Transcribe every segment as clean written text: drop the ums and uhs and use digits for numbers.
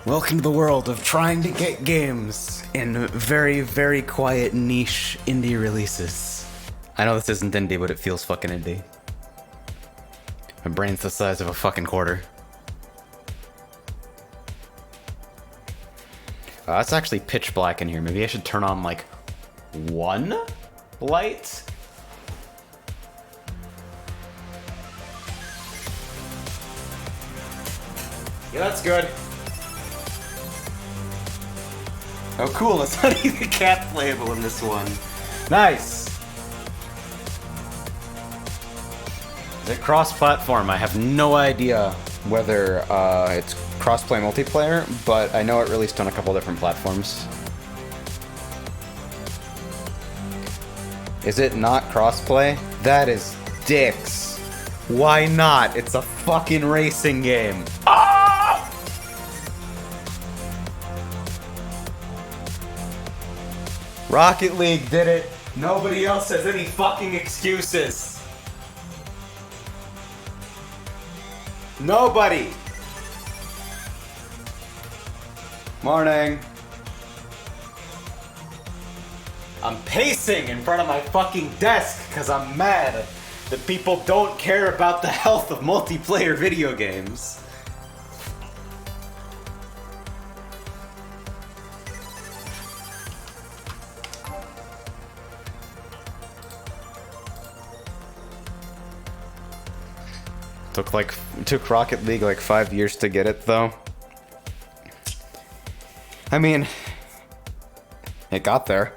Welcome to the world of trying to get games in very, very quiet niche indie releases. I know this isn't indie, but it feels fucking indie. My brain's the size of a fucking quarter. It's actually pitch black in here. Maybe I should turn on, like, one light? Yeah, that's good. Oh cool, it's not even cat playable in this one. Nice! Is it cross-platform? I have no idea whether it's cross-play multiplayer, but I know it released on a couple different platforms. Is it not cross-play? That is dicks. Why not? It's a fucking racing game. Ah! Rocket League did it. Nobody else has any fucking excuses. Nobody. Morning. I'm pacing in front of my fucking desk because I'm mad that people don't care about the health of multiplayer video games. Took Rocket League like 5 years to get it though. I mean, it got there.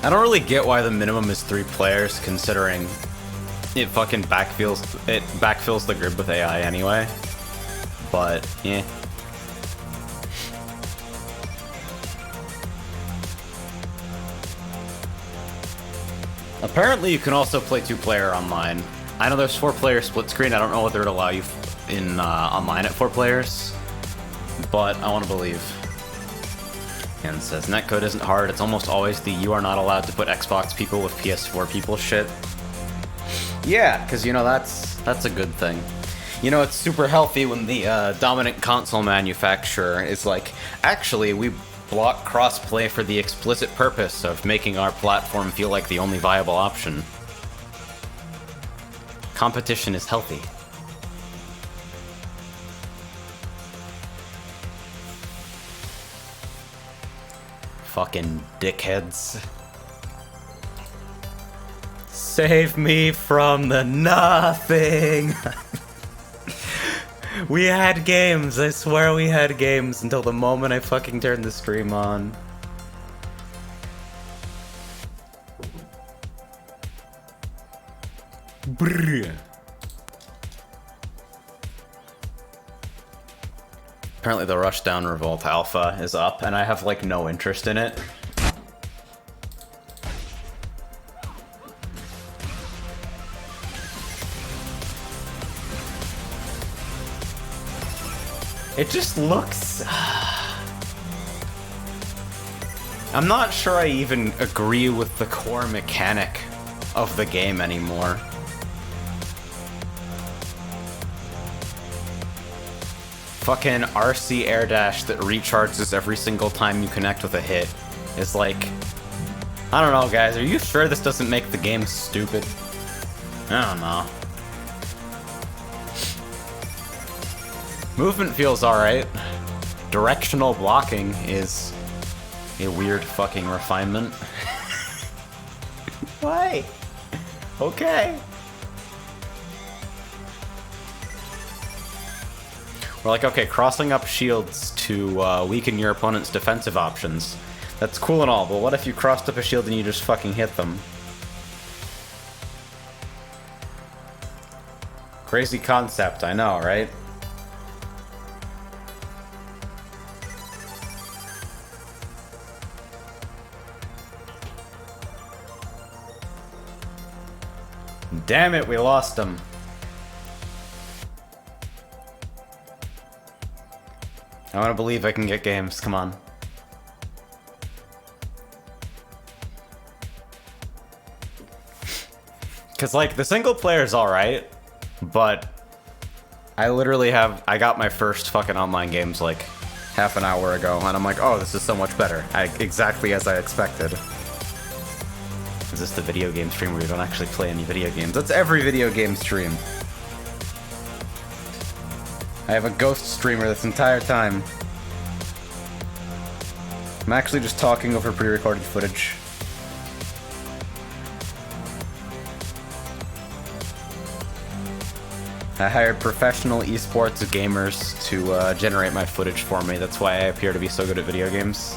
I don't really get why the minimum is 3 players, considering it fucking backfills the grid with AI anyway. But yeah. Apparently you can also play 2-player online. I know there's 4-player split screen. I don't know whether it allow you in online at 4 players, but I want to believe. And it says netcode isn't hard. It's almost always the you are not allowed to put Xbox people with PS4 people shit. Yeah, because, you know, that's a good thing. You know, it's super healthy when the dominant console manufacturer is like, actually, we block crossplay for the explicit purpose of making our platform feel like the only viable option. Competition is healthy. Fucking dickheads. Save me from the nothing! We had games, I swear we had games until the moment I fucking turned the stream on. Brrr. Apparently the Rushdown Revolt Alpha is up, and I have like no interest in it. It just looks... I'm not sure I even agree with the core mechanic of the game anymore. Fucking RC air dash that recharges every single time you connect with a hit is like... I don't know, guys. Are you sure this doesn't make the game stupid? I don't know. Movement feels alright. Directional blocking is a weird fucking refinement. Why? Okay. We're like, okay, crossing up shields to weaken your opponent's defensive options. That's cool and all, but what if you crossed up a shield and you just fucking hit them? Crazy concept, I know, right? Damn it, we lost him. I want to believe I can get games, come on. Cause like the single player is alright, but I got my first fucking online games like half an hour ago, and I'm like, oh, this is so much better. Exactly as I expected. Is this the video game stream where we don't actually play any video games? That's every video game stream. I have a ghost streamer this entire time. I'm actually just talking over pre-recorded footage. I hired professional esports gamers to generate my footage for me. That's why I appear to be so good at video games.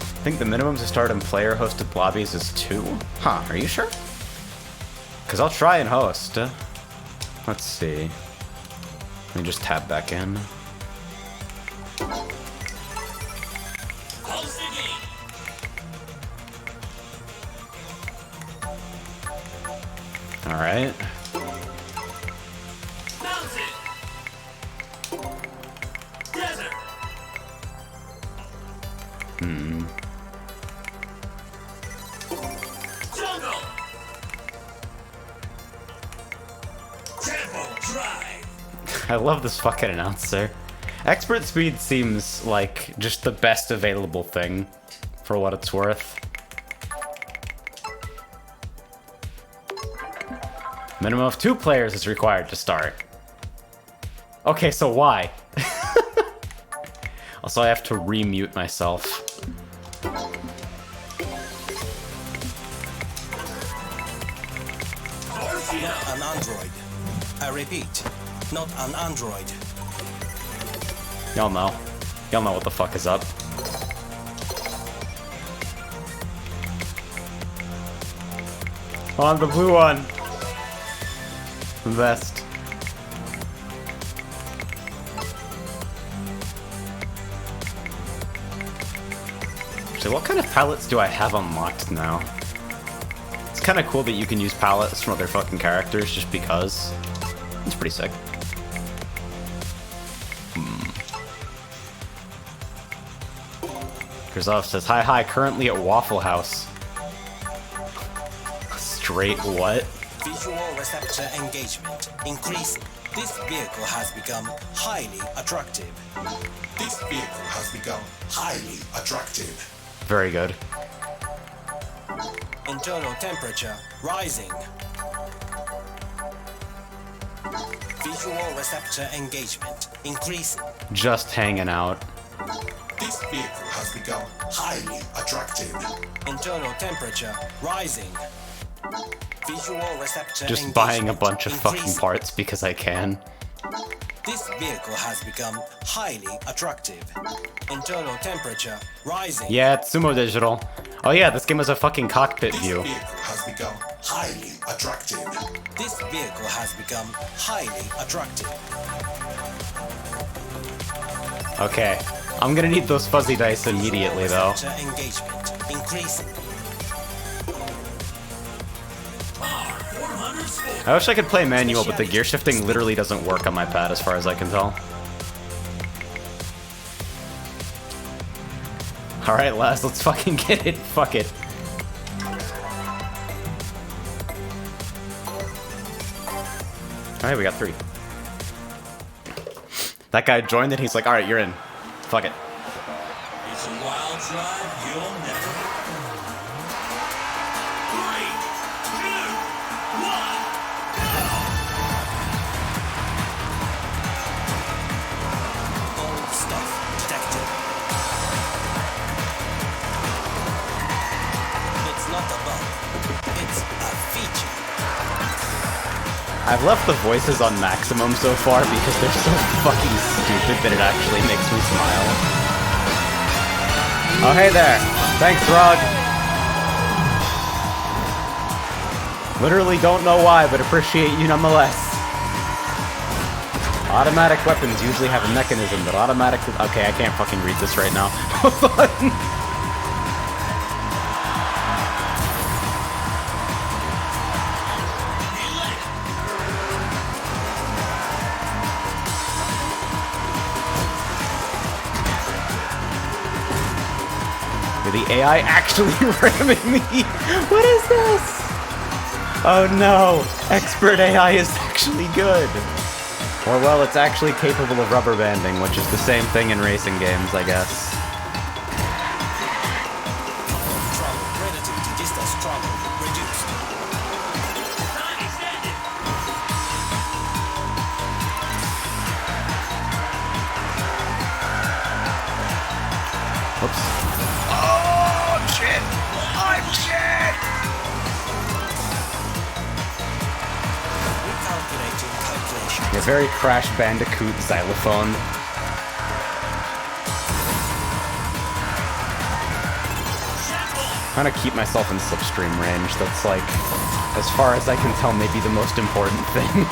I think the minimum to start in player-hosted lobbies is 2? Huh, are you sure? Because I'll try and host. Let's see. Let me just tab back in. Alright. I love this fucking announcer. Expert speed seems like just the best available thing for what it's worth. Minimum of 2 players is required to start. Okay, so why? Also, I have to re-mute myself. Not an android. I repeat, not an android. Y'all know. Y'all know what the fuck is up. Oh, I'm the blue one. The best. Actually, what kind of palettes do I have unlocked now? It's kind of cool that you can use palettes from other fucking characters just because. It's pretty sick. Grzov says, hi, currently at Waffle House. Straight what? Visual receptor engagement increasing. This vehicle has become highly attractive. This vehicle has become highly attractive. Very good. Internal temperature rising. Visual receptor engagement increasing. Just hanging out. This vehicle has become highly attractive. Internal temperature rising. Visual receptor Just buying a engagement bunch of fucking increasing. parts because I can. This vehicle has become highly attractive. Internal temperature rising. Yeah, it's Sumo Digital. Oh yeah, this game has a fucking cockpit This view. vehicle has become highly attractive. This vehicle has become highly attractive. Okay. I'm gonna need those fuzzy dice immediately though. Receptor engagement increasing. I wish I could play manual, but the gear shifting literally doesn't work on my pad as far as I can tell. Alright, Les, let's fucking get it. Fuck it. Alright, we got 3. That guy joined it, he's like, alright, you're in. Fuck it. It's a wild drive you'll never. 3, 2, 1. Old stuff detected. It's not a bug. It's a feature. I've left the voices on maximum so far because they're so fucking stupid that it actually makes me smile. Oh, hey there. Thanks, Rog. Literally don't know why, but appreciate you nonetheless. Automatic weapons usually have a mechanism that automatically... Okay, I can't fucking read this right now. Hold on. the AI actually ramming me? What is this? Oh no, expert AI is actually good. Or well, it's actually capable of rubber banding, which is the same thing in racing games, I guess. Travel relative to distance travel reduced. Whoops. Oh, shit! I'm shit! Recalculating calculation. A very Crash Bandicoot xylophone. Trying to keep myself in slipstream range. That's like, as far as I can tell, maybe the most important thing.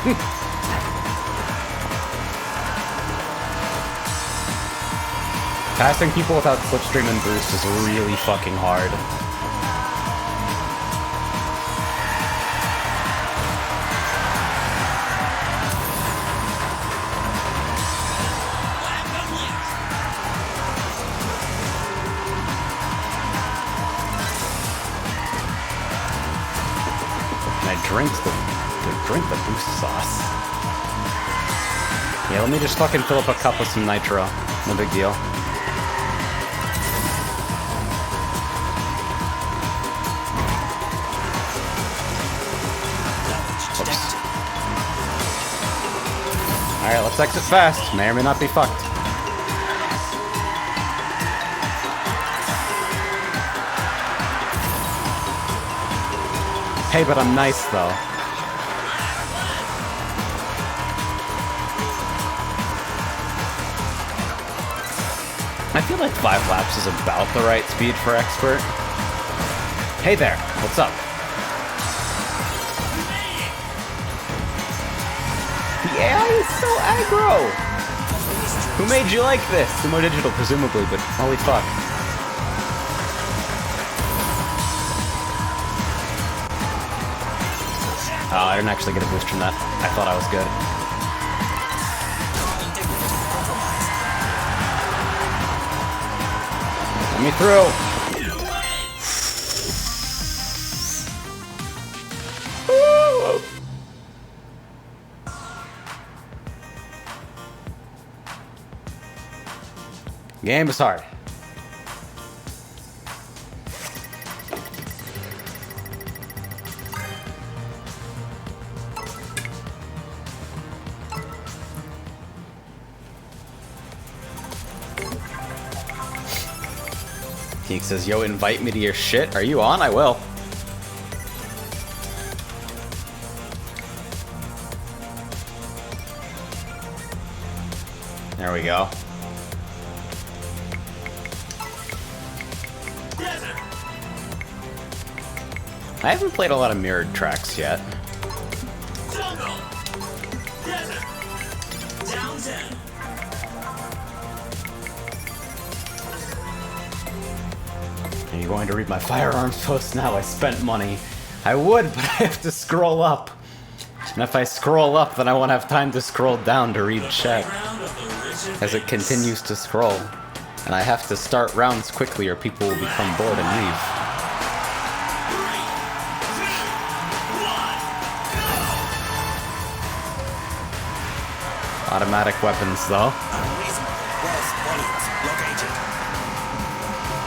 Passing people without slipstream and boost is really fucking hard. Drink the boost sauce. Yeah, let me just fucking fill up a cup with some nitro. No big deal. Oops. Alright, let's exit fast. May or may not be fucked. Hey, but I'm nice though. I feel like 5 laps is about the right speed for expert. Hey there, what's up? The AI is so aggro! Who made you like this? Sumo Digital, presumably, but holy fuck. Oh, I didn't actually get a boost from that. I thought I was good. Let me through! Game is hard. Geek says, yo, invite me to your shit. Are you on? I will. There we go. I haven't played a lot of mirrored tracks yet. Jungle. Desert. Downtown. Are you going to read my firearms post now? I spent money. I would, but I have to scroll up. And if I scroll up, then I won't have time to scroll down to read chat as it continues to scroll. And I have to start rounds quickly or people will become bored and leave. Automatic weapons, though.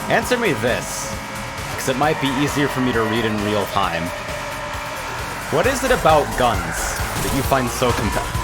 Answer me this, because it might be easier for me to read in real time. What is it about guns that you find so compelling?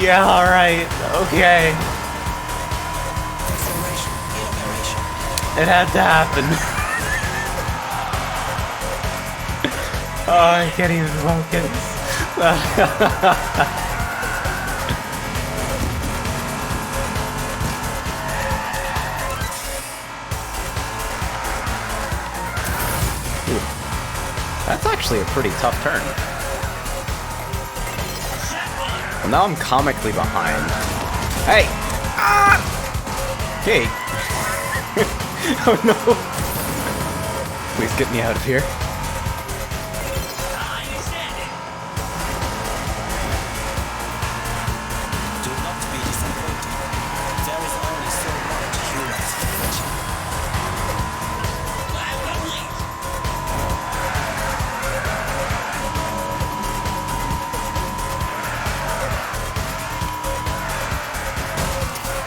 Yeah, alright, okay. It had to happen. Oh, I can't even focus. That's actually a pretty tough turn. Well, now I'm comically behind. Hey! Hey! Oh no! Please get me out of here. Do not be disappointed. There is only so much humans can achieve.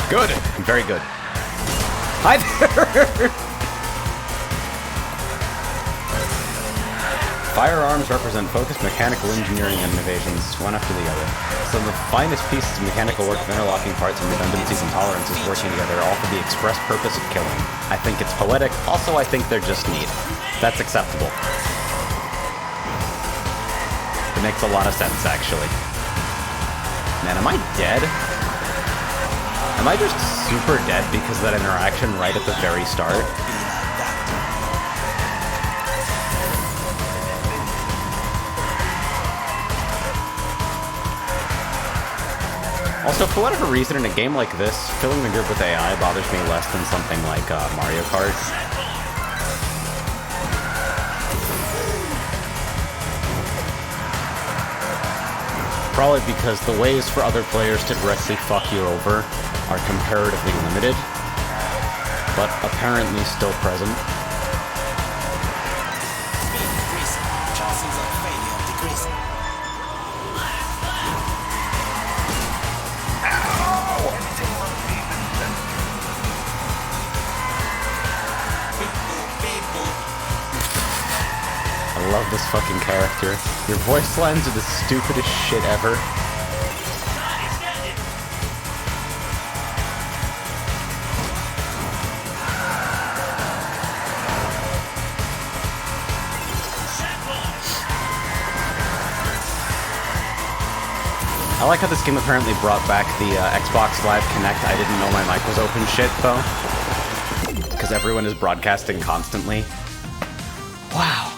Good! Very good. Hi there! Firearms represent focused mechanical engineering innovations, one after the other. Some of the finest pieces of mechanical work of interlocking parts and redundancies and tolerances working together, all for the express purpose of killing. I think it's poetic. Also, I think they're just neat. That's acceptable. It makes a lot of sense, actually. Man, am I dead? Am I just super dead because of that interaction right at the very start? Also, for whatever reason, in a game like this, filling the group with AI bothers me less than something like Mario Kart. Probably because the ways for other players to directly fuck you over are comparatively limited, but apparently still present. Speed increasing. Chances of failure decreasing. I love this fucking character. Your voice lines are the stupidest shit ever. I like how this game apparently brought back the Xbox Live Connect I didn't know my mic was open shit, though. Because everyone is broadcasting constantly. Wow.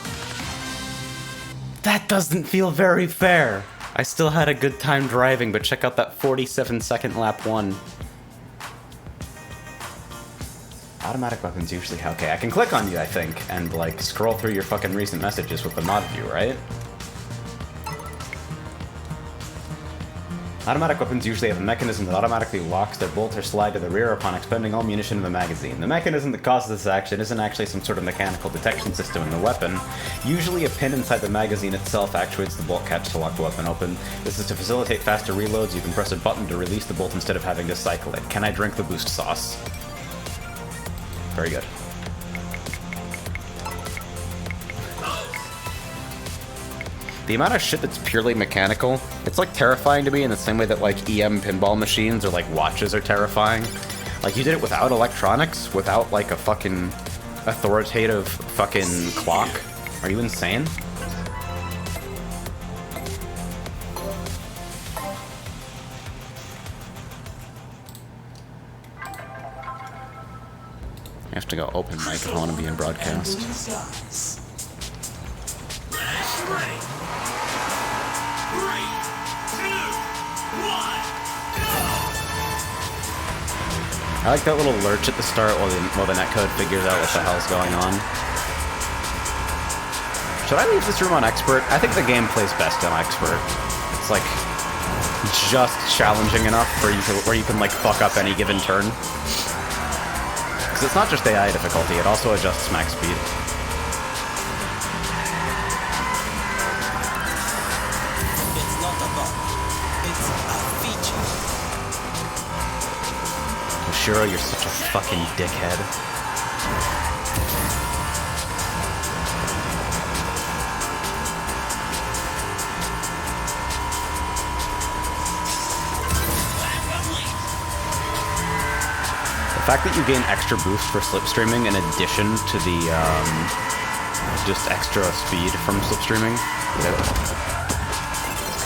That doesn't feel very fair. I still had a good time driving, but check out that 47-second lap 1. Automatic weapons usually... Okay, I can click on you, I think, and, like, scroll through your fucking recent messages with the mod view, right? Automatic weapons usually have a mechanism that automatically locks their bolt or slide to the rear upon expending all munition in the magazine. The mechanism that causes this action isn't actually some sort of mechanical detection system in the weapon. Usually a pin inside the magazine itself actuates the bolt catch to lock the weapon open. This is to facilitate faster reloads. You can press a button to release the bolt instead of having to cycle it. Can I drink the boost sauce? Very good. The amount of shit that's purely mechanical, it's like terrifying to me in the same way that like EM pinball machines or like watches are terrifying. Like you did it without electronics, without like a fucking authoritative fucking clock. Are you insane? I have to go open mic if I want to be in broadcast. I like that little lurch at the start while the netcode figures out what the hell's going on. Should I leave this room on expert? I think the game plays best on expert. It's like just challenging enough where you can like fuck up any given turn. Because it's not just AI difficulty, it also adjusts max speed. It's not a bug. It's a feature. Shiro, you're such a fucking dickhead. The fact that you gain extra boost for slipstreaming in addition to the, just extra speed from slipstreaming,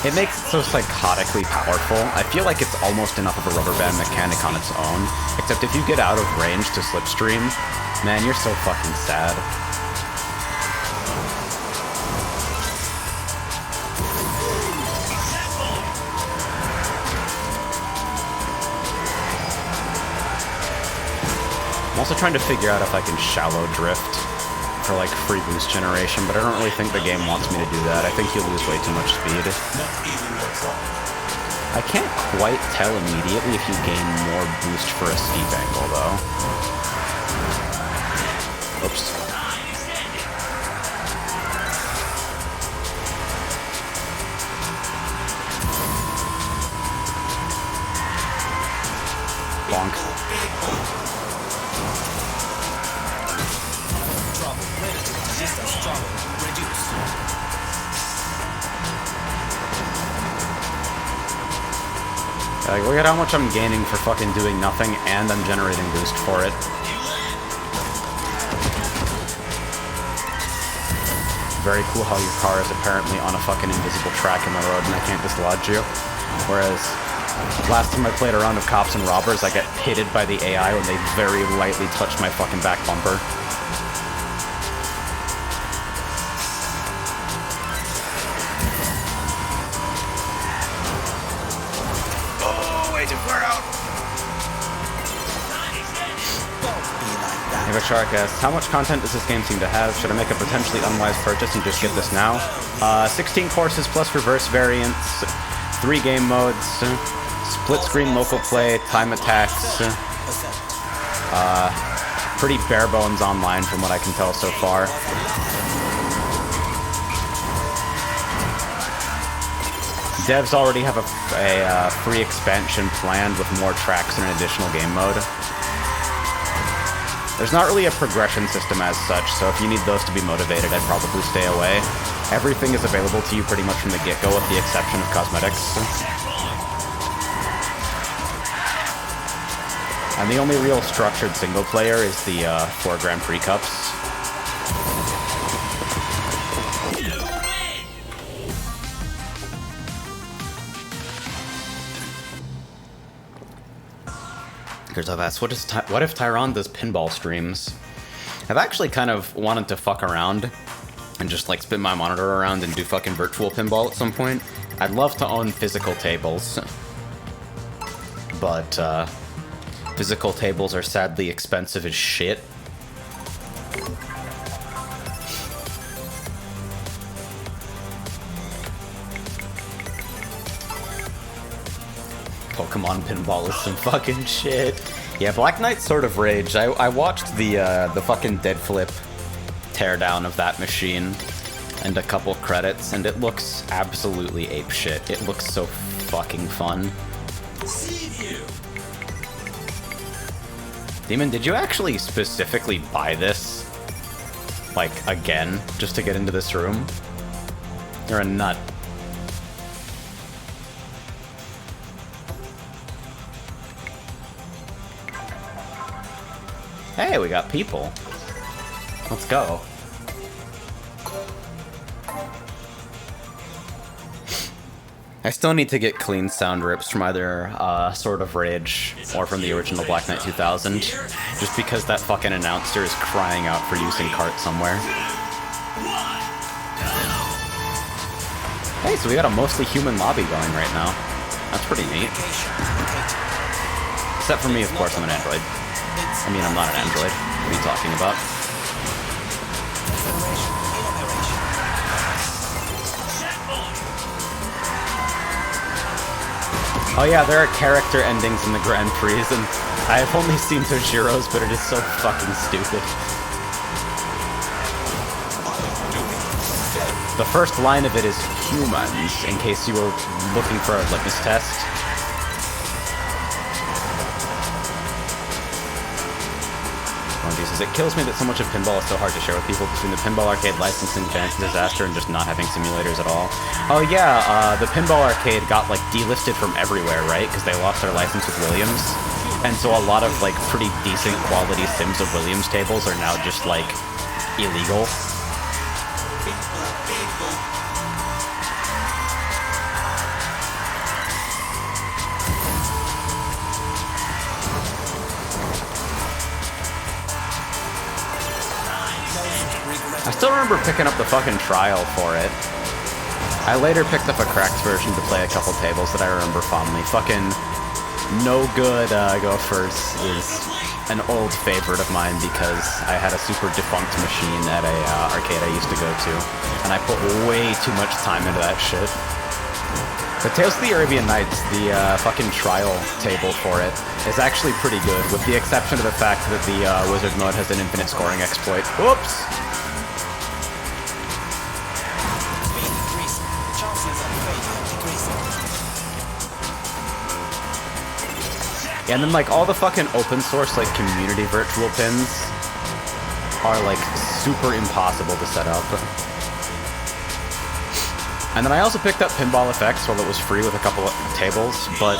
it makes it so psychotically powerful. I feel like it's almost enough of a rubber band mechanic on its own, except if you get out of range to slipstream, man, you're so fucking sad. I'm also trying to figure out if I can shallow drift for like free boost generation, but I don't really think the game wants me to do that. I think you'll lose way too much speed. I can't quite tell immediately if you gain more boost for a steep angle, though. Oops. Bonk. Trouble. Relative resistance trouble. Reduced. Like, look at how much I'm gaining for fucking doing nothing, and I'm generating boost for it. Very cool how your car is apparently on a fucking invisible track in the road and I can't dislodge you. Whereas, last time I played a round of Cops and Robbers, I got pitted by the AI when they very lightly touched my fucking back bumper. Shark asks, how much content does this game seem to have? Should I make a potentially unwise purchase and just get this now? 16 courses plus reverse variants, 3 game modes, split screen local play, time attacks, pretty bare bones online from what I can tell so far. Devs already have a free expansion planned with more tracks and an additional game mode. There's not really a progression system as such, so if you need those to be motivated, I'd probably stay away. Everything is available to you pretty much from the get-go, with the exception of cosmetics. And the only real structured single-player is the 4 Grand Prix Cups. I've asked, what if Tyron does pinball streams? I've actually kind of wanted to fuck around and just like spin my monitor around and do fucking virtual pinball at some point. I'd love to own physical tables, but physical tables are sadly expensive as shit. Pokemon pinball is some fucking shit. Yeah, Black Knight Sword of Rage. I watched the fucking dead flip teardown of that machine and a couple credits, and it looks absolutely apeshit. It looks so fucking fun. Demon, did you actually specifically buy this? Like, again, just to get into this room? You're a nut. Hey, we got people. Let's go. I still need to get clean sound rips from either Sword of Rage or from the original Black Knight 2000, just because that fucking announcer is crying out for using Kart somewhere. Hey, so we got a mostly human lobby going right now. That's pretty neat. Except for me, of course, I'm an android. I mean, I'm not an android. What are you talking about? Oh yeah, there are character endings in the Grand Prix, and I have only seen Tojiro's, but it is so fucking stupid. The first line of it is humans, in case you were looking for a litmus test. It kills me that so much of pinball is so hard to share with people, between the pinball arcade licensing fancy disaster and just not having simulators at all. Oh yeah, the pinball arcade got like delisted from everywhere, right? Because they lost their license with Williams. And so a lot of like pretty decent quality sims of Williams tables are now just like illegal. I still remember picking up the fucking trial for it. I later picked up a cracked version to play a couple tables that I remember fondly. Fucking no good gophers is an old favorite of mine because I had a super defunct machine at a arcade I used to go to, and I put way too much time into that shit. The Tales of the Arabian Nights, the fucking trial table for it, is actually pretty good, with the exception of the fact that the wizard mode has an infinite scoring exploit. Whoops! Speed increasing. Chances of failure decreasing. Yeah, and then like all the fucking open source like community virtual pins are like super impossible to set up. And then I also picked up Pinball Effects while it was free with a couple of tables, but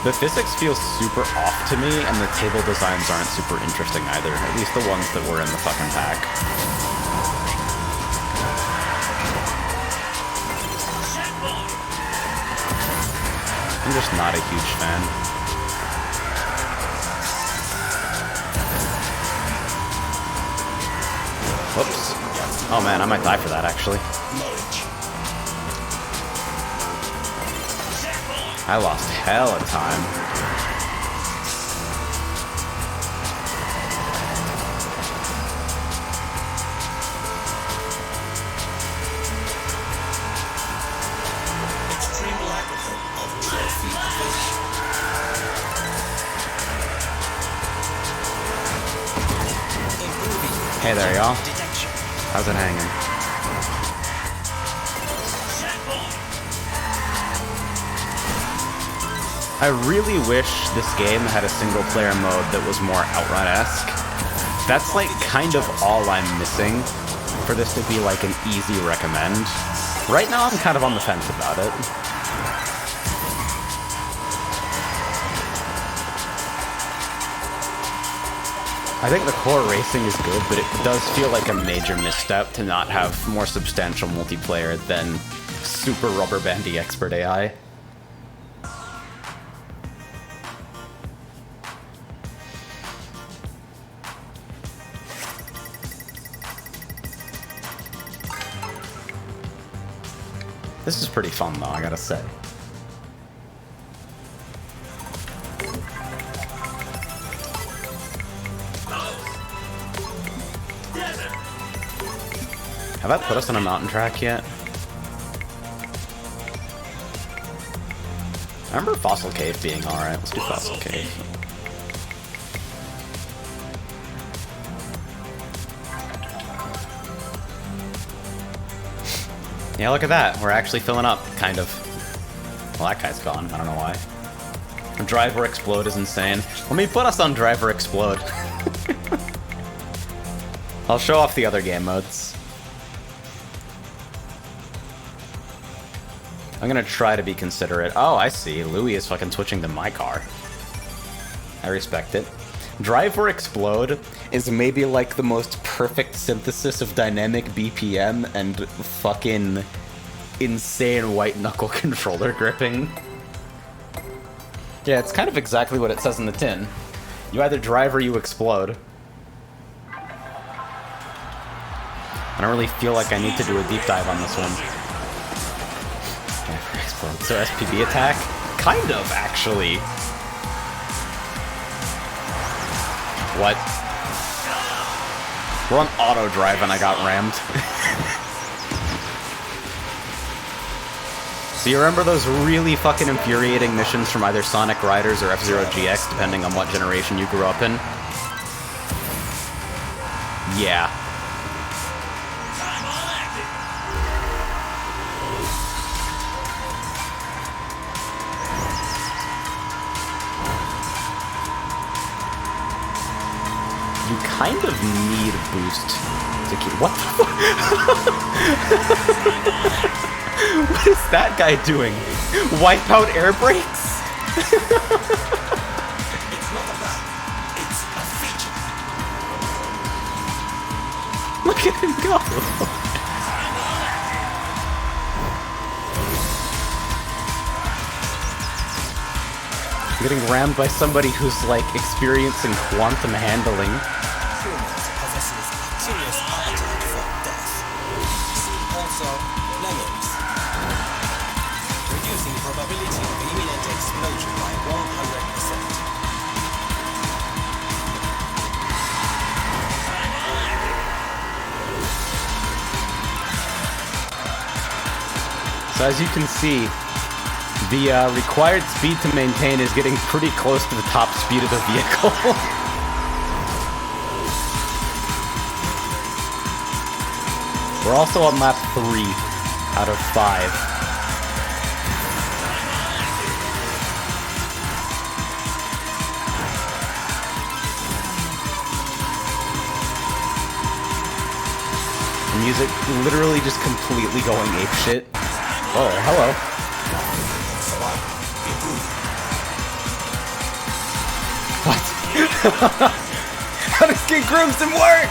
the physics feel super off to me, and the table designs aren't super interesting either, at least the ones that were in the fucking pack. I'm just not a huge fan. Whoops. Oh man, I might die for that actually. I lost hell of time. Extreme lack of trophy fish. Improving Hey there, y'all. detection. How's it hanging? I really wish this game had a single-player mode that was more Outrun-esque. That's like kind of all I'm missing for this to be like an easy recommend. Right now I'm kind of on the fence about it. I think the core racing is good, but it does feel like a major misstep to not have more substantial multiplayer than super rubber bandy expert AI. This is pretty fun though, I gotta say. Have I put us on a mountain track yet? I remember Fossil Cave being alright. Let's do Fossil Cave. Yeah, look at that. We're actually filling up, kind of. Well, that guy's gone. I don't know why. Drive or Explode is insane. Let me put us on Drive or Explode. I'll show off the other game modes. I'm gonna try to be considerate. Oh, I see. Louis is fucking switching to my car. I respect it. Drive or Explode is maybe like the most perfect synthesis of dynamic BPM and fucking insane white knuckle controller gripping. Yeah, it's kind of exactly what it says in the tin. You either drive or you explode. I don't really feel like I need to do a deep dive on this one. Drive or explode. So SPB attack? Kind of, actually. What? We're on auto drive and I got rammed. So you remember those really fucking infuriating missions from either Sonic Riders or F-Zero GX, depending on what generation you grew up in? Yeah. You kind of need a boost to keep. What the fuck? What is that guy doing? Wipe out air brakes? It's not a bug, it's a feature. Look at him go. I'm getting rammed by somebody who's like experiencing quantum handling. Humans possesses a curious appetite for death. See also lemmings. Reducing probability of imminent explosion by 100%. So as you can see, the required speed to maintain is getting pretty close to the top speed of the vehicle. We're also on lap 3 out of 5. The music literally just completely going apeshit. Oh, hello. What? How does King Crimson work?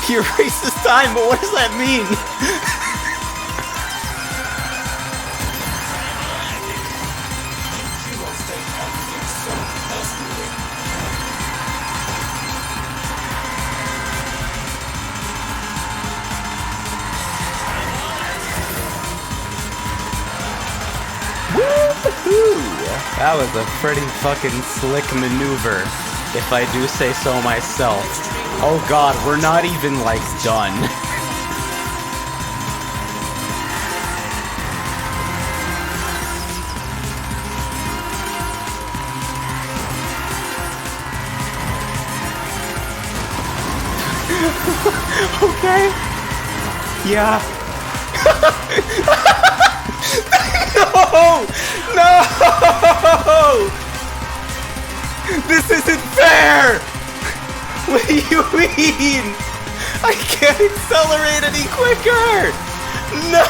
He erases time, but what does that mean? That was a pretty fucking slick maneuver, if I do say so myself. Oh god, we're not even, like, done. Okay. Yeah. No! No! This isn't fair! What do you mean? I can't accelerate any quicker! No!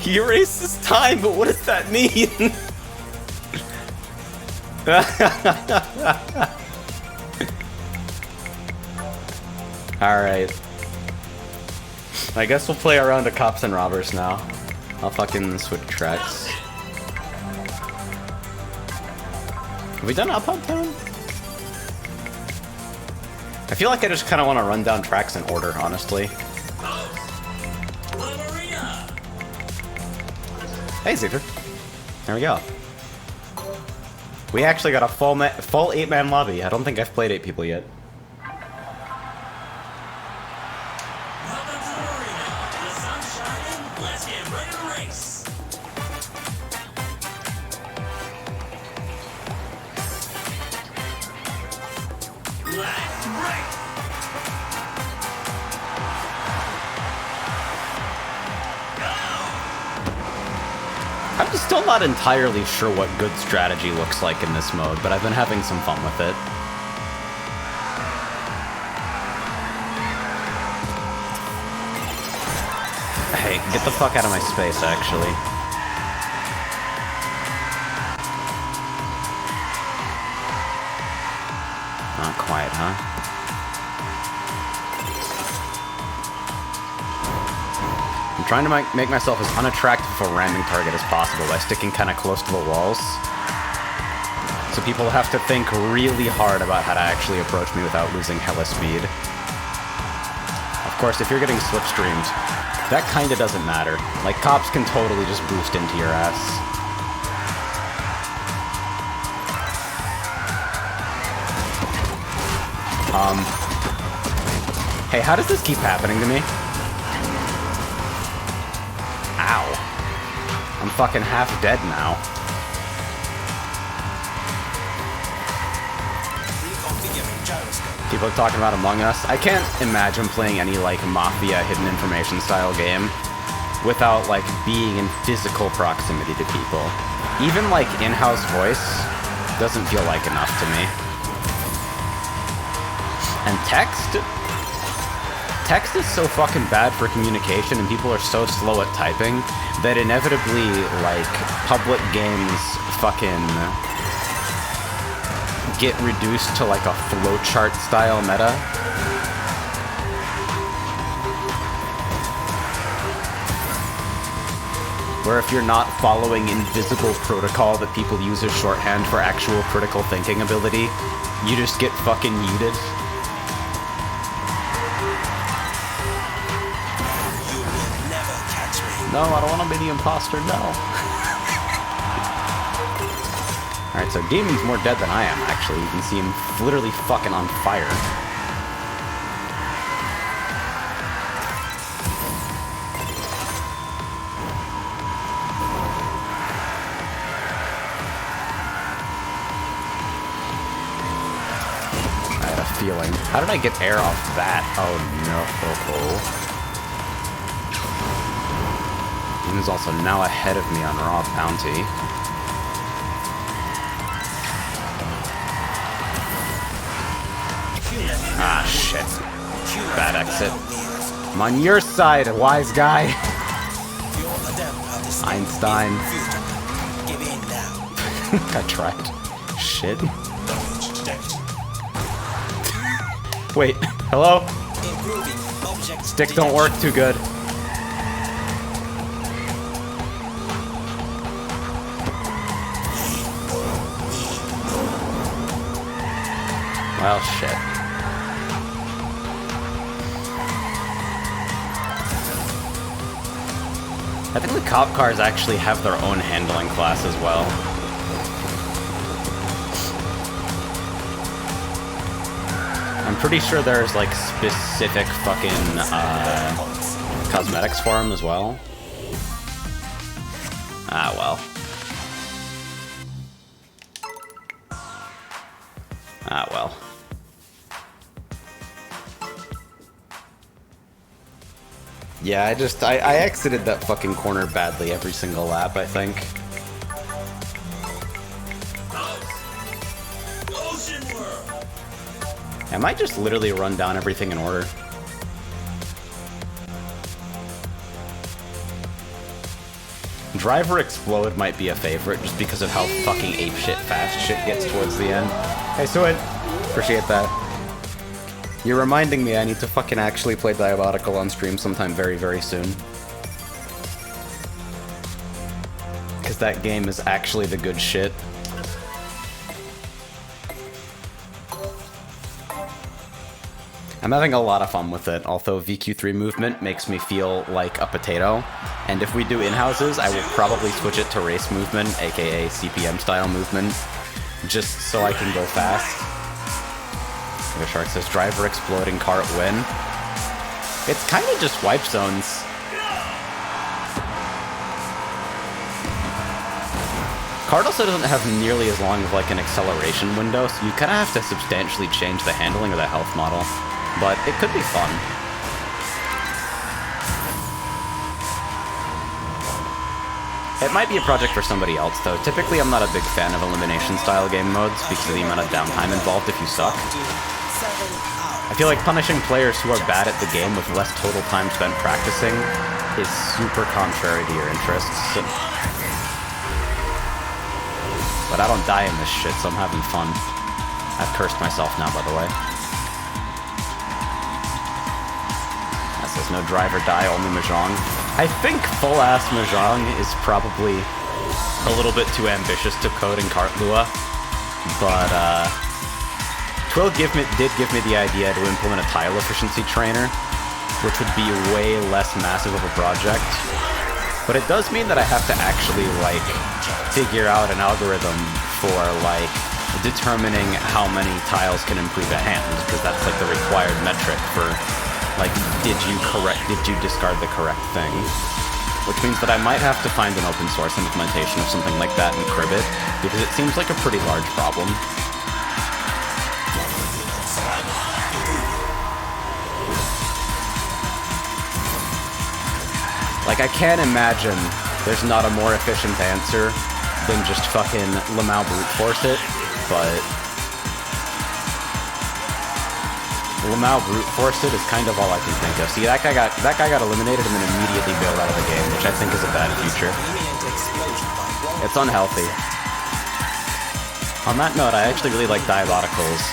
He erases time, but what does that mean? Alright. I guess we'll play a round of Cops and Robbers now. I'll fucking switch tracks. Have we done Uptown Town? I feel like I just kind of want to run down tracks in order, honestly. Hey, Zephyr. There we go. We actually got a full 8-man lobby. I don't think I've played 8 people yet. Welcome to the arena. The sun's shining. Let's get ready to race. Let's race. I'm just still not entirely sure what good strategy looks like in this mode, but I've been having some fun with it. Hey, get the fuck out of my space, actually. Not quite, huh? I'm trying to make myself as unattractive of a ramming target as possible by sticking kind of close to the walls. So people have to think really hard about how to actually approach me without losing hella speed. Of course, if you're getting slipstreamed, that kinda doesn't matter. Like, cops can totally just boost into your ass. Hey, how does this keep happening to me? Ow. I'm fucking half dead now. People are talking about Among Us. I can't imagine playing any, like, Mafia hidden information style game without, like, being in physical proximity to people. Even, like, in-house voice doesn't feel like enough to me. And text? Text is so fucking bad for communication and people are so slow at typing that inevitably, like, public games fucking get reduced to, like, a flowchart style meta. where if you're not following invisible protocol that people use as shorthand for actual critical thinking ability, you just get fucking muted. You will never catch me. No, I don't want to be the imposter, no. Alright, so Demon's more dead than I am, actually. You can see him literally fucking on fire. I had a feeling. How did I get air off that? Oh no. Demon's also now ahead of me on Raw Bounty. Ah, shit. Bad exit. I'm on your side, wise guy. Einstein. Give in now. I tried. Shit. Wait, hello? Improving object Stick don't work too good. Well, shit. I think the cop cars actually have their own handling class as well. I'm pretty sure there's like specific fucking cosmetics for them as well. Ah, well. Ah, well. Yeah, I exited that fucking corner badly every single lap, I think. Ocean World. I might just literally run down everything in order. Driver Explode might be a favorite just because of how fucking apeshit fast shit gets towards the end. Hey, Suid! Appreciate that. You're reminding me I need to fucking actually play Diabolical on stream sometime very, very soon. Because that game is actually the good shit. I'm having a lot of fun with it, although VQ3 movement makes me feel like a potato. And if we do in-houses, I will probably switch it to race movement, aka CPM style movement, just so I can go fast. The Shark says, driver exploding cart win. It's kind of just wipe zones. Cart also doesn't have nearly as long of like an acceleration window, so you kind of have to substantially change the handling of the health model. But it could be fun. It might be a project for somebody else, though. Typically, I'm not a big fan of elimination-style game modes because of the amount of downtime involved if you suck. I feel like punishing players who are bad at the game with less total time spent practicing is super contrary to your interests. But I don't die in this shit, so I'm having fun. I've cursed myself now, by the way. That says no driver die, only Mahjong. I think full-ass Mahjong is probably a little bit too ambitious to code in Kart Lua, but Twill did give me the idea to implement a tile efficiency trainer, which would be way less massive of a project. But it does mean that I have to actually, like, figure out an algorithm for, like, determining how many tiles can improve a hand, because that's, like, the required metric for, like, did you discard the correct thing? Which means that I might have to find an open source implementation of something like that and crib it, because it seems like a pretty large problem. Like, I can't imagine there's not a more efficient answer than just fucking Lamau brute force it, but Lamau brute force it is kind of all I can think of. See, that guy got eliminated and then immediately bailed out of the game, which I think is a bad future. It's unhealthy. On that note, I actually really like Diabotical's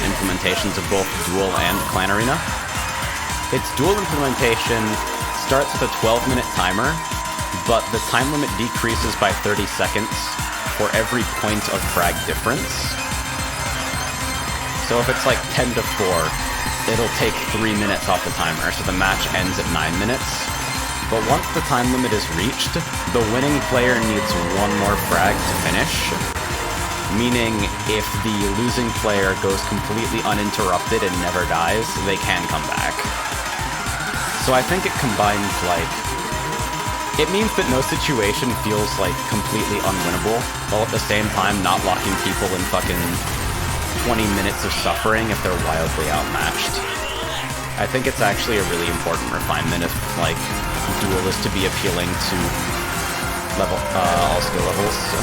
implementations of both Duel and Clan Arena. Its Duel implementation starts with a 12-minute timer, but the time limit decreases by 30 seconds for every point of frag difference. So if it's like 10 to 4, it'll take 3 minutes off the timer, so the match ends at 9 minutes. But once the time limit is reached, the winning player needs one more frag to finish, meaning if the losing player goes completely uninterrupted and never dies, they can come back. So I think it combines, like, it means that no situation feels, like, completely unwinnable, while at the same time not locking people in fucking 20 minutes of suffering if they're wildly outmatched. I think it's actually a really important refinement if, like, Duel is to be appealing to all skill levels. So.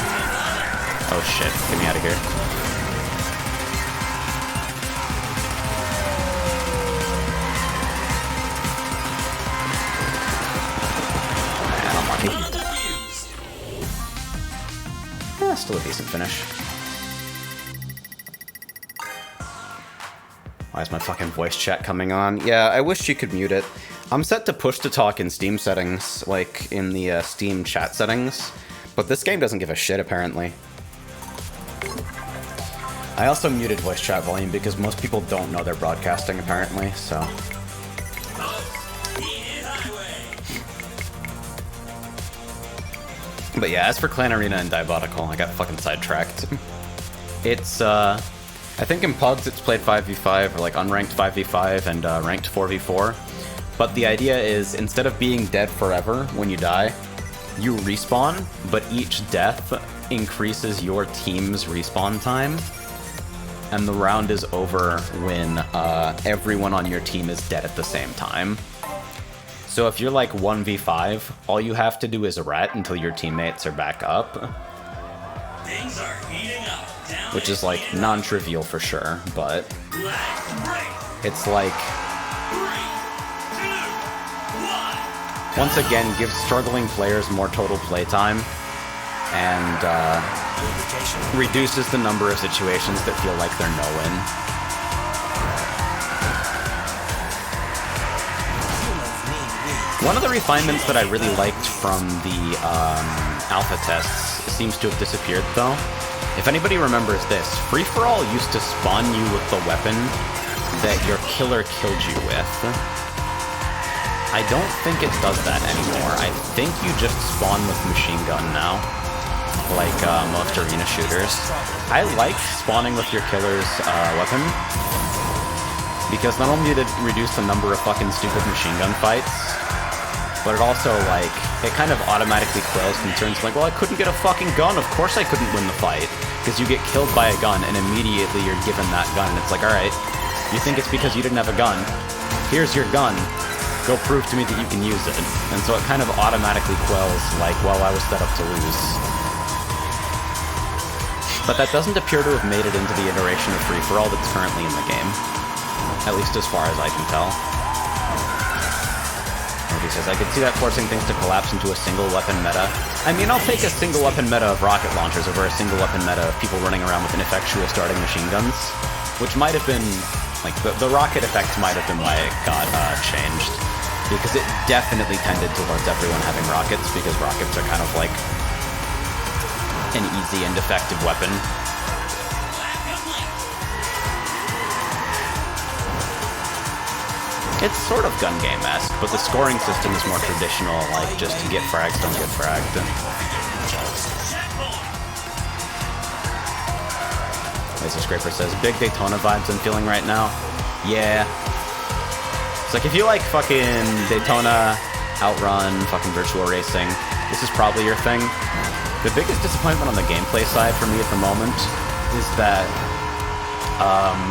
Oh shit, get me out of here. Man, unlucky. Yeah, still a decent finish. Why is my fucking voice chat coming on? Yeah, I wish you could mute it. I'm set to push to talk in Steam settings, like in the Steam chat settings, but this game doesn't give a shit apparently. I also muted voice chat volume because most people don't know they're broadcasting apparently, so. But yeah, as for Clan Arena and Diabotical, I got fucking sidetracked. It's, I think in PUBG it's played 5v5, or like unranked 5v5 and ranked 4v4. But the idea is, instead of being dead forever when you die, you respawn, but each death increases your team's respawn time. And the round is over when everyone on your team is dead at the same time. So if you're like 1v5, all you have to do is rat until your teammates are back up. Things are heating up. Which is like non-trivial for sure, but it's like, once again, gives struggling players more total playtime and reduces the number of situations that feel like they're no-win. One of the refinements that I really liked from the alpha tests seems to have disappeared though. If anybody remembers this, free-for-all used to spawn you with the weapon that your killer killed you with. I don't think it does that anymore. I think you just spawn with machine gun now, like most arena shooters. I like spawning with your killer's weapon, because not only did it reduce the number of fucking stupid machine gun fights, but it also, like, it kind of automatically quells concerns like, well, I couldn't get a fucking gun, of course I couldn't win the fight. Because you get killed by a gun, and immediately you're given that gun, and it's like, alright, you think it's because you didn't have a gun? Here's your gun. Go prove to me that you can use it. And so it kind of automatically quells, like, well, I was set up to lose. But that doesn't appear to have made it into the iteration of free-for-all that's currently in the game. At least as far as I can tell. He says, I could see that forcing things to collapse into a single weapon meta. I mean, I'll take a single weapon meta of rocket launchers over a single weapon meta of people running around with ineffectual starting machine guns, which might have been, like, the rocket effect might have been why it got changed. Because it definitely tended towards everyone having rockets, because rockets are kind of like an easy and effective weapon. It's sort of gun game-esque, but the scoring system is more traditional, like just get frags, don't get fragged. Laser Scraper says, big Daytona vibes I'm feeling right now. Yeah. It's like, if you like fucking Daytona, Outrun, fucking Virtua Racing, this is probably your thing. The biggest disappointment on the gameplay side for me at the moment is that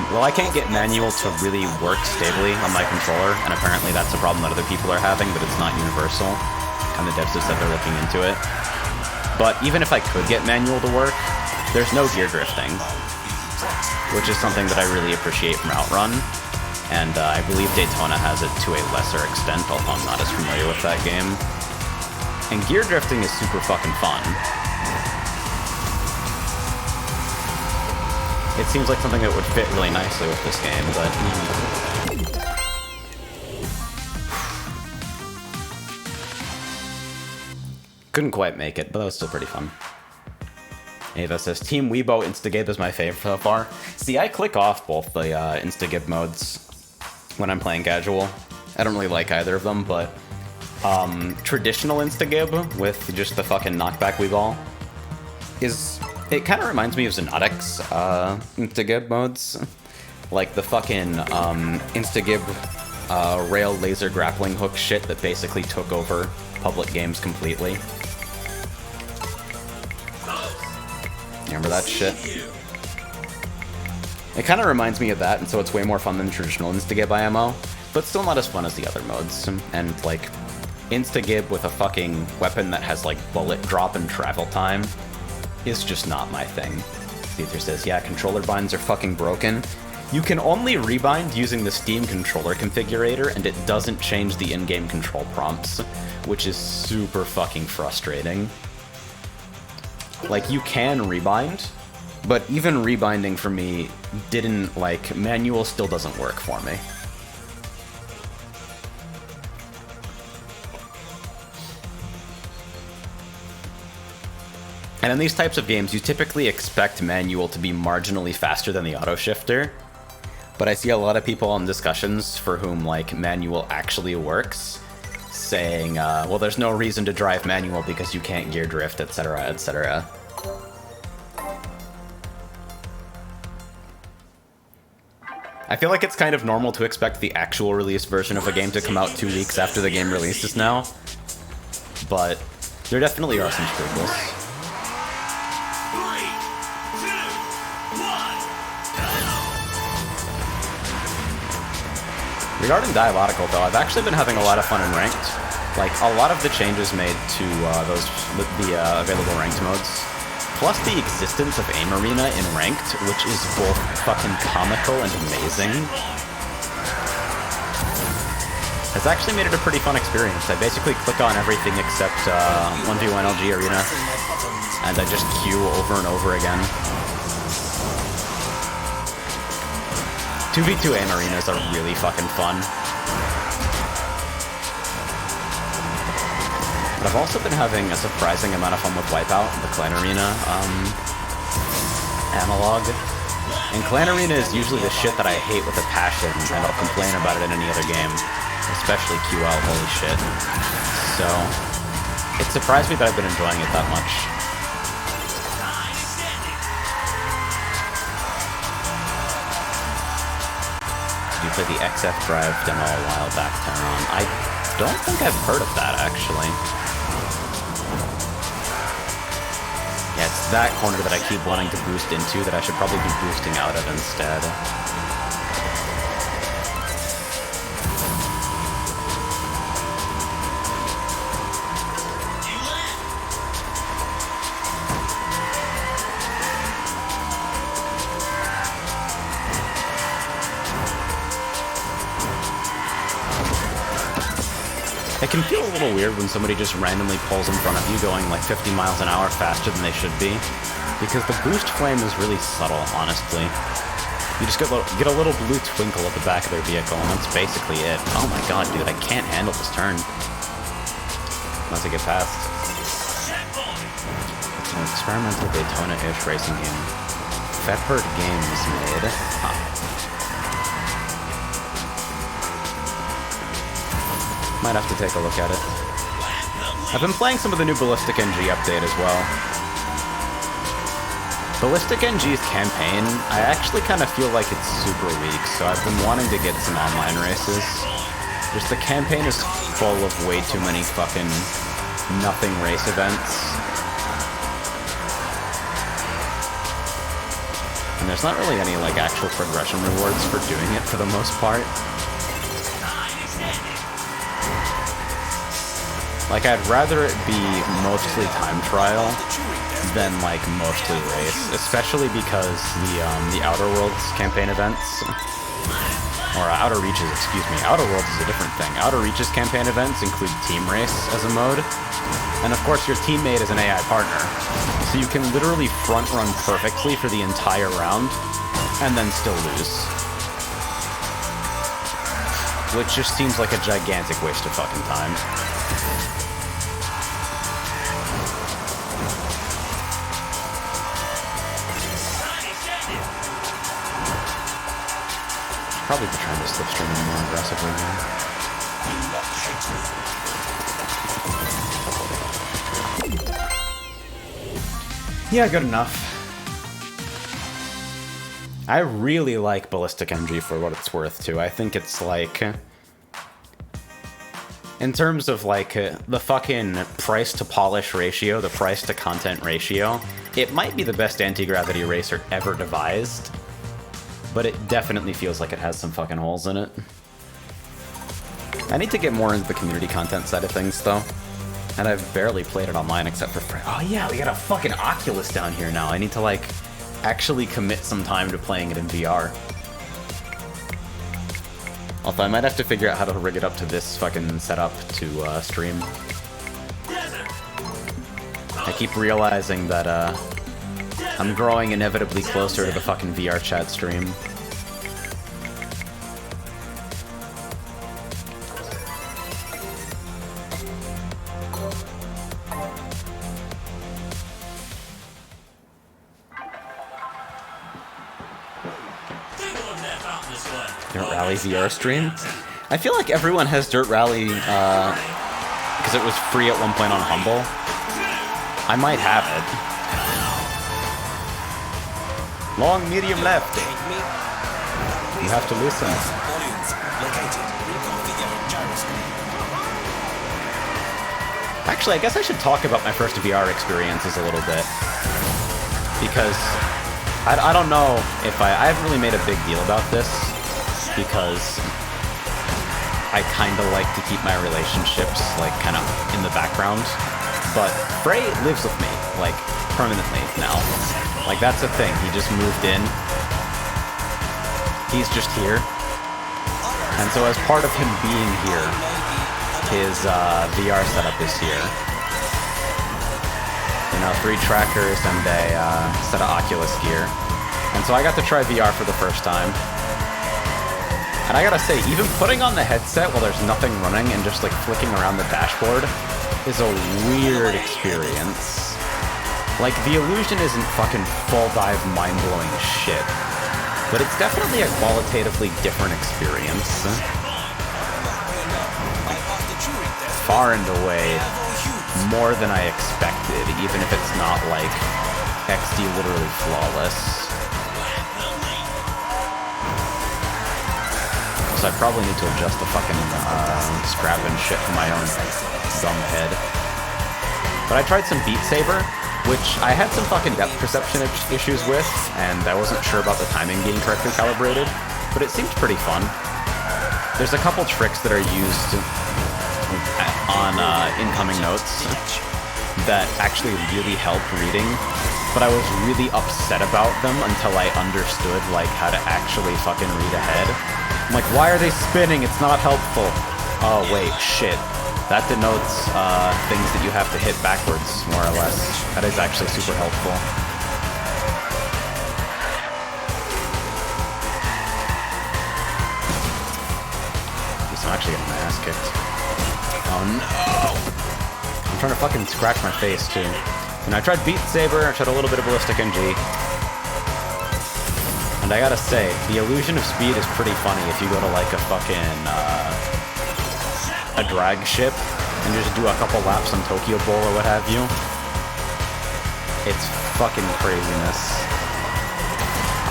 well, I can't get manual to really work stably on my controller, and apparently that's a problem that other people are having, but it's not universal, and the devs have said they're looking into it. But even if I could get manual to work, there's no gear drifting, which is something that I really appreciate from Outrun, and I believe Daytona has it to a lesser extent, although I'm not as familiar with that game. And gear drifting is super fucking fun. It seems like something that would fit really nicely with this game, but... Couldn't quite make it, but that was still pretty fun. Ava says, Team Weibo Instagib is my favorite so far. See, I click off both the Instagib modes when I'm playing casual. I don't really like either of them, but traditional Instagib with just the fucking knockback Weeball it kind of reminds me of Xenotic's Instagib modes. Like the fucking Instagib rail laser grappling hook shit that basically took over public games completely. Remember that shit? It kind of reminds me of that, and so it's way more fun than traditional Instagib IMO, but still not as fun as the other modes. And like, Instagib with a fucking weapon that has like bullet drop and travel time is just not my thing. Ether says, yeah, controller binds are fucking broken. You can only rebind using the Steam controller configurator, and it doesn't change the in-game control prompts, which is super fucking frustrating. Like, you can rebind, but even rebinding for me didn't, like, manual still doesn't work for me. And in these types of games, you typically expect manual to be marginally faster than the auto shifter, but I see a lot of people in discussions for whom, like, manual actually works, saying, well, there's no reason to drive manual because you can't gear drift, etc., etc. I feel like it's kind of normal to expect the actual release version of a game to come out 2 weeks after the game releases now, but there definitely are some scruples. 3, 2, 1. Regarding Dialogical, though, I've actually been having a lot of fun in Ranked. Like, a lot of the changes made to the available Ranked modes, plus the existence of Aim Arena in Ranked, which is both fucking comical and amazing, has actually made it a pretty fun experience. I basically click on everything except 1v1 LG Arena, and I just queue over and over again. 2v2 Aim Arenas are really fucking fun. But I've also been having a surprising amount of fun with Wipeout, the Clan Arena analog. And Clan Arena is usually the shit that I hate with a passion, and I'll complain about it in any other game, especially QL, holy shit. So, it surprised me that I've been enjoying it that much. You played the XF Drive demo a while back, Taron. I don't think I've heard of that, actually. Yeah, it's that corner that I keep wanting to boost into that I should probably be boosting out of instead. It can feel a little weird when somebody just randomly pulls in front of you going like 50 miles an hour faster than they should be, because the boost flame is really subtle, honestly. You just get a little blue twinkle at the back of their vehicle, and that's basically it. Oh my god, dude, I can't handle this turn. Once I get past. It's an experimental Daytona-ish racing game. Fedpert Games made. Huh. Might have to take a look at it. I've been playing some of the new Ballistic NG update as well. Ballistic NG's campaign, I actually kind of feel like it's super weak, so I've been wanting to get some online races. Just the campaign is full of way too many fucking nothing race events. And there's not really any like actual progression rewards for doing it for the most part. Like, I'd rather it be mostly time trial than, like, mostly race, especially because the Outer Worlds campaign events, or Outer Reaches, excuse me, Outer Worlds is a different thing. Outer Reaches campaign events include Team Race as a mode, and of course your teammate is an AI partner, so you can literally front run perfectly for the entire round, and then still lose. Which just seems like a gigantic waste of fucking time. Probably be trying to slipstream him more aggressively now. Yeah, good enough. I really like Ballistic MG for what it's worth, too. I think it's like... in terms of, like, the fucking price-to-polish ratio, the price-to-content ratio, it might be the best anti-gravity racer ever devised, but it definitely feels like it has some fucking holes in it. I need to get more into the community content side of things, though. And I've barely played it online except for... Oh yeah, we got a fucking Oculus down here now. I need to, like, actually commit some time to playing it in VR. Although I might have to figure out how to rig it up to this fucking setup to stream. I keep realizing that I'm growing inevitably closer to the fucking VR chat stream. Dirt Rally VR stream? I feel like everyone has Dirt Rally because it was free at one point on Humble. I might have it. Long, medium, left. You have to listen. Actually, I guess I should talk about my first VR experiences a little bit. Because I don't know if I haven't really made a big deal about this. Because I kind of like to keep my relationships, like, kind of in the background. But Frey lives with me, like, permanently now. Like, that's a thing. He just moved in. He's just here. And so as part of him being here, his VR setup is here. You know, 3 trackers and a set of Oculus gear. And so I got to try VR for the first time. And I gotta say, even putting on the headset while there's nothing running and just, like, flicking around the dashboard is a weird experience. Like, the illusion isn't fucking full dive mind-blowing shit, but it's definitely a qualitatively different experience. Far and away more than I expected, even if it's not, like, XD literally flawless. I probably need to adjust the fucking scrap and shit for my own dumb head. But I tried some Beat Saber, which I had some fucking depth perception issues with, and I wasn't sure about the timing being correctly calibrated, but it seemed pretty fun. There's a couple tricks that are used on incoming notes that actually really help reading, but I was really upset about them until I understood, like, how to actually fucking read ahead. I'm like, why are they spinning? It's not helpful. Oh, wait, shit. That denotes things that you have to hit backwards, more or less. That is actually super helpful. I'm actually getting my ass kicked. Oh, no! I'm trying to fucking scratch my face, too. You know, I tried Beat Saber, I tried a little bit of Ballistic MG. And I gotta say, the illusion of speed is pretty funny if you go to, like, a fucking, a drag ship and just do a couple laps on Tokyo Bowl or what have you. It's fucking craziness.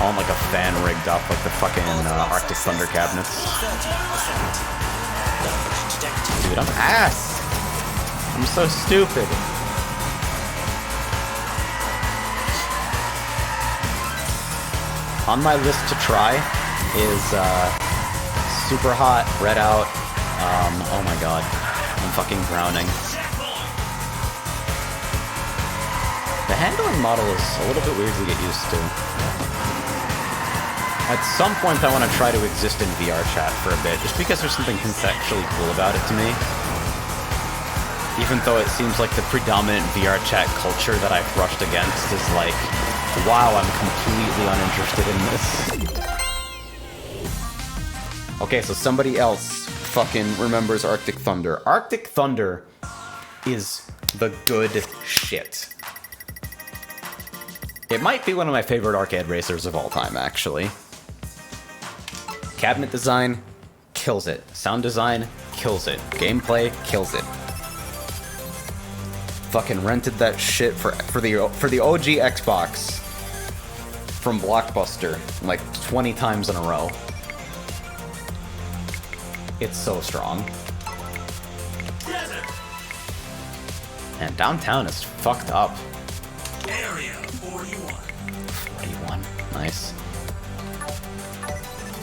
I want, like, a fan rigged up, like the fucking Arctic Thunder cabinets. Dude, I'm ass! I'm so stupid. On my list to try is Super Hot, Red Out. Oh my god, I'm fucking drowning. The handling model is a little bit weird to get used to. At some point I want to try to exist in VR chat for a bit, just because there's something conceptually cool about it to me. Even though it seems like the predominant VR chat culture that I've brushed against is like, wow, I'm completely uninterested in this. Okay, so somebody else fucking remembers Arctic Thunder. Arctic Thunder is the good shit. It might be one of my favorite arcade racers of all time, actually. Cabinet design, kills it. Sound design, kills it. Gameplay, kills it. Fucking rented that shit for the OG Xbox from Blockbuster like 20 times in a row. It's so strong. Desert. And downtown is fucked up. Area 41. 81. Nice.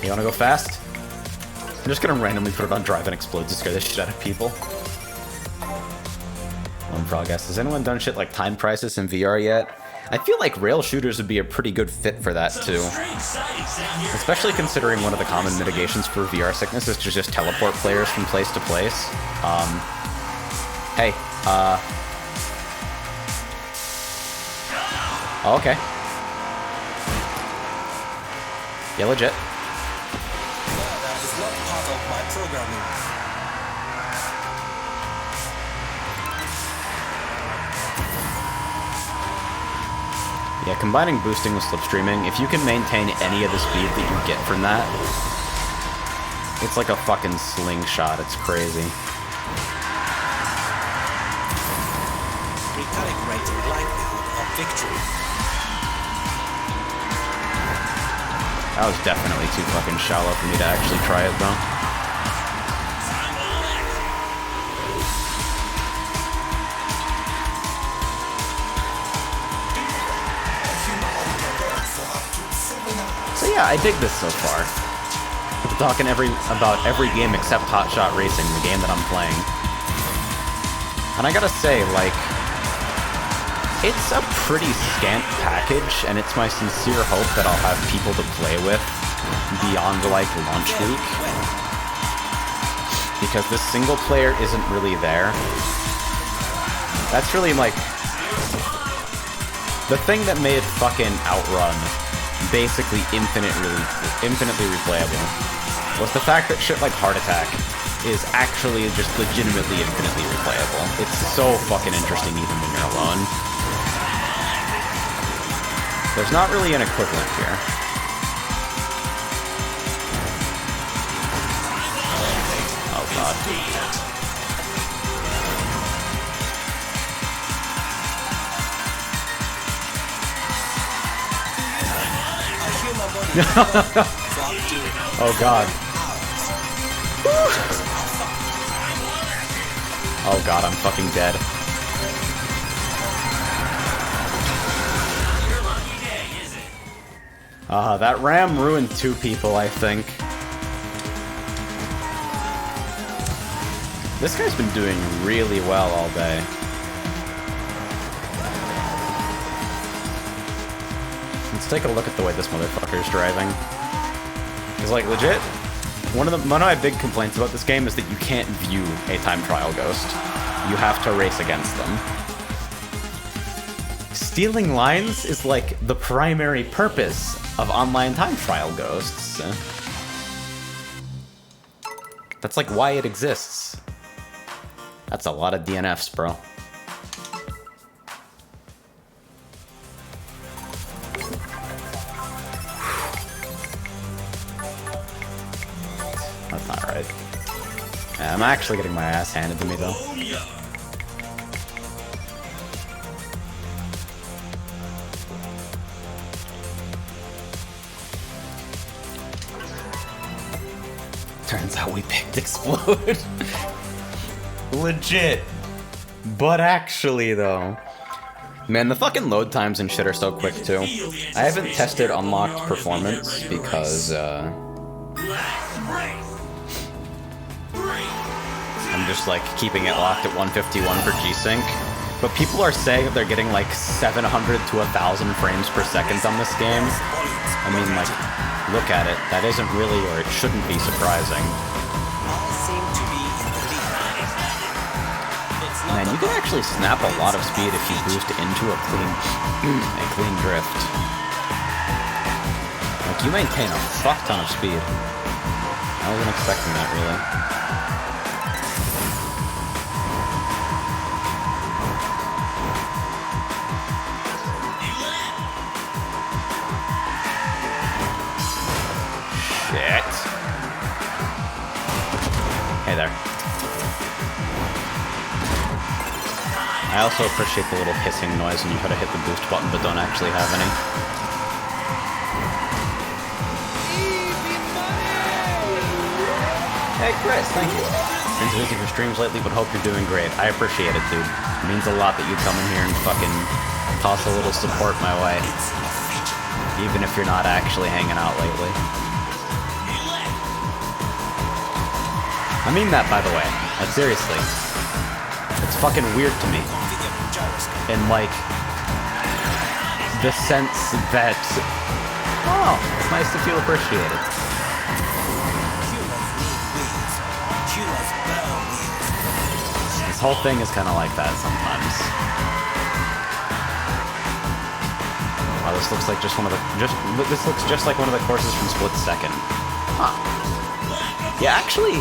You wanna go fast? I'm just gonna randomly put it on drive and explode to scare the shit out of people. One progress. Has anyone done shit like Time Crisis in VR yet? I feel like rail shooters would be a pretty good fit for that too. Especially considering one of the common mitigations for VR sickness is to just teleport players from place to place. Hey, oh, okay. Yeah, legit. That is not part of my programming. Yeah, combining boosting with slipstreaming, if you can maintain any of the speed that you get from that, it's like a fucking slingshot, it's crazy. Recalibrating likelihood of victory. That was definitely too fucking shallow for me to actually try it though. So yeah, I dig this so far. We're talking about every game except Hotshot Racing, the game that I'm playing. And I gotta say, like, it's a pretty scant package, and it's my sincere hope that I'll have people to play with beyond, like, launch week. Because this single player isn't really there. That's really, like, the thing that made fucking Outrun basically infinitely replayable was the fact that shit like Heart Attack is actually just legitimately infinitely replayable. It's so fucking interesting even when you're alone. There's not really an equivalent here. Oh god. Oh god. Oh god, I'm fucking dead. That ram ruined 2 people, I think. This guy's been doing really well all day. Let's take a look at the way this motherfucker's driving. It's like, legit, one of my big complaints about this game is that you can't view a time trial ghost. You have to race against them. Stealing lines is like the primary purpose of online time trial ghosts. That's like why it exists. That's a lot of DNFs, bro. That's not right. Yeah, I'm actually getting my ass handed to me, though. Turns out we picked Explode. Legit. But actually, though. Man, the fucking load times and shit are so quick, too. I haven't tested unlocked performance because, I'm just, like, keeping it locked at 151 for G-Sync. But people are saying that they're getting, like, 700 to 1,000 frames per second on this game. I mean, like, look at it. That isn't really, or it shouldn't be surprising. Man, you can actually snap a lot of speed if you boost into a clean drift. Like, you maintain a fuck ton of speed. I wasn't expecting that, really. Shit. I also appreciate the little hissing noise when you try to hit the boost button but don't actually have any. Hey Chris, thank you. Been busy for streams lately, but hope you're doing great. I appreciate it, dude. It means a lot that you come in here and fucking toss a little support my way. Even if you're not actually hanging out lately. I mean that, by the way. Like, seriously. It's fucking weird to me. In, like, the sense that... Oh, it's nice to feel appreciated. This whole thing is kind of like that sometimes. Wow, this looks like just one of the... This looks just like one of the courses from Split Second. Huh. Yeah, actually,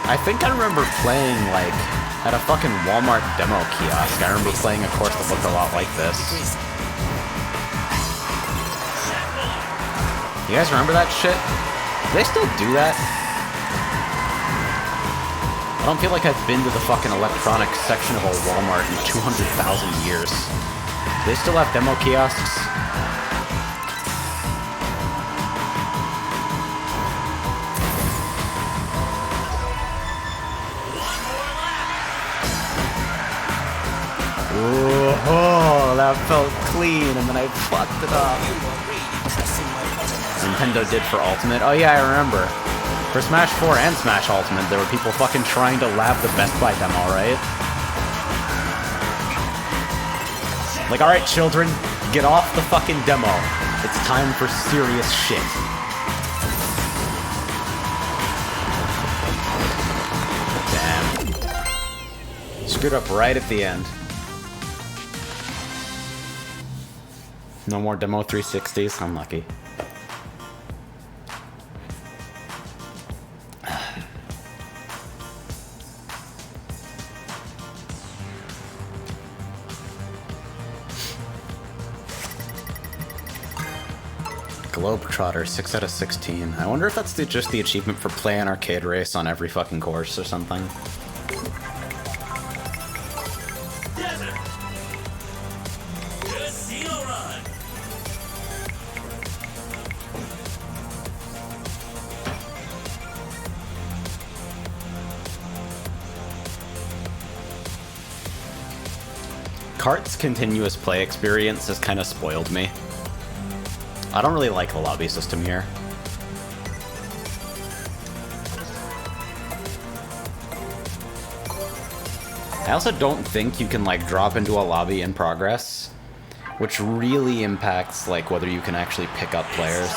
I think I remember playing, like, at a fucking Walmart demo kiosk. I remember playing a course that looked a lot like this. You guys remember that shit? Do they still do that? I don't feel like I've been to the fucking electronics section of a Walmart in 200,000 years. Do they still have demo kiosks? Oh, that felt clean, and then I fucked it up. Nintendo did for Ultimate. Oh yeah, I remember. For Smash 4 and Smash Ultimate, there were people fucking trying to lab the Best Buy demo, right? Like, alright children, get off the fucking demo. It's time for serious shit. Damn. Screwed up right at the end. No more demo 360s, unlucky. Globetrotter, 6 out of 16. I wonder if that's just the achievement for play an arcade race on every fucking course or something. Desert. Casino Run. Kart's continuous play experience has kind of spoiled me. I don't really like the lobby system here. I also don't think you can, like, drop into a lobby in progress, which really impacts, like, whether you can actually pick up players.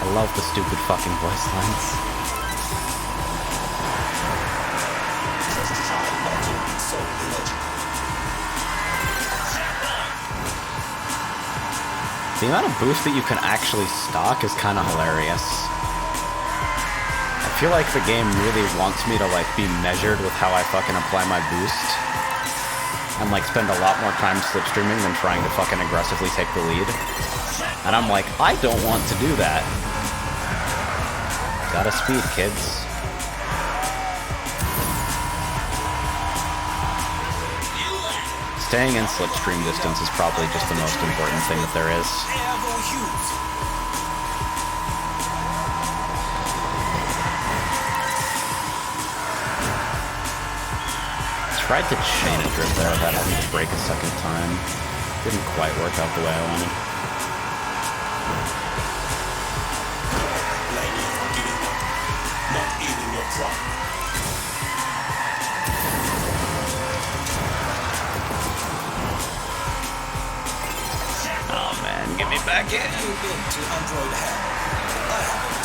I love the stupid fucking voice lines. The amount of boost that you can actually stock is kind of hilarious. I feel like the game really wants me to, like, be measured with how I fucking apply my boost. And, like, spend a lot more time slipstreaming than trying to fucking aggressively take the lead. And I'm like, I don't want to do that. Gotta speed, kids. Staying in slipstream distance is probably just the most important thing that there is. Tried to chain a drift there without having to break a second time. Didn't quite work out the way I wanted. Oh man, get me back in. You've been to Android Hell. I haven't.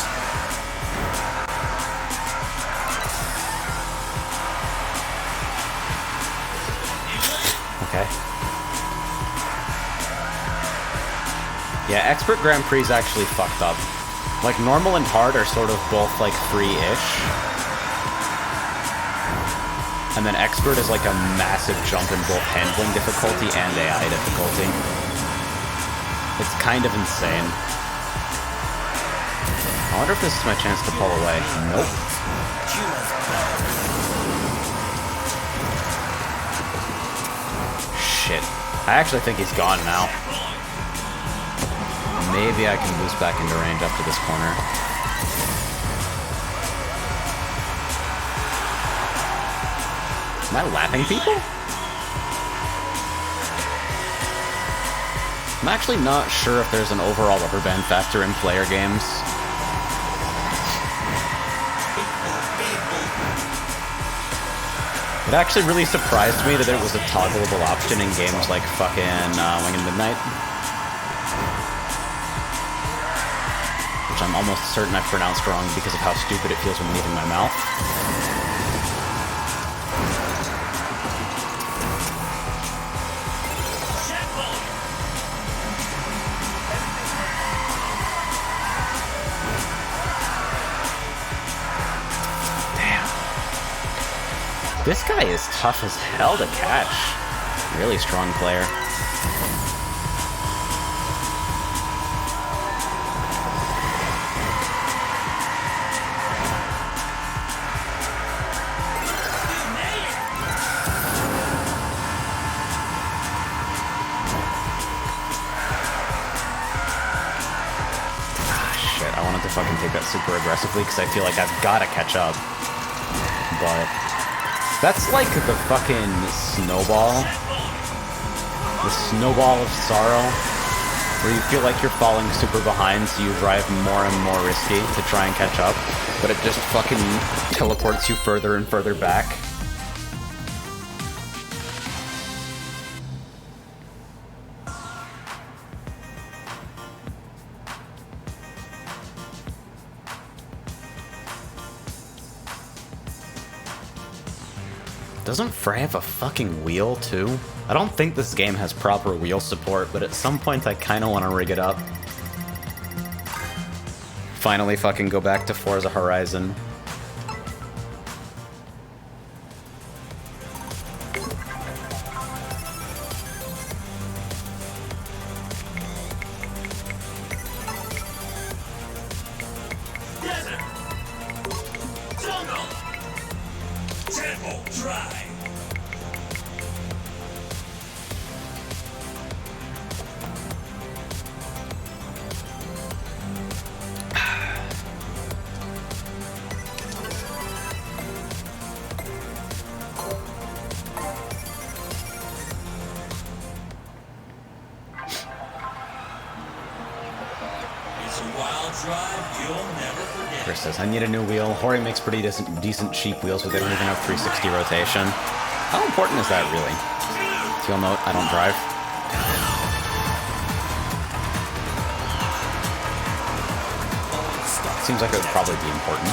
Okay. Yeah, Expert Grand Prix is actually fucked up. Like, normal and hard are sort of both, like, free-ish. And then expert is like a massive jump in both handling difficulty and AI difficulty. It's kind of insane. I wonder if this is my chance to pull away. Nope. Shit. I actually think he's gone now. Maybe I can boost back into range after this corner. Am I lapping people? I'm actually not sure if there's an overall rubber band factor in player games. It actually really surprised me that it was a toggleable option in games like fucking Wing and Midnight. Which I'm almost certain I pronounced wrong because of how stupid it feels when leaving my mouth. This guy is tough as hell to catch. Really strong player. Ah, shit, I wanted to fucking take that super aggressively because I feel like I've got to catch up. But that's like the fucking snowball. The snowball of sorrow. Where you feel like you're falling super behind, so you drive more and more risky to try and catch up. But it just fucking teleports you further and further back. Doesn't Frey have a fucking wheel, too? I don't think this game has proper wheel support, but at some point I kinda wanna rig it up. Finally fucking go back to Forza Horizon. Desert. Jungle. Temple Drive. It's a wild drive you'll never forget. Chris says, I need a new wheel. Hori makes pretty decent cheap wheels, but they don't even have 360 rotation. How important is that, really? So you'll note, I don't drive. Seems like it would probably be important.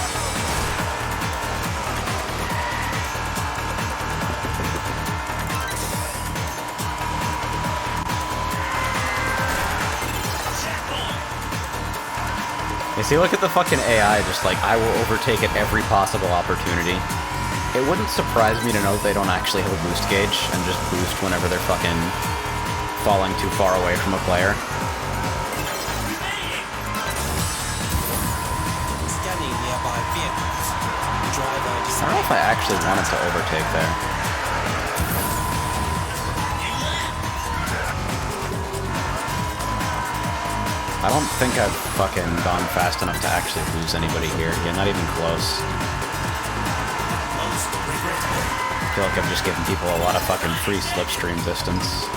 You see, look at the fucking AI, just like, I will overtake at every possible opportunity. It wouldn't surprise me to know that they don't actually have a boost gauge, and just boost whenever they're fucking falling too far away from a player. Scanning nearby vehicles. Driver I don't know if I actually wanted to overtake there. I don't think I've fucking gone fast enough to actually lose anybody here. Yeah, not even close. I feel like I've just given people a lot of fucking free slipstream distance.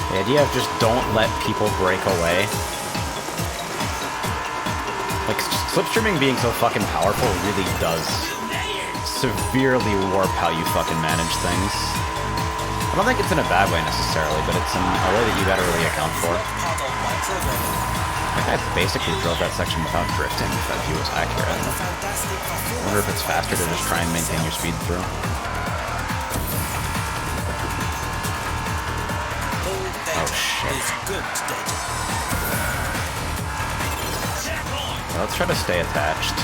The idea of just don't let people break away. Like, slipstreaming being so fucking powerful really does severely warp how you fucking manage things. I don't think it's in a bad way necessarily, but it's in a way that you gotta really account for. I think I basically drove that section without drifting, if that view was accurate. I wonder if it's faster to just try and maintain your speed through. Oh shit. is good data. Oh Let's try to stay attached.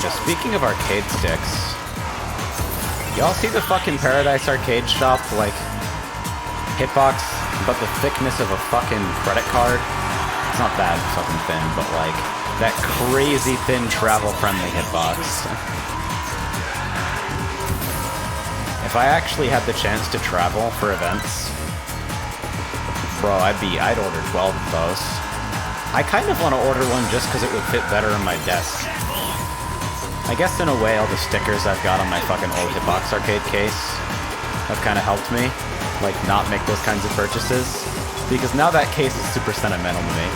Just speaking of arcade sticks, y'all see the fucking Paradise Arcade Shop, like, hitbox, but the thickness of a fucking credit card? It's not that fucking thin, but like, that crazy thin travel-friendly hitbox. If I actually had the chance to travel for events, bro, I'd order 12 of those. I kind of want to order one just because it would fit better on my desk. I guess in a way all the stickers I've got on my fucking old Hitbox arcade case have kind of helped me, like, not make those kinds of purchases. Because now that case is super sentimental to me.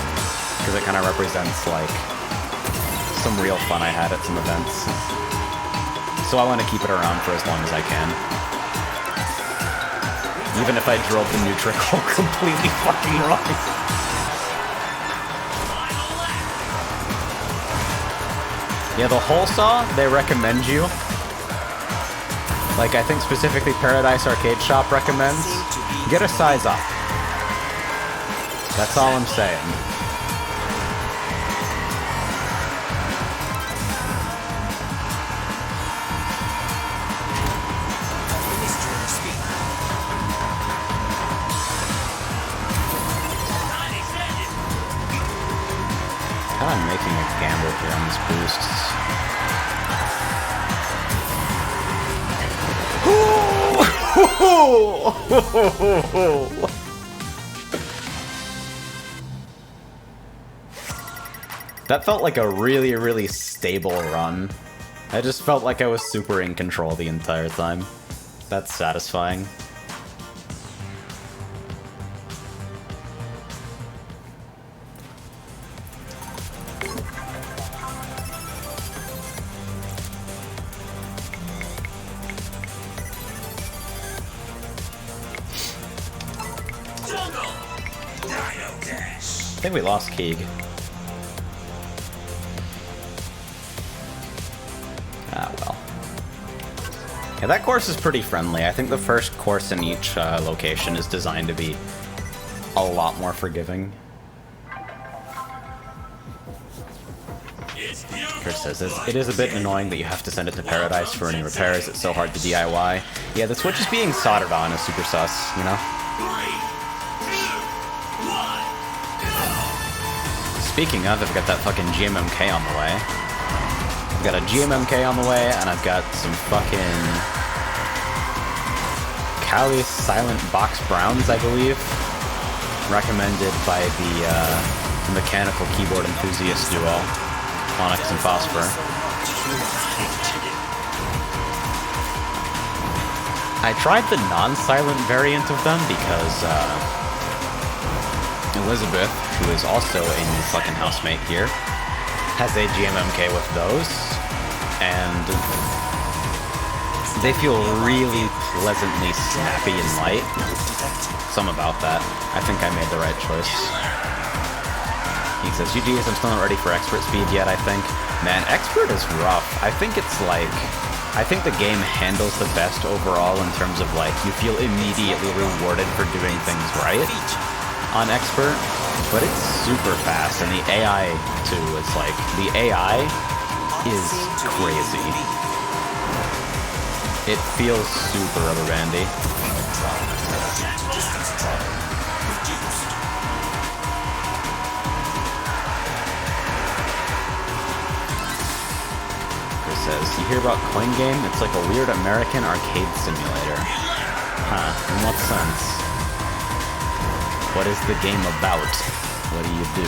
Because it kind of represents, like, some real fun I had at some events. So I want to keep it around for as long as I can. Even if I drove the new trick hole completely fucking wrong. Yeah, the hole saw, they recommend you. Like, I think specifically Paradise Arcade Shop recommends. Get a size up. That's all I'm saying. I'm making a gamble here on these boosts. That felt like a really, really stable run. I just felt like I was super in control the entire time. That's satisfying. I think we lost Keeg. Ah, well. Yeah, that course is pretty friendly. I think the first course in each location is designed to be a lot more forgiving. Chris says, it is a bit annoying that you have to send it to Paradise for any repairs. It's so hard to DIY. Yeah, the Switch is being soldered on is super sus, you know? Speaking of, I've got that fucking GMMK on the way. I've got a GMMK on the way, and I've got some fucking Cali Silent Box Browns, I believe. Recommended by the mechanical keyboard enthusiast duo, Onyx and Phosphor. I tried the non-silent variant of them because, Elizabeth, who is also a new fucking housemate here, has a GMMK with those, and they feel really pleasantly snappy and light. Some about that. I think I made the right choice. He says, GG's, I'm still not ready for expert speed yet, I think. Man, expert is rough. I think it's like, I think the game handles the best overall in terms of like, you feel immediately rewarded for doing things right on expert, but it's super fast, and the AI too, it's like, the AI is crazy. It feels super rubber bandy. Chris says, you hear about Coin Game? It's like a weird American arcade simulator. Huh, in what sense? What is the game about? What do you do?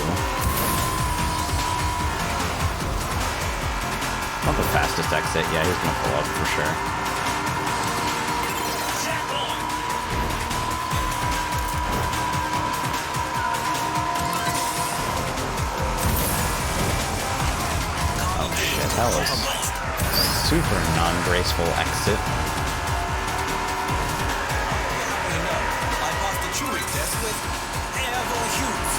Not the fastest exit. Yeah, he's gonna pull up for sure. Oh shit, that was super non-graceful exit. I passed the jury test with airborne hues.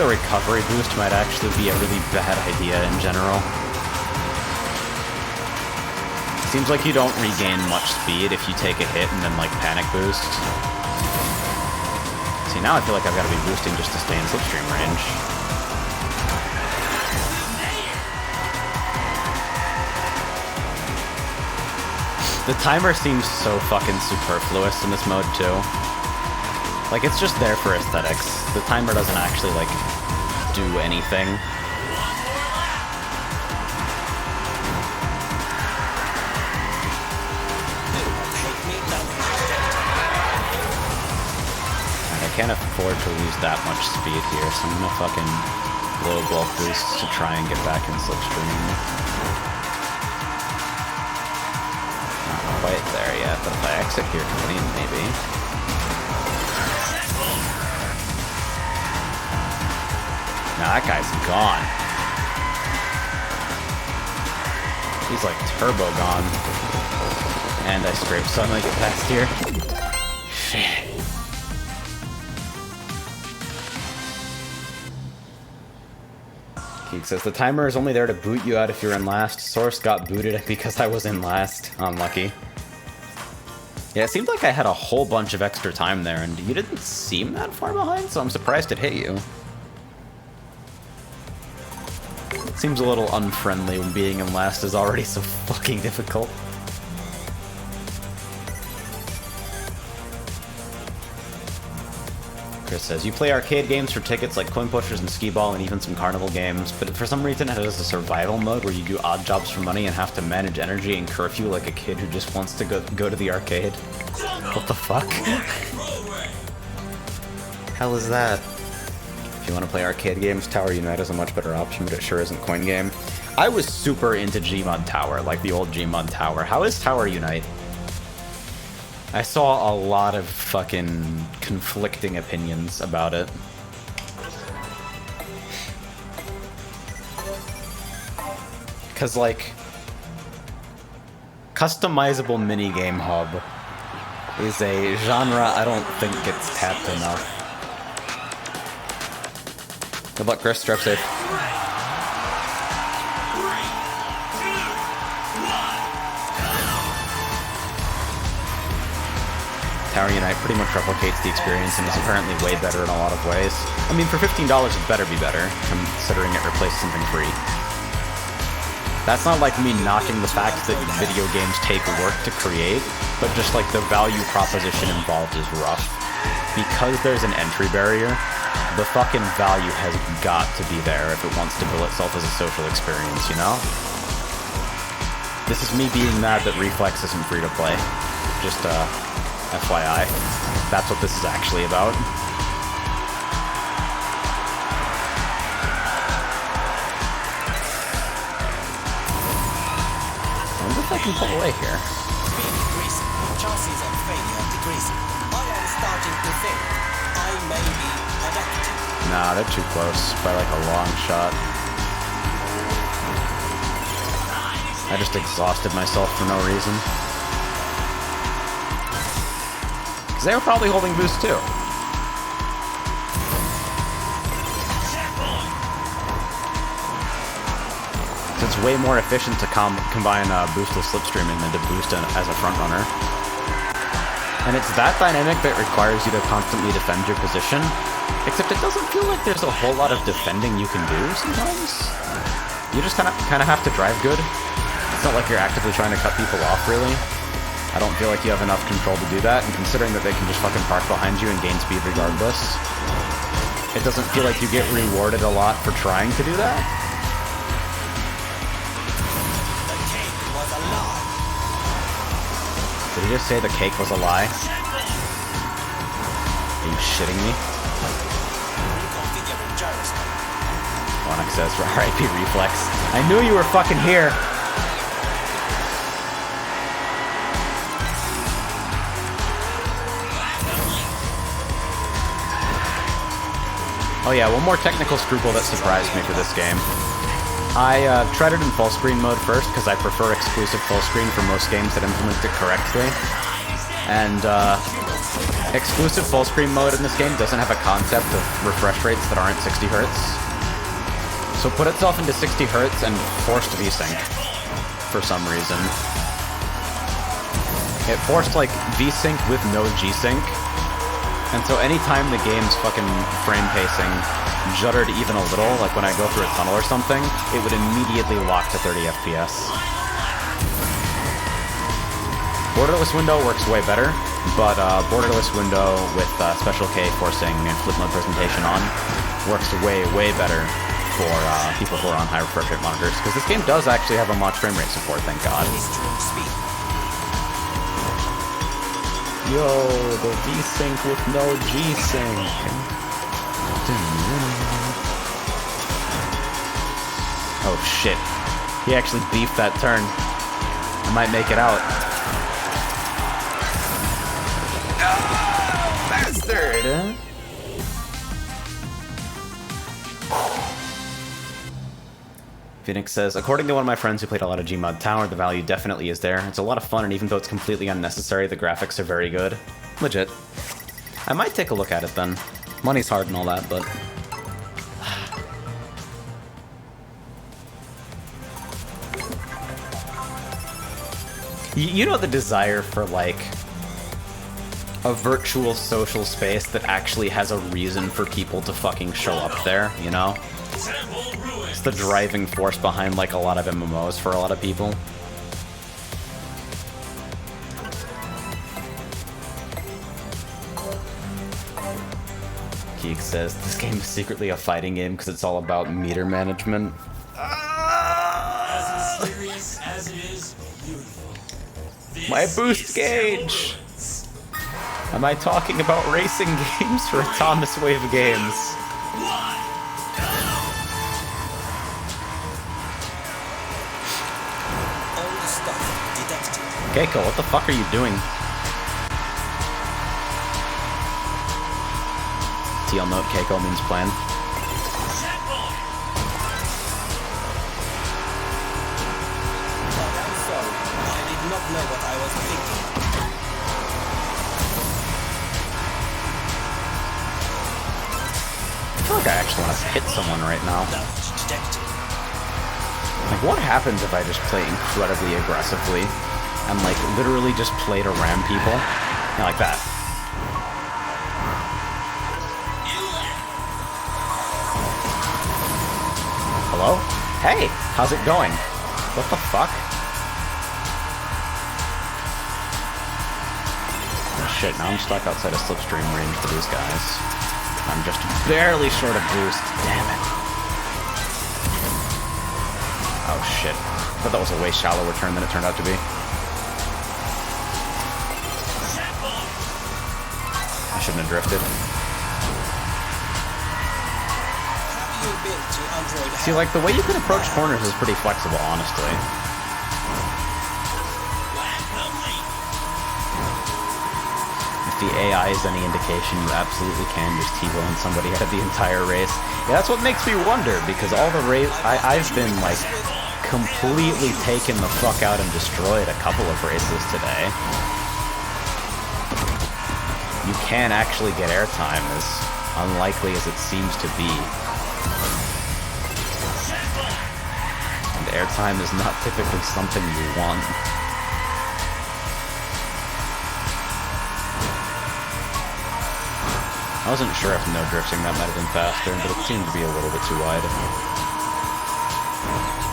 the recovery boost might actually be a really bad idea in general. Seems like you don't regain much speed if you take a hit and then, like, panic boost. See, now I feel like I've got to be boosting just to stay in slipstream range. The timer seems so fucking superfluous in this mode, too. Like, it's just there for aesthetics. The timer doesn't actually, like, do anything. I can't afford to lose that much speed here, so I'm gonna fucking blow bulk boost to try and get back in slipstream. Not quite there yet, but if I exit here clean, maybe. Now that guy's gone. He's like turbo gone. And I scrape suddenly get past here. Shit. Geek says the timer is only there to boot you out if you're in last. Source got booted because I was in last. Unlucky. Yeah, it seemed like I had a whole bunch of extra time there, and you didn't seem that far behind, so I'm surprised it hit you. Seems a little unfriendly when being in last is already so fucking difficult. Chris says, you play arcade games for tickets like Coin Pushers and Skee-Ball and even some carnival games, but for some reason it has a survival mode where you do odd jobs for money and have to manage energy and curfew like a kid who just wants to go to the arcade. What the fuck? Hell is that? If you want to play arcade games, Tower Unite is a much better option, but it sure isn't Coin Game. I was super into Gmod Tower, like the old Gmod Tower. How is Tower Unite? I saw a lot of fucking conflicting opinions about it. Cause like, customizable minigame hub is a genre I don't think gets tapped enough. Good luck, Chris. Drive safe. Tower Unite pretty much replicates the experience and is apparently way better in a lot of ways. I mean, for $15 it better be better, considering it replaced something free. That's not like me knocking the fact that video games take work to create, but just like the value proposition involved is rough. Because there's an entry barrier, the fucking value has got to be there if it wants to bill itself as a social experience, you know? This is me being mad that Reflex isn't free to play. Just, FYI. That's what this is actually about. I wonder if I can pull away here. Speed increasing. Chances of failure decreasing. I am starting to think I may be addicted. Nah, they're too close by like a long shot. I just exhausted myself for no reason. Because they were probably holding boost too. So it's way more efficient to combine boostless slipstreaming than to boost as a front runner. And it's that dynamic that requires you to constantly defend your position, except it doesn't feel like there's a whole lot of defending you can do sometimes. You just kind of have to drive good. It's not like you're actively trying to cut people off, really. I don't feel like you have enough control to do that, and considering that they can just fucking park behind you and gain speed regardless, it doesn't feel like you get rewarded a lot for trying to do that. The cake was a lie. Did he just say the cake was a lie? Are you shitting me? Reconfiguring gyroscope. Onyx says, RIP Reflex. I knew you were fucking here! Oh yeah, one more technical scruple that surprised me for this game. I tried it in full screen mode first because I prefer exclusive full screen for most games that implement it correctly. And Exclusive full screen mode in this game doesn't have a concept of refresh rates that aren't 60 Hz. So put itself into 60 Hz and forced VSync for some reason. It forced like VSync with no G-Sync. And so anytime the game's fucking frame pacing juddered even a little, like when I go through a tunnel or something, it would immediately lock to 30 FPS. Borderless window works way better, but borderless window with special K forcing and flip mode presentation on works way, way better for people who are on high refresh rate monitors, because this game does actually have a mod frame rate support, thank God. Yo, the V-Sync with no G-Sync. Oh shit. He actually beefed that turn. I might make it out. Oh, bastard! Phoenix says, according to one of my friends who played a lot of Gmod Tower, the value definitely is there. It's a lot of fun, and even though it's completely unnecessary, the graphics are very good. Legit. I might take a look at it then. Money's hard and all that, but... You know the desire for, like, a virtual social space that actually has a reason for people to fucking show up there, you know? It's the driving force behind, like, a lot of MMOs for a lot of people. Geek says, this game is secretly a fighting game because it's all about meter management. As mysterious as it is beautiful. My boost gauge! Am I talking about racing games or Thomas Wave games? Keiko, what the fuck are you doing? TL note, Keiko means plan. I did not know what I was thinking. I feel like I actually want to hit someone right now. Damage detected. Like, what happens if I just play incredibly aggressively and, like, literally just play to ram people? Yeah, like that. Hello? Hey! How's it going? What the fuck? Oh shit, now I'm stuck outside of slipstream range for these guys. I'm just barely short of boost. Damn it. Oh shit. I thought that was a way shallower turn than it turned out to be. I shouldn't have drifted. See, like, the way you can approach corners is pretty flexible, honestly. If the AI is any indication, you absolutely can just T-bone somebody out of the entire race. Yeah, that's what makes me wonder, because all the race... I've been, like, completely taken the fuck out and destroyed a couple of races today. You can actually get airtime, as unlikely as it seems to be. And airtime is not typically something you want. I wasn't sure if no drifting that might have been faster, but it seemed to be a little bit too wide.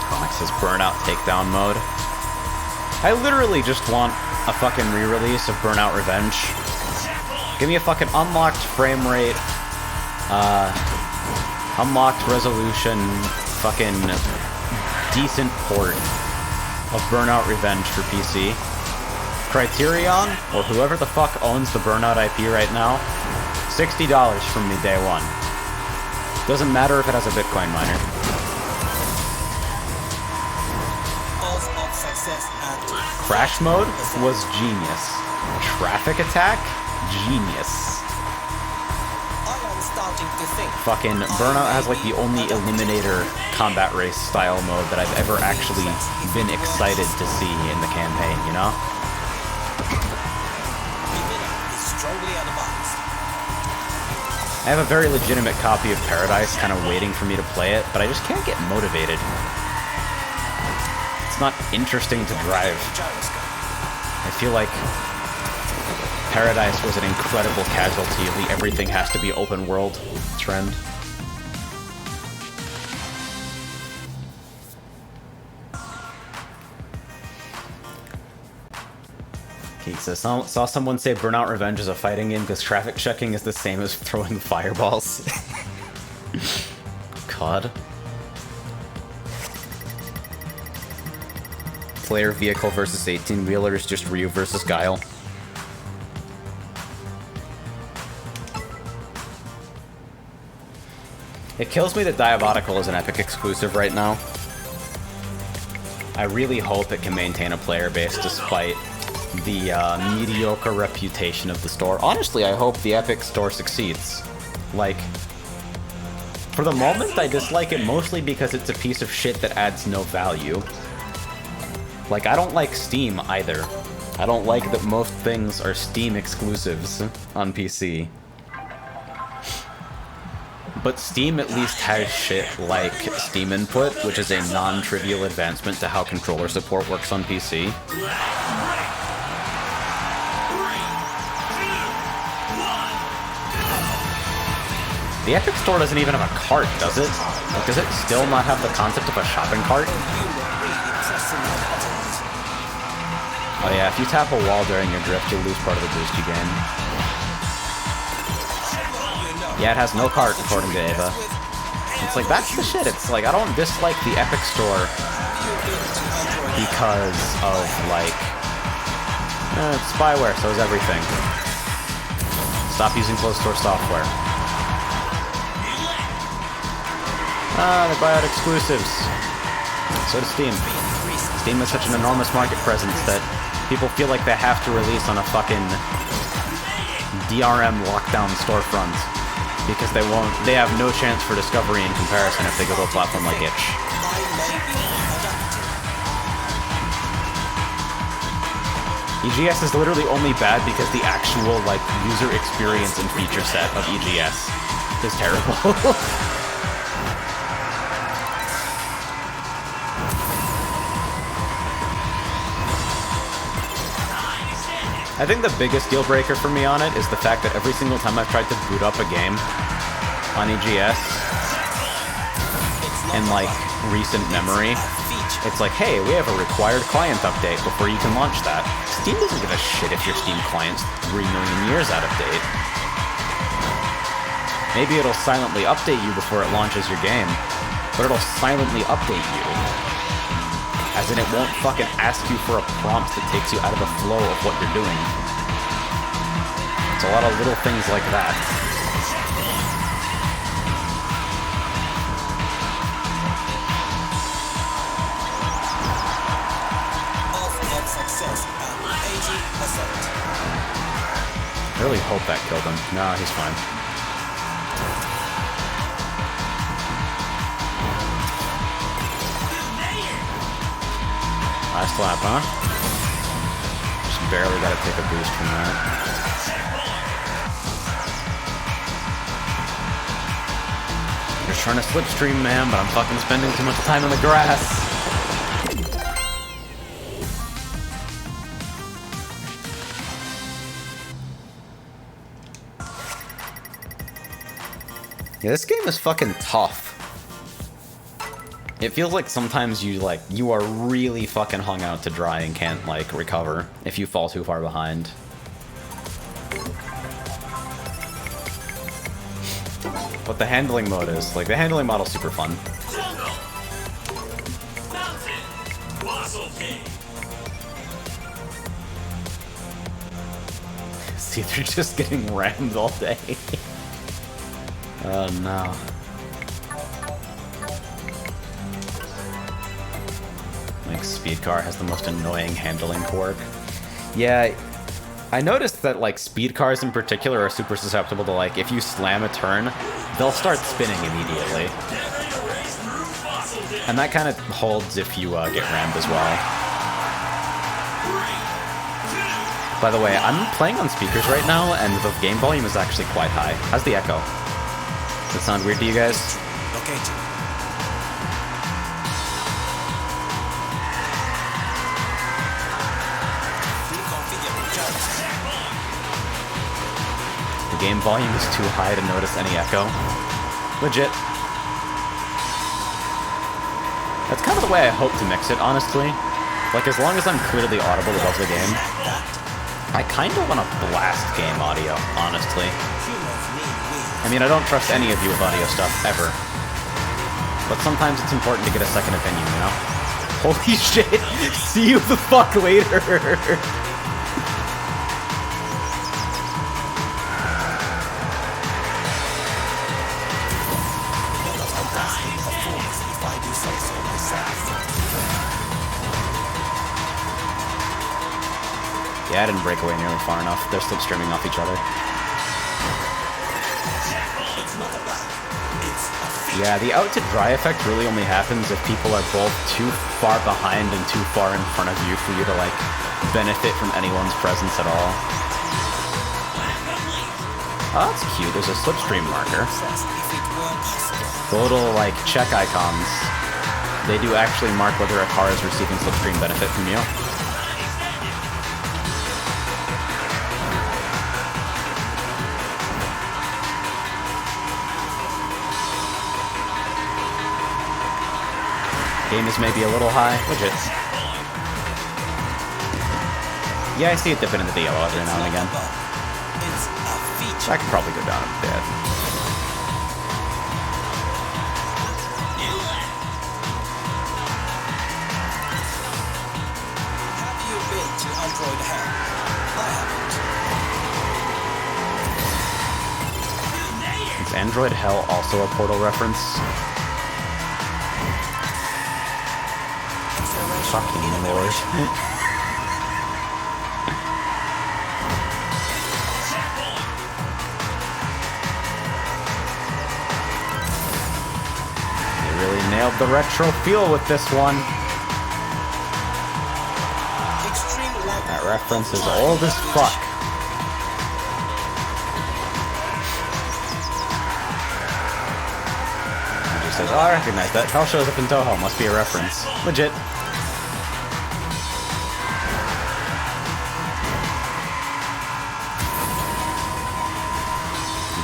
Chronic says Burnout Takedown mode. I literally just want a fucking re-release of Burnout Revenge. Give me a fucking unlocked frame rate, unlocked resolution, fucking decent port of Burnout Revenge for PC. Criterion, or whoever the fuck owns the Burnout IP right now, $60 from me day one. Doesn't matter if it has a Bitcoin miner. Crash mode was genius. Traffic attack? Genius. Fucking Burnout has like the only Eliminator combat race style mode that I've ever actually been excited to see in the campaign, you know? strongly advised. I have a very legitimate copy of Paradise kind of waiting for me to play it, but I just can't get motivated. It's not interesting to drive. I feel like Paradise was an incredible casualty of the everything has to be open world trend. He says, saw someone say Burnout Revenge is a fighting game because traffic checking is the same as throwing fireballs. God. Player vehicle versus 18-wheelers, just Ryu versus Guile. It kills me that Diabotical is an Epic exclusive right now. I really hope it can maintain a player base despite the mediocre reputation of the store. Honestly, I hope the Epic store succeeds. Like, for the moment, I dislike it mostly because it's a piece of shit that adds no value. Like, I don't like Steam either. I don't like that most things are Steam exclusives on PC. But Steam at least has shit like Steam Input, which is a non-trivial advancement to how controller support works on PC. The Epic Store doesn't even have a cart, does it? Like, does it still not have the concept of a shopping cart? Oh yeah, if you tap a wall during your drift, you lose part of the boost you gain. Yeah, it has no cart, according to Ava. It's like, that's the shit. It's like, I don't dislike the Epic Store because of, like, it's spyware, so is everything. Stop using closed source software. They buy out exclusives. So does Steam. Steam has such an enormous market presence that people feel like they have to release on a fucking DRM lockdown storefront because they have no chance for discovery in comparison if they go to a platform like itch. EGS is literally only bad because the actual, like, user experience and feature set of EGS is terrible. I think the biggest deal breaker for me on it is the fact that every single time I've tried to boot up a game on EGS in, like, recent memory, it's like, hey, we have a required client update before you can launch that. Steam doesn't give a shit if your Steam client's 3 million years out of date. Maybe it'll silently update you before it launches your game, but it'll silently update you. As in, it won't fucking ask you for a prompt that takes you out of the flow of what you're doing. It's a lot of little things like that. I really hope that killed him. No, he's fine. Last lap, huh? Just barely gotta take a boost from that. I'm just trying to slipstream, man, but I'm fucking spending too much time in the grass. Yeah, this game is fucking tough. It feels like sometimes you are really fucking hung out to dry and can't, like, recover if you fall too far behind. But the handling mode is, like, the handling model's super fun. See, they're just getting rammed all day. Oh no. Like, Speed Car has the most annoying handling quirk. Yeah, I noticed that, like, Speed Cars in particular are super susceptible to, like, if you slam a turn, they'll start spinning immediately. And that kind of holds if you get rammed as well. By the way, I'm playing on speakers right now, and the game volume is actually quite high. How's the echo? Does it sound weird to you guys? Located. Reconfigure journey. The game volume is too high to notice any echo. Legit. That's kind of the way I hope to mix it, honestly. Like, as long as I'm clearly audible above the game, I kind of want to blast game audio, honestly. I mean, I don't trust any of you with audio stuff, ever. But sometimes it's important to get a second opinion, you know? Holy shit! See you the fuck later! Yeah, I didn't break away nearly far enough. They're slipstreaming off each other. Yeah, the out to dry effect really only happens if people are both too far behind and too far in front of you for you to, like, benefit from anyone's presence at all. Oh, that's cute. There's a slipstream marker. The little, like, check icons, they do actually mark whether a car is receiving slipstream benefit from you. Game is maybe a little high. Legit. Yeah, I see it dipping into the yellow every now and again. I could probably go down a bit. Have you been to Android Hell? I haven't. Is Android Hell also a Portal reference? Fucking lord. They really nailed the retro feel with this one. That reference is old as fuck. He just says, oh, I recognize that. Hell shows up in Toho. Must be a reference. Legit.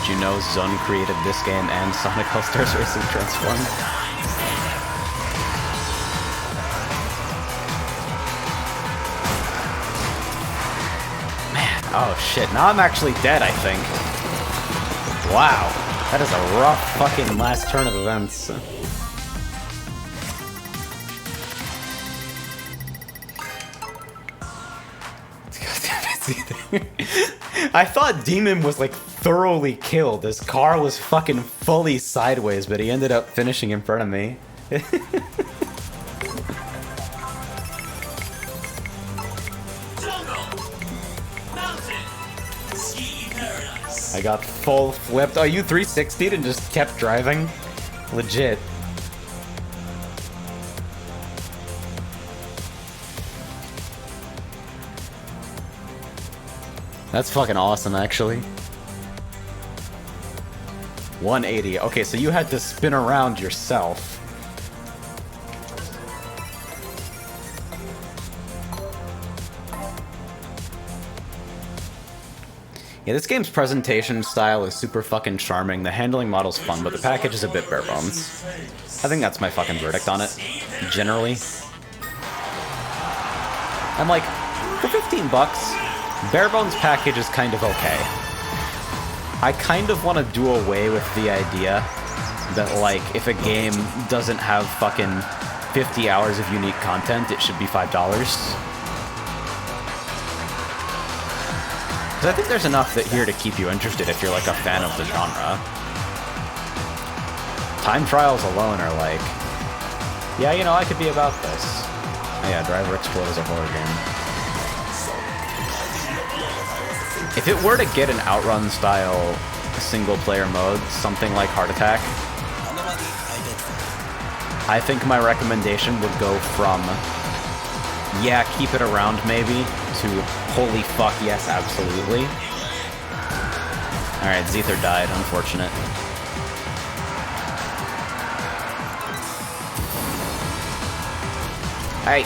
Did you know Zone created this game and Sonic All-Stars Racing Transform? Man, oh shit, now I'm actually dead, I think. Wow, that is a rough fucking last turn of events. I thought Demon was like thoroughly killed. His car was fucking fully sideways, but he ended up finishing in front of me. I got full flipped. Oh, you 360'd and just kept driving? Legit. That's fucking awesome, actually. 180. Okay, so you had to spin around yourself. Yeah, this game's presentation style is super fucking charming. The handling model's fun, but the package is a bit bare bones. I think that's my fucking verdict on it, generally. I'm like, for 15 bucks, bare bones package is kind of okay. I kind of want to do away with the idea that, like, if a game doesn't have fucking 50 hours of unique content, it should be $5. Because I think there's enough here to keep you interested if you're, like, a fan of the genre. Time trials alone are like, yeah, you know, I could be about this. Oh yeah, Driver Explode is a horror game. If it were to get an Outrun style single-player mode, something like Heart Attack, I think my recommendation would go from, yeah, keep it around maybe, to Holy fuck, yes, absolutely. Alright, Zether died, unfortunate. Hey!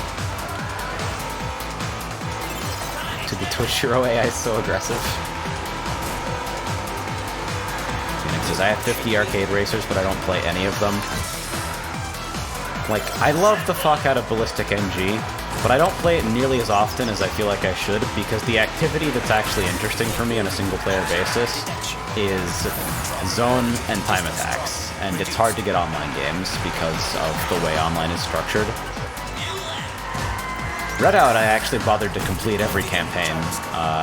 To the Twitch Hero AI is so aggressive. Phoenix says, I have 50 arcade racers, but I don't play any of them. Like, I love the fuck out of Ballistic NG, but I don't play it nearly as often as I feel like I should, because the activity that's actually interesting for me on a single-player basis is zone and time attacks, and it's hard to get online games because of the way online is structured. Redout, I actually bothered to complete every campaign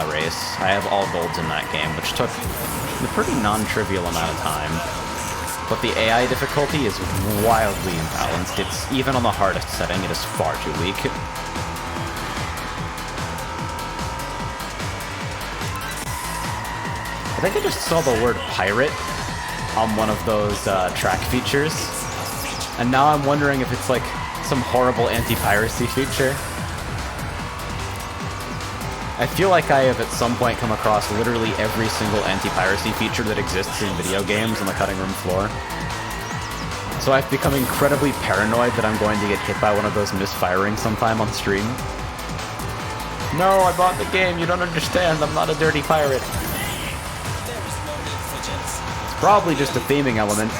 race. I have all golds in that game, which took a pretty non-trivial amount of time. But the AI difficulty is wildly imbalanced. It's even on the hardest setting, it is far too weak. I think I just saw the word pirate on one of those track features, and now I'm wondering if it's like some horrible anti-piracy feature. I feel like I have at some point come across literally every single anti-piracy feature that exists in video games on the cutting room floor. So I've become incredibly paranoid that I'm going to get hit by one of those misfiring sometime on stream. No, I bought the game, you don't understand, I'm not a dirty pirate. It's probably just a theming element.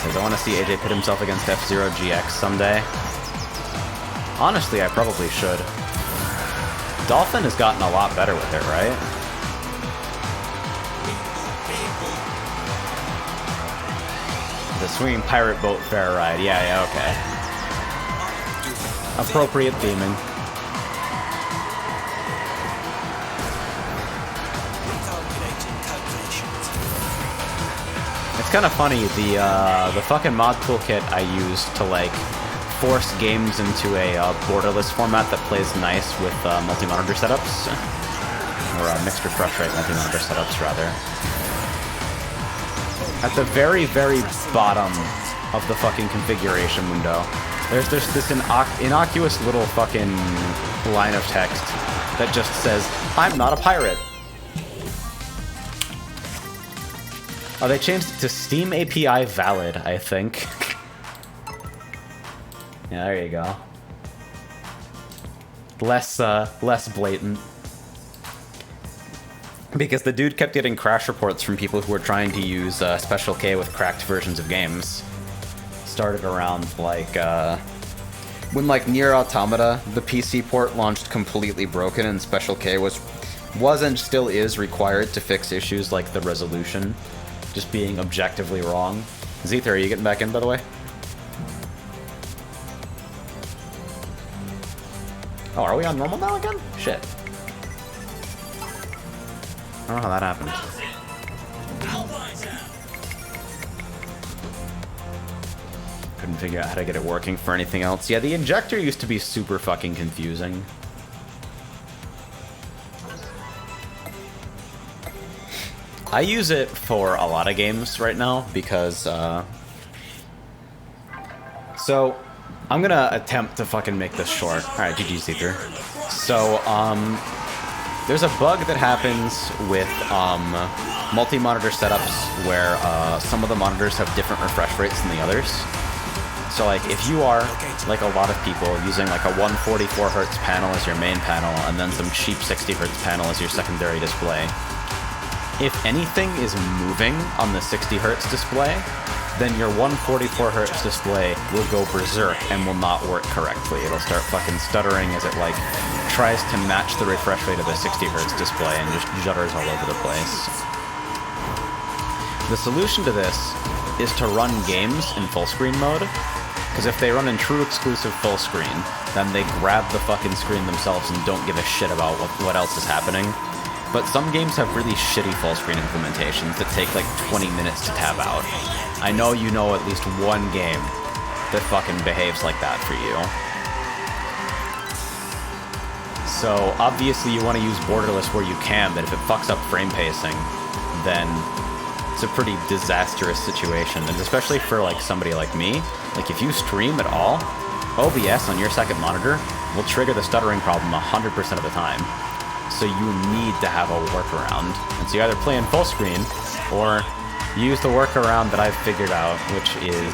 I want to see AJ pit himself against F-Zero GX someday. Honestly, I probably should. Dolphin has gotten a lot better with it, right? The swinging pirate boat fair ride. Yeah, okay. Appropriate theming. It's kind of funny, the fucking mod toolkit I use to, like, force games into a borderless format that plays nice with multi-monitor setups. Or mixed refresh rate multi-monitor setups, rather. At the very, very bottom of the fucking configuration window, there's this innocuous little fucking line of text that just says, I'm not a pirate. Oh, they changed it to Steam API valid, I think. Yeah, there you go. Less blatant. Because the dude kept getting crash reports from people who were trying to use Special K with cracked versions of games. Started around, like, when, like, Nier Automata, the PC port launched completely broken and Special K was and still is required to fix issues like the resolution just being objectively wrong. Zether, are you getting back in, by the way? Oh, are we on normal now again? Shit. I don't know how that happened. Couldn't figure out how to get it working for anything else. Yeah, the injector used to be super fucking confusing. I use it for a lot of games right now because, so, I'm gonna attempt to fucking make this short. Alright, GG, Zether. So, there's a bug that happens with, multi-monitor setups where, some of the monitors have different refresh rates than the others. So, like, if you are, like a lot of people, using, like, a 144Hz panel as your main panel, and then some cheap 60Hz panel as your secondary display, if anything is moving on the 60Hz display, then your 144Hz display will go berserk and will not work correctly. It'll start fucking stuttering as it, like, tries to match the refresh rate of a 60Hz display and just judders all over the place. The solution to this is to run games in full screen mode, because if they run in true exclusive full screen, then they grab the fucking screen themselves and don't give a shit about what else is happening. But some games have really shitty full screen implementations that take like 20 minutes to tab out. I know you know at least one game that fucking behaves like that for you. So obviously you want to use borderless where you can, but if it fucks up frame pacing, then it's a pretty disastrous situation. And especially for like somebody like me, like if you stream at all, OBS on your second monitor will trigger the stuttering problem 100% of the time. So you need to have a workaround. And so you either play in full screen, or use the workaround that I've figured out, which is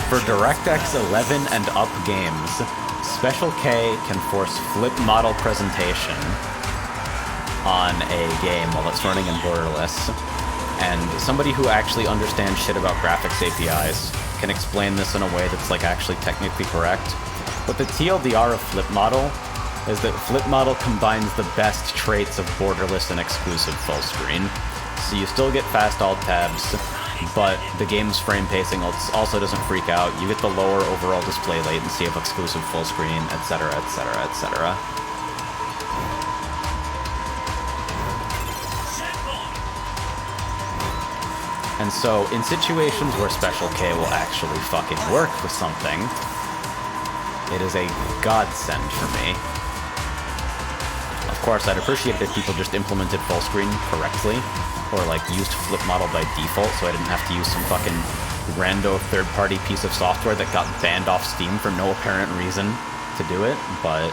for DirectX 11 and up games, Special K can force flip model presentation on a game while it's running in borderless. And somebody who actually understands shit about graphics APIs can explain this in a way that's like actually technically correct. But the TLDR of flip model is that flip model combines the best traits of borderless and exclusive full screen. So you still get fast alt tabs, but the game's frame pacing also doesn't freak out. You get the lower overall display latency of exclusive full screen, etc., etc., etc. And so, in situations where Special K will actually fucking work with something, it is a godsend for me. Of course, I'd appreciate it if people just implemented full screen correctly, or like used flip model by default, so I didn't have to use some fucking rando third-party piece of software that got banned off Steam for no apparent reason to do it, but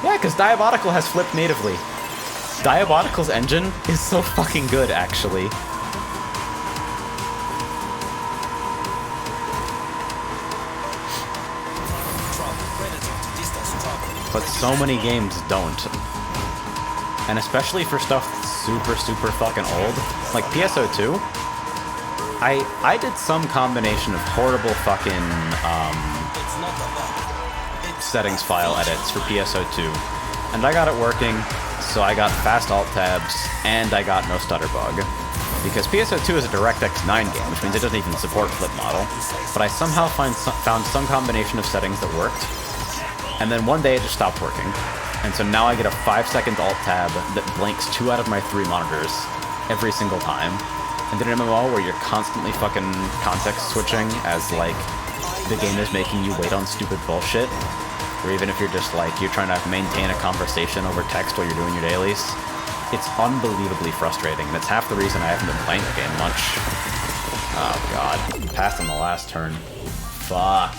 yeah, because Diabolical has flipped natively. Diabolical's engine is so fucking good, actually. But so many games don't. And especially for stuff super, super fucking old, like PSO2, I did some combination of horrible fucking settings file edits for PSO2, and I got it working, so I got fast alt tabs, and I got no stutter bug. Because PSO2 is a DirectX 9 game, which means it doesn't even support flip model, but I somehow found some combination of settings that worked, and then one day it just stopped working. And so now I get a 5-second alt tab that blinks 2 out of my 3 monitors every single time. And in an MMO where you're constantly fucking context switching as like the game is making you wait on stupid bullshit, or even if you're just like you're trying to maintain a conversation over text while you're doing your dailies, it's unbelievably frustrating. And it's half the reason I haven't been playing the game much. Oh god, passed on the last turn. Fuck.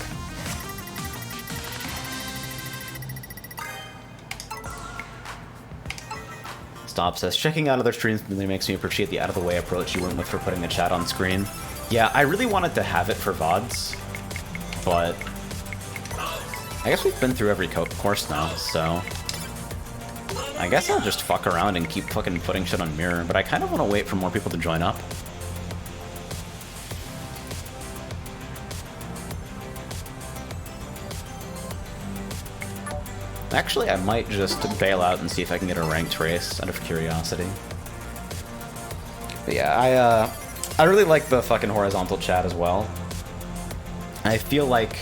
Stop says, checking out other streams really makes me appreciate the out-of-the-way approach you went with for putting the chat on screen. Yeah, I really wanted to have it for VODs, but I guess we've been through every course now, so I guess I'll just fuck around and keep fucking putting shit on Mirror, but I kind of want to wait for more people to join up. Actually, I might just bail out and see if I can get a ranked race out of curiosity. But yeah, I really like the fucking horizontal chat as well. I feel like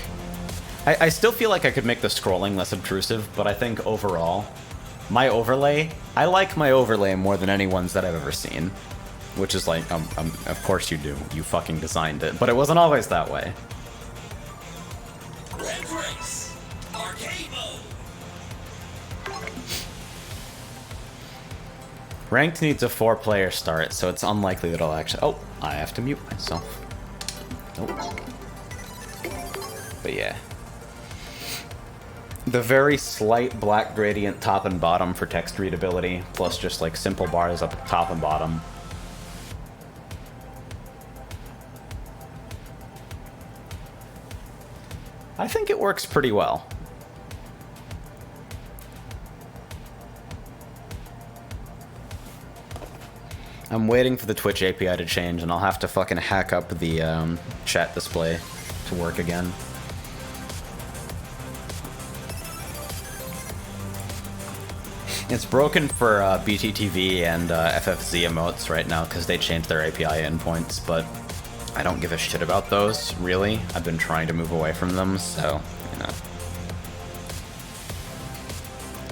I still feel like I could make the scrolling less obtrusive, but I think overall, my overlay, I like my overlay more than any ones that I've ever seen. Which is like, of course you do. You fucking designed it. But it wasn't always that way. Red Race, arcade mode. Ranked needs a 4-player start, so it's unlikely that I'll actually... Oh, I have to mute myself. Oh. But yeah. The very slight black gradient top and bottom for text readability, plus just like simple bars up at top and bottom. I think it works pretty well. I'm waiting for the Twitch API to change, and I'll have to fucking hack up the chat display to work again. It's broken for BTTV and FFZ emotes right now because they changed their API endpoints, but I don't give a shit about those, really. I've been trying to move away from them, so, you know.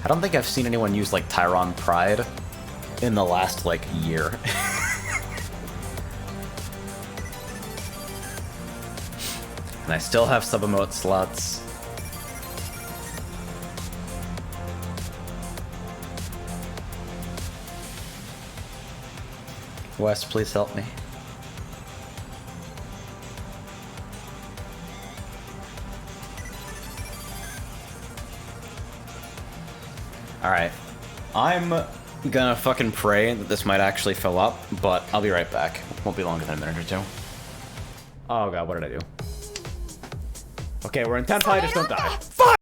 I don't think I've seen anyone use, like, Tyron Pride in the last, like, year. And I still have sub-emote slots. Wes, please help me. Alright. I'm gonna fucking pray that this might actually fill up, but I'll be right back. Won't be longer than a minute or two. Oh god, what did I do? Okay, we're in 10 fight, just don't die. Fuck!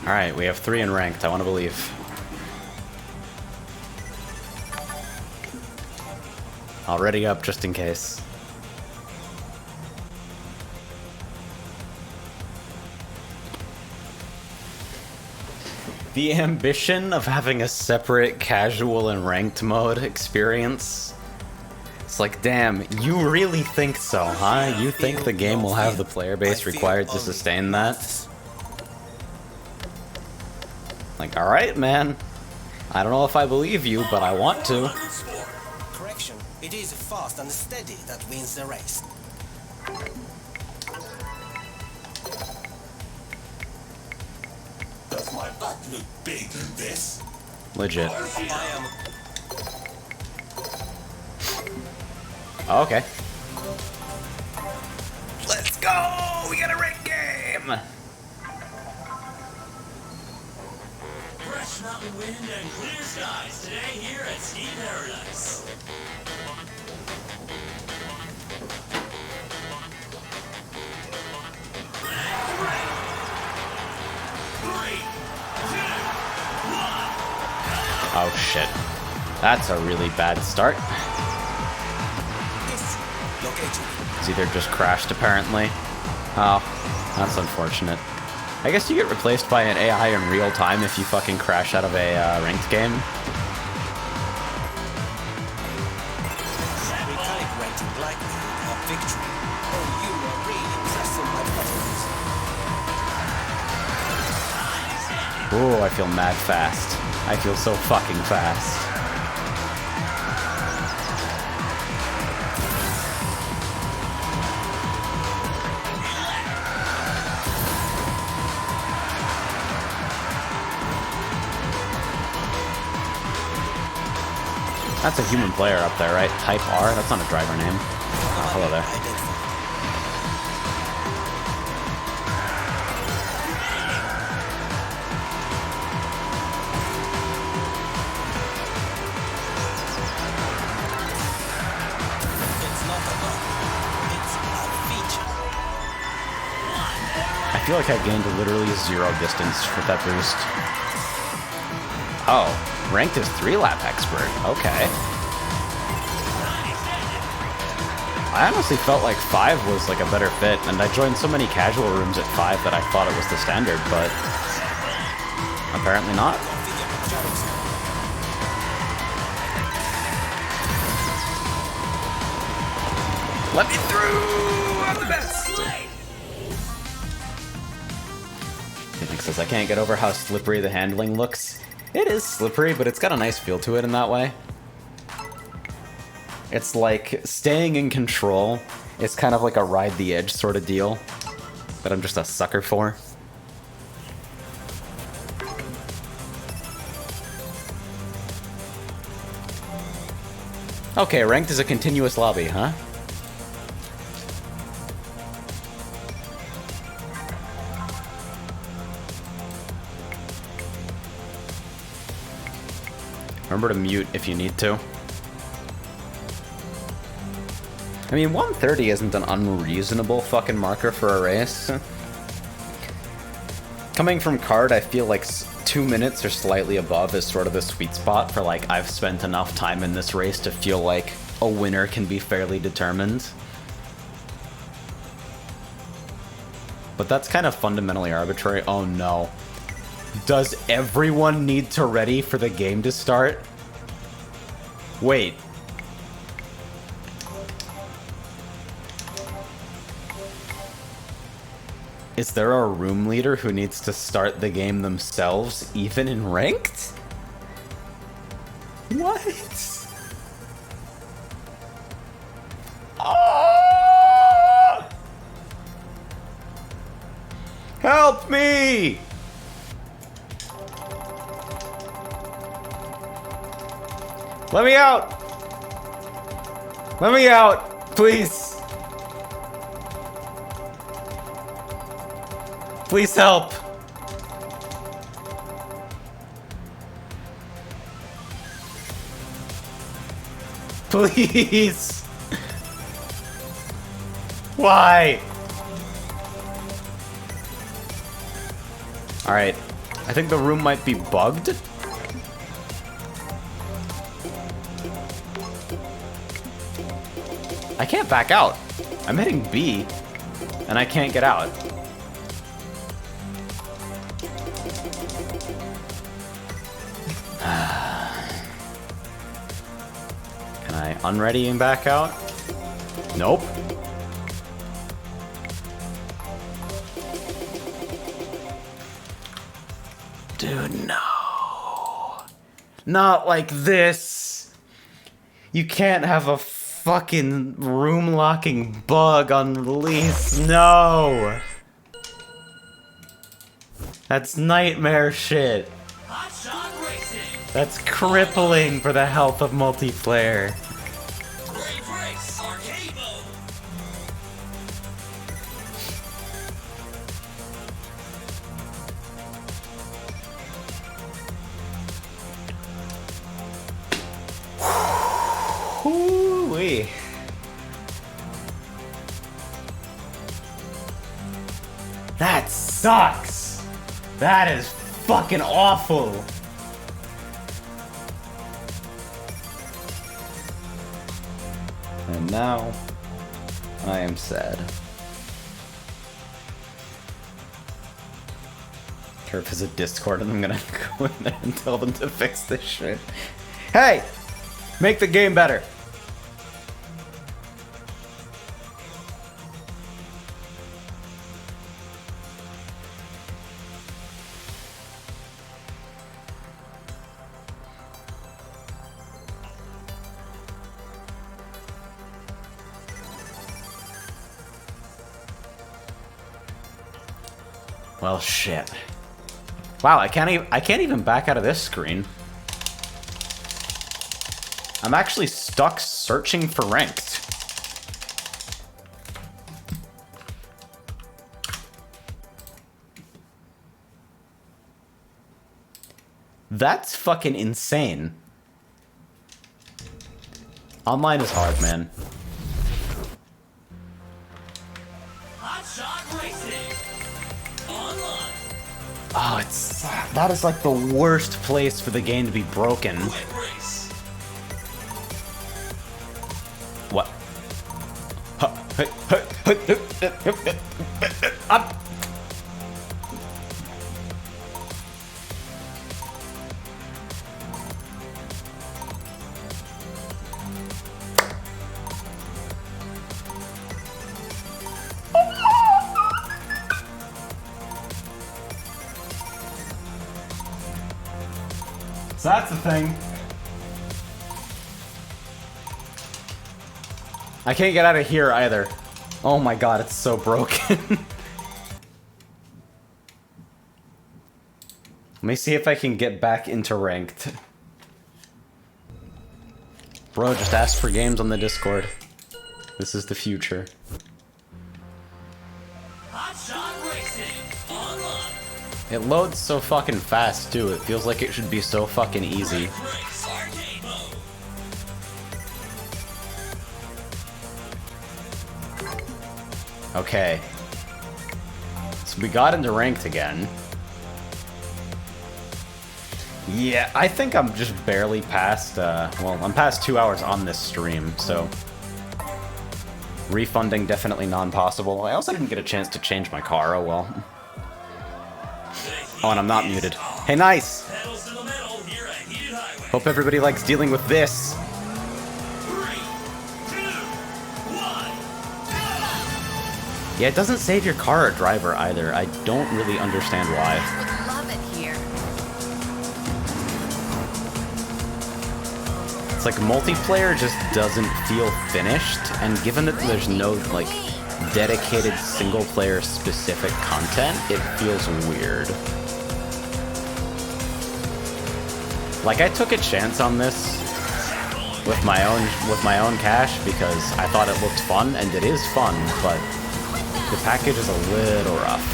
Alright, we have 3 in ranked, I want to believe. I'll ready up just in case. The ambition of having a separate casual and ranked mode experience. It's like, damn, you really think so, huh? You think the game will have the player base required to sustain that? Like, alright, man. I don't know if I believe you, but I want to. Correction, it is fast and steady that wins the race. Does my back look big in this? Legit. I am Okay. Let's go! We got a ranked game! Fresh mountain wind and clear skies today here at Ski Paradise. Oh shit. That's a really bad start. this. Located. It's either just crashed apparently. Oh, that's unfortunate. I guess you get replaced by an AI in real time if you fucking crash out of a ranked game. Recalibrating likelihood of victory. Oh, you are really pressing my buttons. Ooh, I feel mad fast. I feel so fucking fast. That's a human player up there, right? Type R? That's not a driver name. Oh, hello there. It's not a bug. It's a feature. I feel like I gained literally 0 distance with that boost. Oh, ranked as 3-lap expert. Okay. I honestly felt like 5 was like a better fit, and I joined so many casual rooms at 5 that I thought it was the standard, but apparently not. Let me through! I'm the best! Phoenix says, I can't get over how slippery the handling looks. It is slippery, but it's got a nice feel to it in that way. It's like staying in control. It's kind of like a ride the edge sort of deal that I'm just a sucker for. Okay, ranked is a continuous lobby, huh? Remember to mute if you need to. I mean, 1:30 isn't an unreasonable fucking marker for a race. Coming from Kart, I feel like 2 minutes or slightly above is sort of the sweet spot for like, I've spent enough time in this race to feel like a winner can be fairly determined. But that's kind of fundamentally arbitrary. Oh no. Does everyone need to ready for the game to start? Wait. Is there a room leader who needs to start the game themselves, even in ranked? What? Oh! Help me! Let me out! Let me out, please! Please help! Please! Why? Alright. I think the room might be bugged. I can't back out. I'm hitting B, and I can't get out. Can I unready and back out? Nope. Dude, no. Not like this. You can't have a fucking room locking bug on release. No. That's nightmare shit. Hotshot Racing. That's crippling for the health of multiplayer. Brave Race Arcade Mode. Hoo-wee. That sucks. That is fucking awful. And now, I am sad. Turf is a Discord and I'm gonna go in there and tell them to fix this shit. Hey! Make the game better! Well, shit. Wow, I can't even back out of this screen. I'm actually stuck searching for ranked. That's fucking insane. Online is hard, man. Hotshot Racing. Online. Oh, that is like the worst place for the game to be broken. Quick Race. What? Up. So that's the thing. I can't get out of here either. Oh my god, it's so broken. Let me see if I can get back into ranked. Bro, just ask for games on the Discord. This is the future. Hotshot Racing. Online. It loads so fucking fast too. It feels like it should be so fucking easy. Brave Race Arcade Okay. So we got into ranked again. Yeah, I think I'm just barely past, well, I'm past 2 hours on this stream, so... refunding definitely non-possible. I also didn't get a chance to change my car, oh well. Oh, and I'm not muted. Hey, nice! Hope everybody likes dealing with this. 3, 2, 1. Yeah, it doesn't save your car or driver either. I don't really understand why. Would love it here. It's like multiplayer just doesn't feel finished, and given that there's no, like, dedicated single-player specific content, it feels weird. Like, I took a chance on this with my own cash because I thought it looked fun, and it is fun, but the package is a little rough.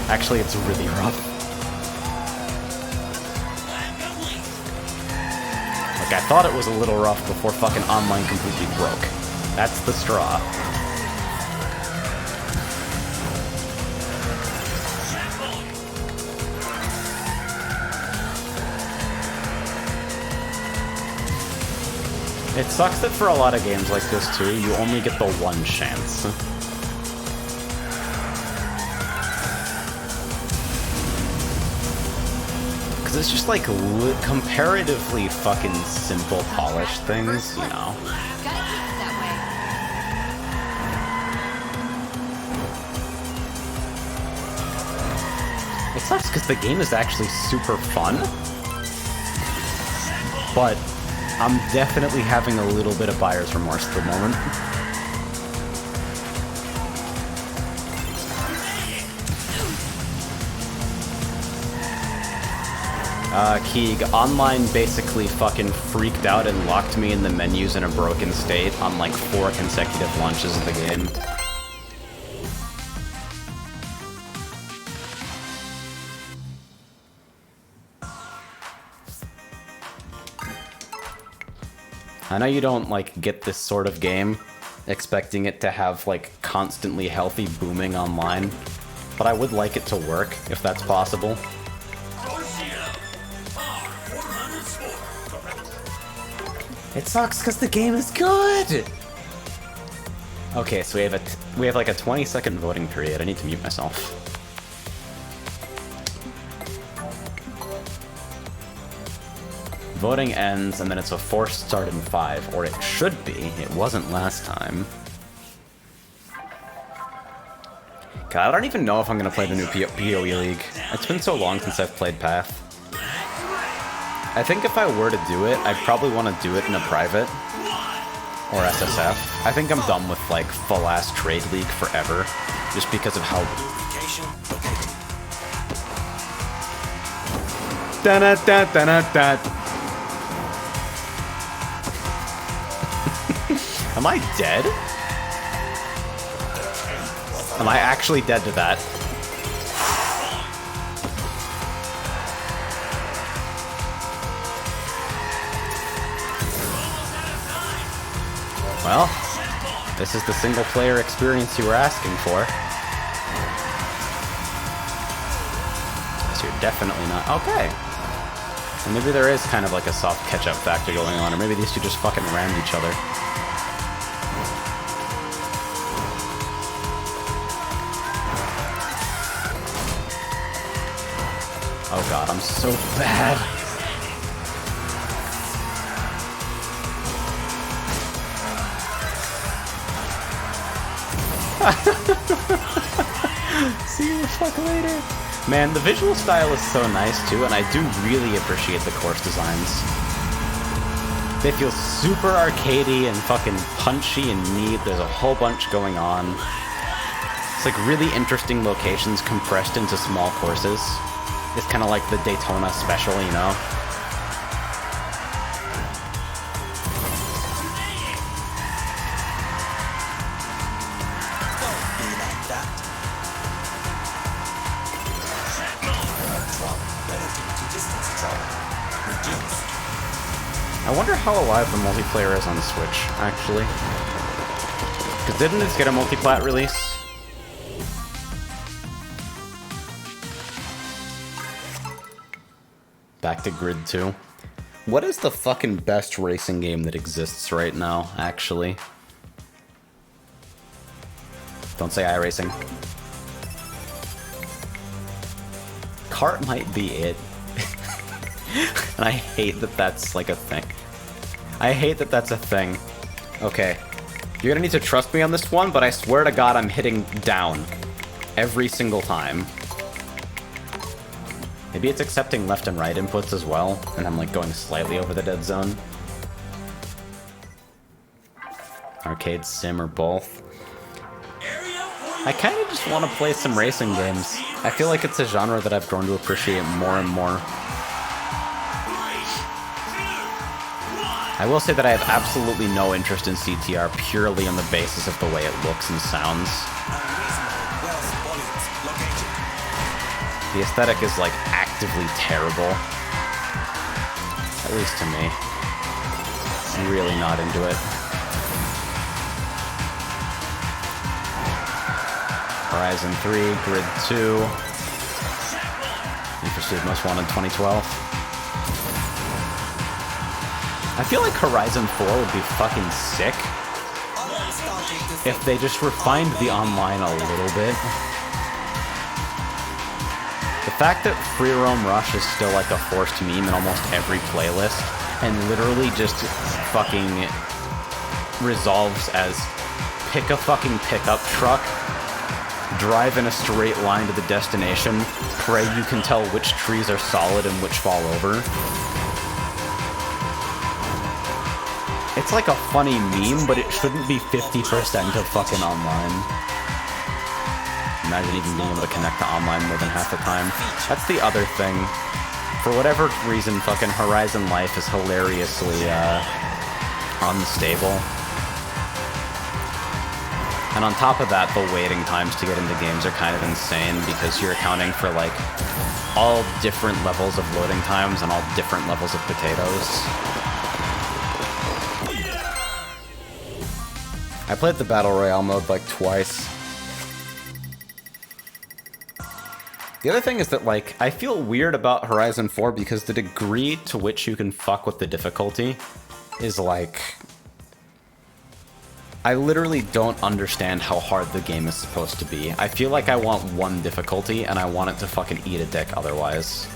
Actually, it's really rough. Like, I thought it was a little rough before fucking online completely broke. That's the straw. It sucks that for a lot of games like this too, you only get the one chance. Because it's just like comparatively fucking simple polished things, you know. Gotta keep it that way. It sucks because the game is actually super fun, but I'm definitely having a little bit of buyer's remorse at the moment. Keeg, online basically fucking freaked out and locked me in the menus in a broken state on like 4 consecutive launches of the game. I know you don't, like, get this sort of game expecting it to have, like, constantly healthy booming online, but I would like it to work, if that's possible. It sucks because the game is good! Okay, so we have like a 20-second voting period. I need to mute myself. Voting ends, and then it's a forced start in 5, or it should be. It wasn't last time. God, I don't even know if I'm gonna play the new PoE League. It's been so long since I've played Path. I think if I were to do it, I'd probably want to do it in a private. Or SSF. I think I'm done with, like, full-ass Trade League forever. Just because of how... Da-da-da-da-da-da. Am I dead? Am I actually dead to that? Well, this is the single-player experience you were asking for. So you're definitely not... Okay. And maybe there is kind of like a soft catch-up factor going on, or maybe these two just fucking rammed each other. Oh god, I'm so bad. See you the fuck later. Man, the visual style is so nice too, and I do really appreciate the course designs. They feel super arcadey and fucking punchy and neat. There's a whole bunch going on. It's like really interesting locations compressed into small courses. It's kind of like the Daytona special, you know? I wonder how alive the multiplayer is on Switch, actually. Because didn't this get a multi-plat release? Back to Grid 2. What is the fucking best racing game that exists right now, actually? Don't say iRacing. Kart might be it. And I hate that that's like a thing. I hate that that's a thing. Okay. You're gonna need to trust me on this one, but I swear to God I'm hitting down. Every single time. Maybe it's accepting left and right inputs as well, and I'm like going slightly over the dead zone. Arcade, sim, or both. I kind of just want to play some racing games. I feel like it's a genre that I've grown to appreciate more and more. I will say that I have absolutely no interest in CTR purely on the basis of the way it looks and sounds. The aesthetic is like actively terrible. At least to me. I'm really not into it. Horizon 3, Grid 2. Need for Speed Most Wanted 2012. I feel like Horizon 4 would be fucking sick if they just refined the online a little bit. The fact that Free Roam Rush is still like a forced meme in almost every playlist and literally just fucking resolves as pick a fucking pickup truck, drive in a straight line to the destination, pray you can tell which trees are solid and which fall over. It's like a funny meme, but it shouldn't be 50% of fucking online. Imagine even being able to connect to online more than half the time. That's the other thing. For whatever reason, fucking Horizon Life is hilariously unstable. And on top of that, the waiting times to get into games are kind of insane because you're accounting for like all different levels of loading times and all different levels of potatoes. I played the Battle Royale mode like twice. The other thing is that, like, I feel weird about Horizon 4 because the degree to which you can fuck with the difficulty is, like... I literally don't understand how hard the game is supposed to be. I feel like I want one difficulty, and I want it to fucking eat a dick otherwise.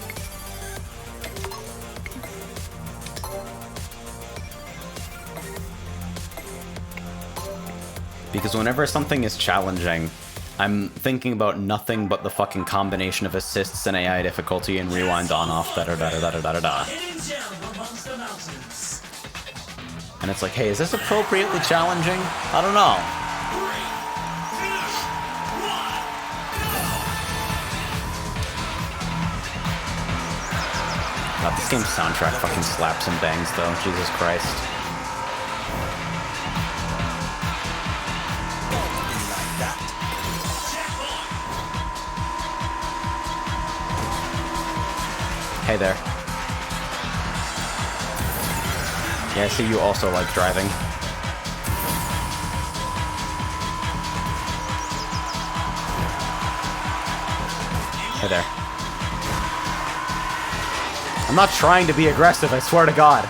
Because whenever something is challenging, I'm thinking about nothing but the fucking combination of assists and AI difficulty and rewind on off da da da da da da da da. And it's like, hey, is this appropriately challenging? I don't know. God, this game's soundtrack fucking slaps and bangs though, Jesus Christ. Hey there. Yeah, I see you also like driving. Hey there. I'm not trying to be aggressive, I swear to God.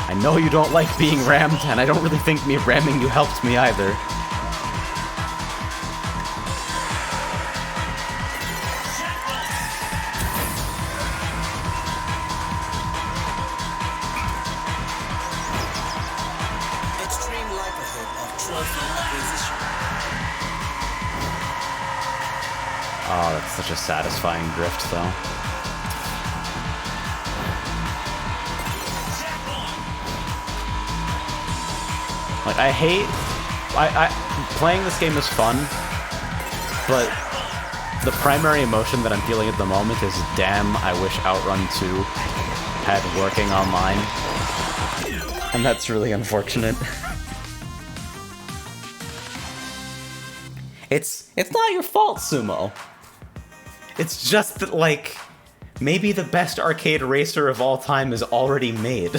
I know you don't like being rammed, and I don't really think me ramming you helped me either. Oh, that's such a satisfying drift, though. Like, I hate... playing this game is fun, but the primary emotion that I'm feeling at the moment is, damn, I wish Outrun 2 had working online. And that's really unfortunate. It's not your fault, Sumo. It's just that, like, maybe the best arcade racer of all time is already made.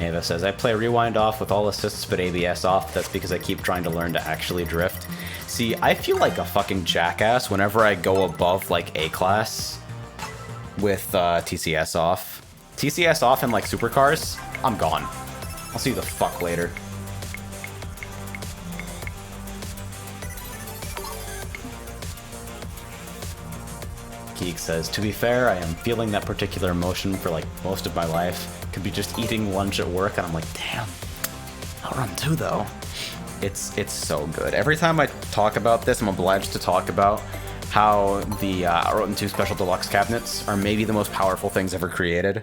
Ava says, I play Rewind off with all assists but ABS off. That's because I keep trying to learn to actually drift. See, I feel like a fucking jackass whenever I go above, like, A-class with TCS off. TCS off in, like, supercars, I'm gone. I'll see you the fuck later. Geek says, to be fair, I am feeling that particular emotion for, like, most of my life. Could be just eating lunch at work, and I'm like, damn, Outrun 2, though. It's so good. Every time I talk about this, I'm obliged to talk about how the Outrun 2 Special Deluxe cabinets are maybe the most powerful things ever created.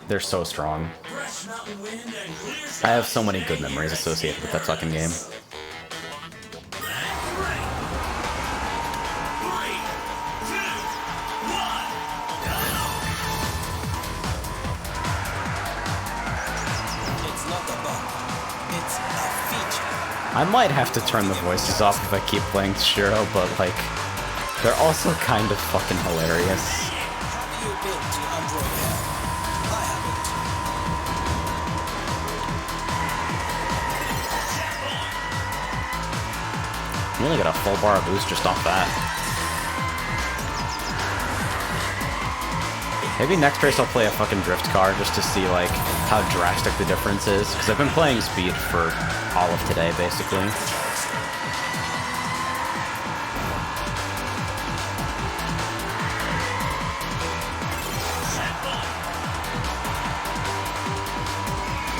They're so strong. I have so many good memories associated with that fucking game. I might have to turn the voices off if I keep playing Shiro, but, like, they're also kind of fucking hilarious. Have you been to Android Air? I haven't. You only get a full bar of boost just off that. Maybe next race I'll play a fucking drift car just to see, like, how drastic the difference is. Because I've been playing speed for all of today, basically.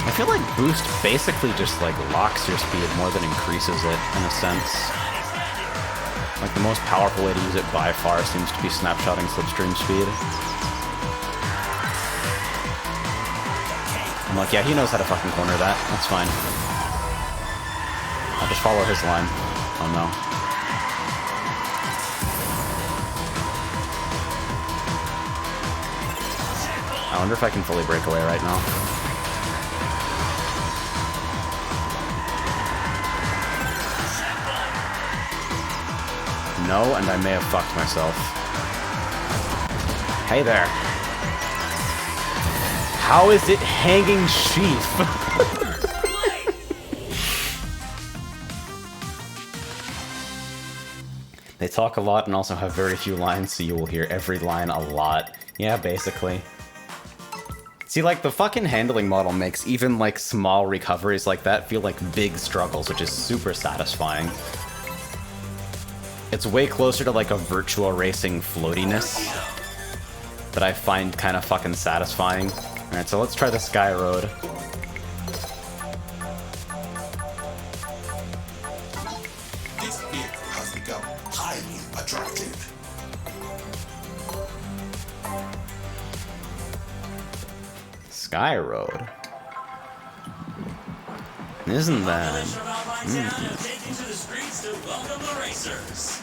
I feel like boost basically just, like, locks your speed more than increases it, in a sense. Like, the most powerful way to use it by far seems to be snapshotting slipstream speed. I'm like, yeah, he knows how to fucking corner that. That's fine. I'll just follow his line. Oh no. I wonder if I can fully break away right now. No, and I may have fucked myself. Hey there. How is it hanging sheaf? They talk a lot and also have very few lines, so you will hear every line a lot. Yeah, basically. See, like, the fucking handling model makes even, like, small recoveries like that feel like big struggles, which is super satisfying. It's way closer to, like, a Virtua racing floatiness that I find kind of fucking satisfying. Alright, so let's try the Sky Road. This vehicle has become highly attractive. Sky Road. Isn't that? Taking to the streets to welcome the racers.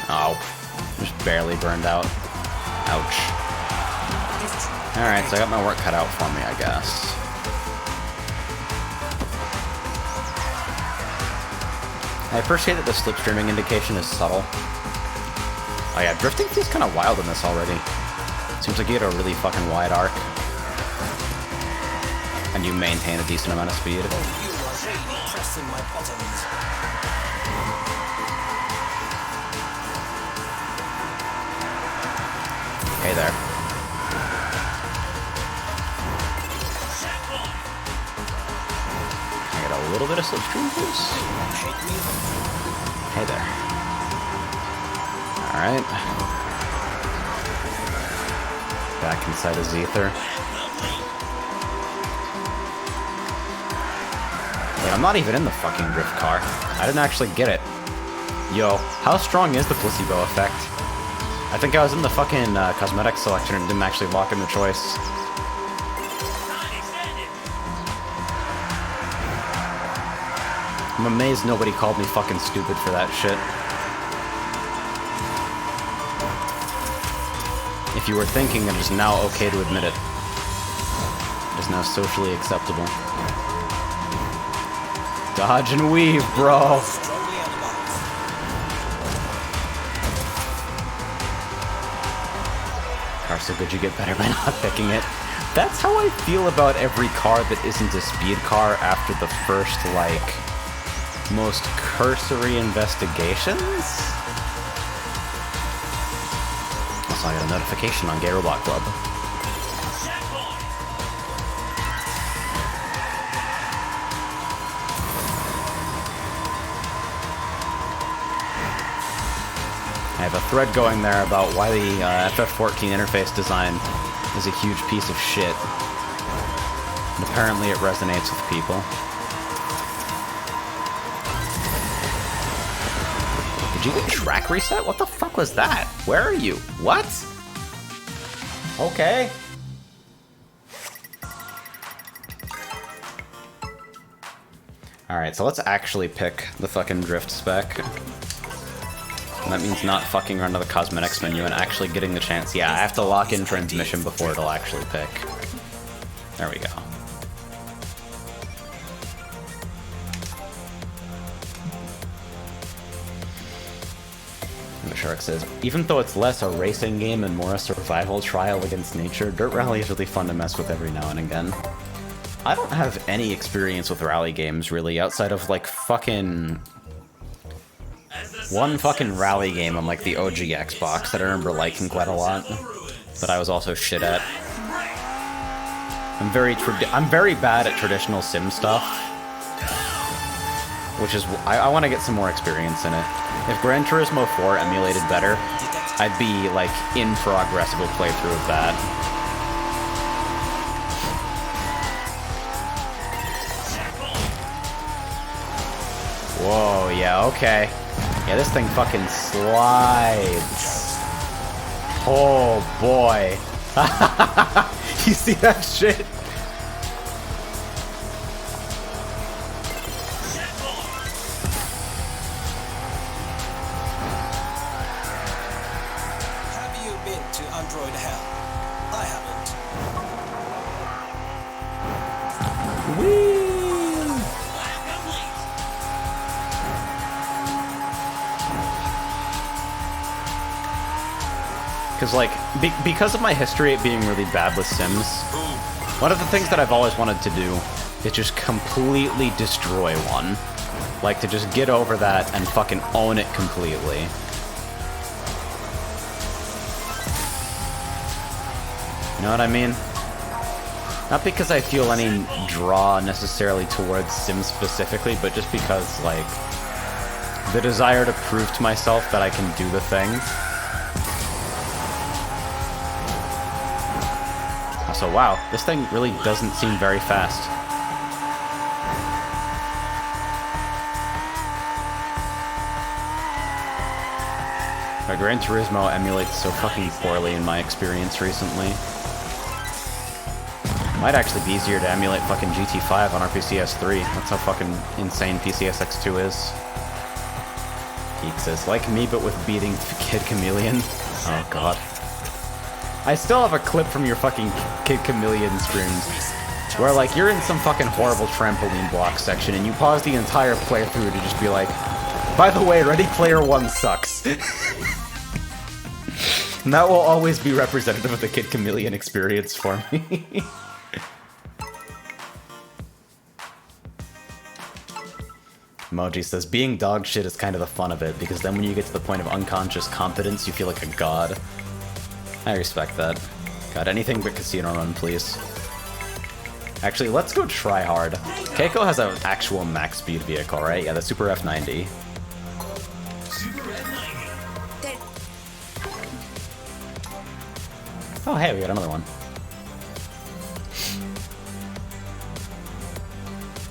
Oh, just barely burned out. Ouch. Alright, so I got my work cut out for me, I guess. I appreciate that the slipstreaming indication is subtle. Oh yeah, drifting feels kind of wild in this already. Seems like you get a really fucking wide arc. And you maintain a decent amount of speed. You are really pressing my buttons. Hey there. I get a little bit of slipstream boost. Hey there. Alright. Back inside his ether. Wait, I'm not even in the fucking drift car. I didn't actually get it. Yo, how strong is the placebo effect? I think I was in the fucking cosmetic selection and didn't actually lock in the choice. I'm amazed nobody called me fucking stupid for that shit. If you were thinking, it is now okay to admit it. is now socially acceptable. Dodge and weave, bro! Strongly unbalanced. Car's so good you get better by not picking it. That's how I feel about every car that isn't a speed car after the first, like, most cursory investigations? Also, I got a notification on Gay Robot Club. Checkpoint. I have a thread going there about why the FF14 interface design is a huge piece of shit. And apparently it resonates with people. Did you get track reset? What the fuck was that? Where are you? What? Okay. Alright, so let's actually pick the fucking drift spec. And that means not fucking around to the cosmetics menu and actually getting the chance. Yeah, I have to lock in transmission before it'll actually pick. There we go. And the Shark says, even though it's less a racing game and more a survival trial against nature, Dirt Rally is really fun to mess with every now and again. I don't have any experience with rally games, really, outside of, like, fucking... one fucking rally game on, like, the OG Xbox that I remember liking quite a lot, but I was also shit at. I'm very bad at traditional sim stuff, which is... I want to get some more experience in it. If Gran Turismo 4 emulated better, I'd be, like, in for a aggressive playthrough of that. Whoa, yeah, okay. Yeah, this thing fucking slides. Oh, boy. You see that shit? Have you been to Android Hell? I haven't. Whee! Because, like, because of my history at being really bad with Sims, one of the things that I've always wanted to do is just completely destroy one. Like, to just get over that and fucking own it completely. You know what I mean? Not because I feel any draw necessarily towards Sims specifically, but just because, like, the desire to prove to myself that I can do the thing. So wow, this thing really doesn't seem very fast. Gran Turismo emulates so fucking poorly in my experience recently. Might actually be easier to emulate fucking GT5 on our PCS3. That's how fucking insane PCSX2 is. Geek says, like me but with beating Kid Chameleon. Oh god. I still have a clip from your fucking Kid Chameleon streams where, like, you're in some fucking horrible trampoline block section and you pause the entire playthrough to just be like, by the way, Ready Player One sucks. And that will always be representative of the Kid Chameleon experience for me. Moji says, being dog shit is kind of the fun of it, because then when you get to the point of unconscious competence, you feel like a god. I respect that. God, anything but Casino Run, please. Actually, let's go try hard. Keiko has an actual max speed vehicle, right? Yeah, the Super F90. Super F90. Oh, hey, we got another one.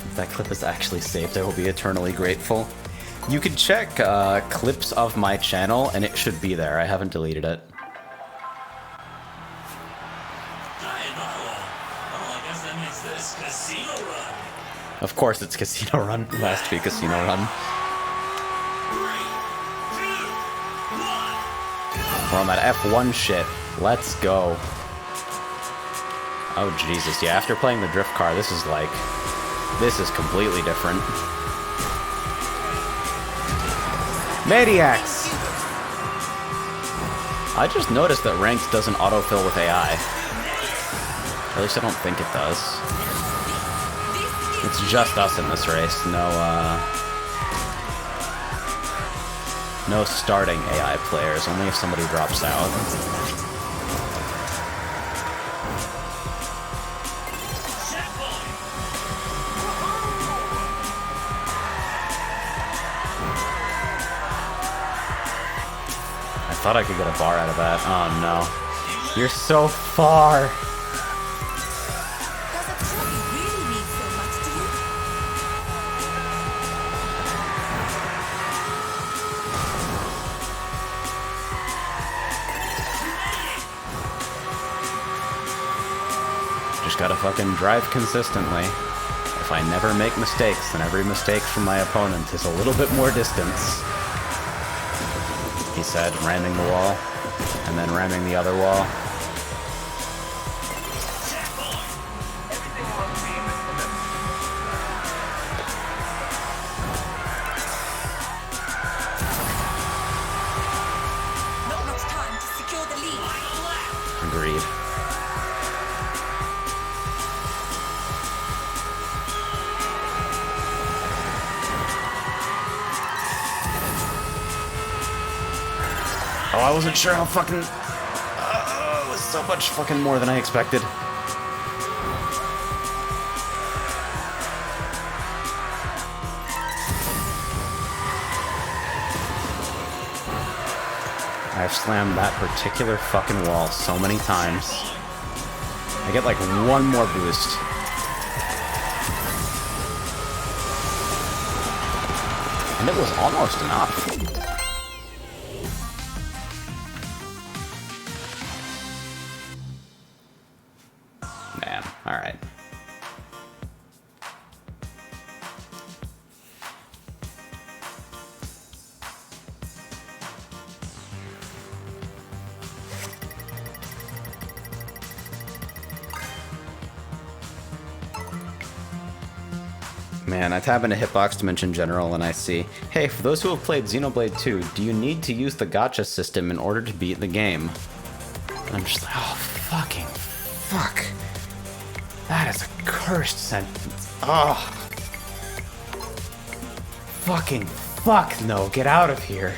If that clip is actually saved, I will be eternally grateful. You can check clips of my channel, and it should be there. I haven't deleted it. Of course it's Casino Run. It has to be Casino Run. 3, 2, 1. We're on that F1 shit. Let's go. Oh, Jesus. Yeah, after playing the drift car, this is completely different. Maniacs! I just noticed that ranked doesn't autofill with AI. At least I don't think it does. It's just us in this race. No starting AI players, only if somebody drops out. I thought I could get a bar out of that. Oh no. You're so far! Does a trophy really mean so much to you? Just gotta fucking drive consistently. If I never make mistakes, then every mistake from my opponent is a little bit more distance. He said, ramming the wall, and then ramming the other wall. Not much time to secure the lead. Agreed. Oh, I wasn't sure how fucking... it was so much fucking more than I expected. I've slammed that particular fucking wall so many times. I get like one more boost. And it was almost enough. Man, alright. Man, I tab into Hitbox Dimension General and I see, hey, for those who have played Xenoblade 2, do you need to use the gacha system in order to beat the game? And I'm just like, oh, fucking fuck. That is a cursed sentence. Oh. Fucking fuck no, get out of here.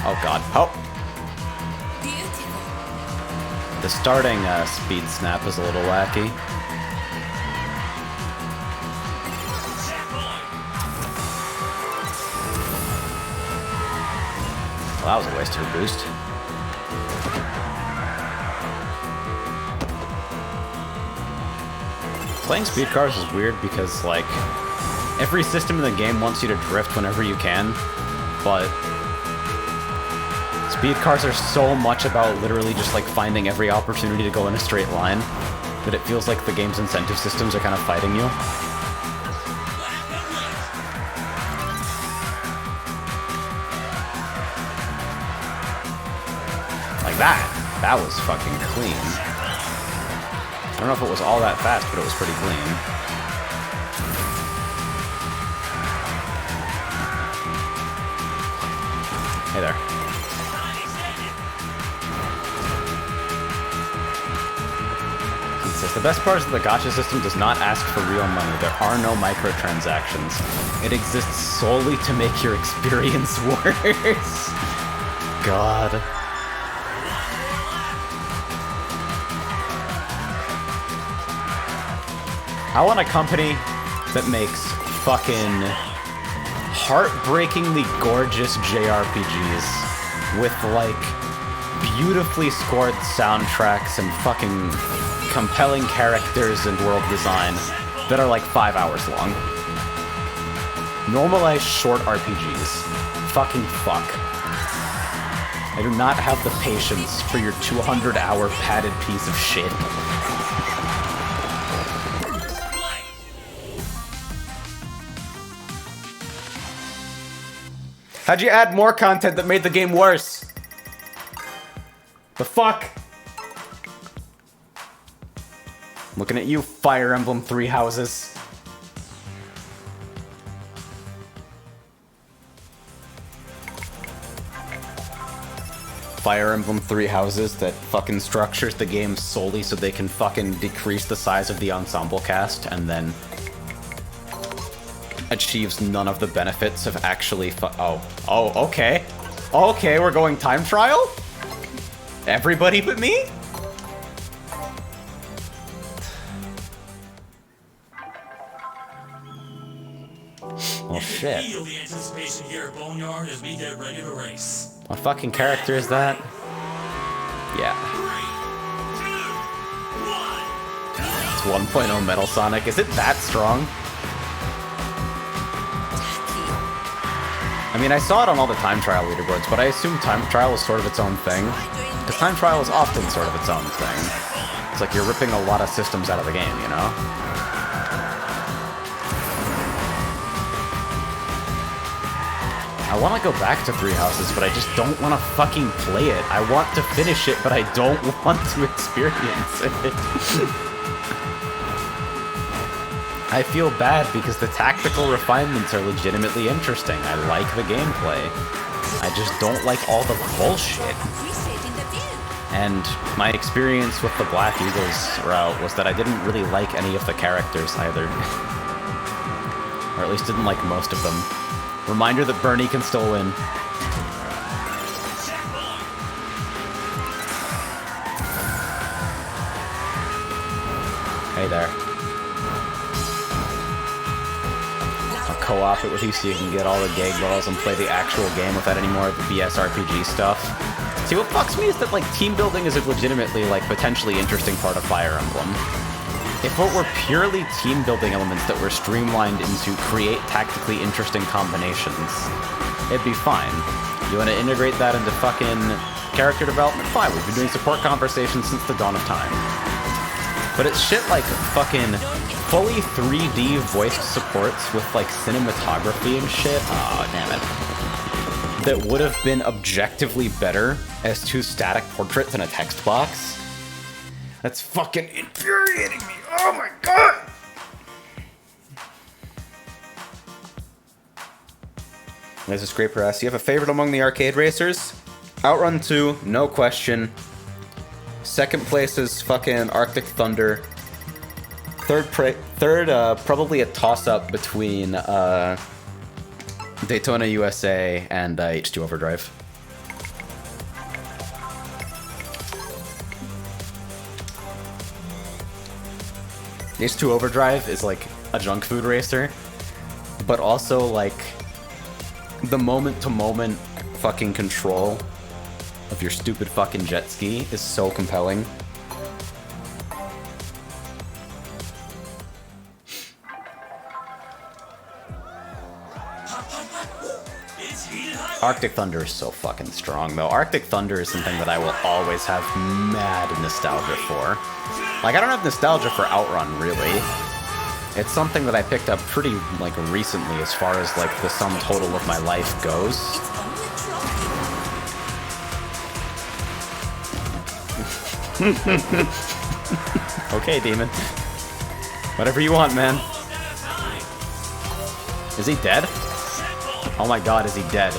Oh god, oh! Beautiful. The starting speed snap is a little wacky. Well, that was a waste of a boost. Playing speed cars is weird because, like, every system in the game wants you to drift whenever you can, but speed cars are so much about literally just, like, finding every opportunity to go in a straight line that it feels like the game's incentive systems are kind of fighting you. Like that. That was fucking clean. I don't know if it was all that fast, but it was pretty clean. Hey there. He says, the best part is that the gacha system does not ask for real money. There are no microtransactions. It exists solely to make your experience worse. God. I want a company that makes fucking heartbreakingly gorgeous JRPGs with, like, beautifully scored soundtracks and fucking compelling characters and world design that are like 5 hours long. Normalize short RPGs. Fucking fuck. I do not have the patience for your 200-hour padded piece of shit. How'd you add more content that made the game worse? The fuck? Looking at you, Fire Emblem Three Houses. Fire Emblem Three Houses that fucking structures the game solely so they can fucking decrease the size of the ensemble cast and then achieves none of the benefits of actually okay. Okay, we're going time trial? Everybody but me? Oh shit. Feel the anticipation here at Boneyard as we get ready to race. What fucking character is that? Yeah. 3, 2, 1. It's 1.0 Metal Sonic. Is it that strong? I mean, I saw it on all the time trial leaderboards, but I assume time trial is sort of its own thing. Because time trial is often sort of its own thing. It's like you're ripping a lot of systems out of the game, you know? I want to go back to Three Houses, but I just don't want to fucking play it. I want to finish it, but I don't want to experience it. I feel bad because the tactical refinements are legitimately interesting. I like the gameplay. I just don't like all the bullshit. Appreciating the view. And my experience with the Black Eagles route was that I didn't really like any of the characters either. Or at least didn't like most of them. Reminder that Bernie can still win. Hey there. I'll co-op it with you so you can get all the gag balls and play the actual game without any more of the BS RPG stuff. See, what fucks me is that, like, team building is a legitimately, like, potentially interesting part of Fire Emblem. If it were purely team building elements that were streamlined into create tactically interesting combinations, it'd be fine. You want to integrate that into fucking character development? Fine, we've been doing support conversations since the dawn of time. But it's shit like fucking fully 3D voiced supports with like cinematography and shit. Aw, damn it. That would have been objectively better as two static portraits in a text box. That's fucking infuriating me. Oh my god! There's a Scraper ass. You have a favorite among the arcade racers? Outrun 2, no question. Second place is fucking Arctic Thunder. Third, probably a toss-up between Daytona USA and H2 Overdrive. H2 Overdrive is like a junk food racer, but also like the moment-to-moment fucking control of your stupid fucking jet ski is so compelling. Arctic Thunder is so fucking strong, though. Arctic Thunder is something that I will always have mad nostalgia for. Like, I don't have nostalgia for Outrun, really. It's something that I picked up pretty, like, recently as far as, like, the sum total of my life goes. Okay, Demon. Whatever you want, man. Is he dead? Oh my god, is he dead?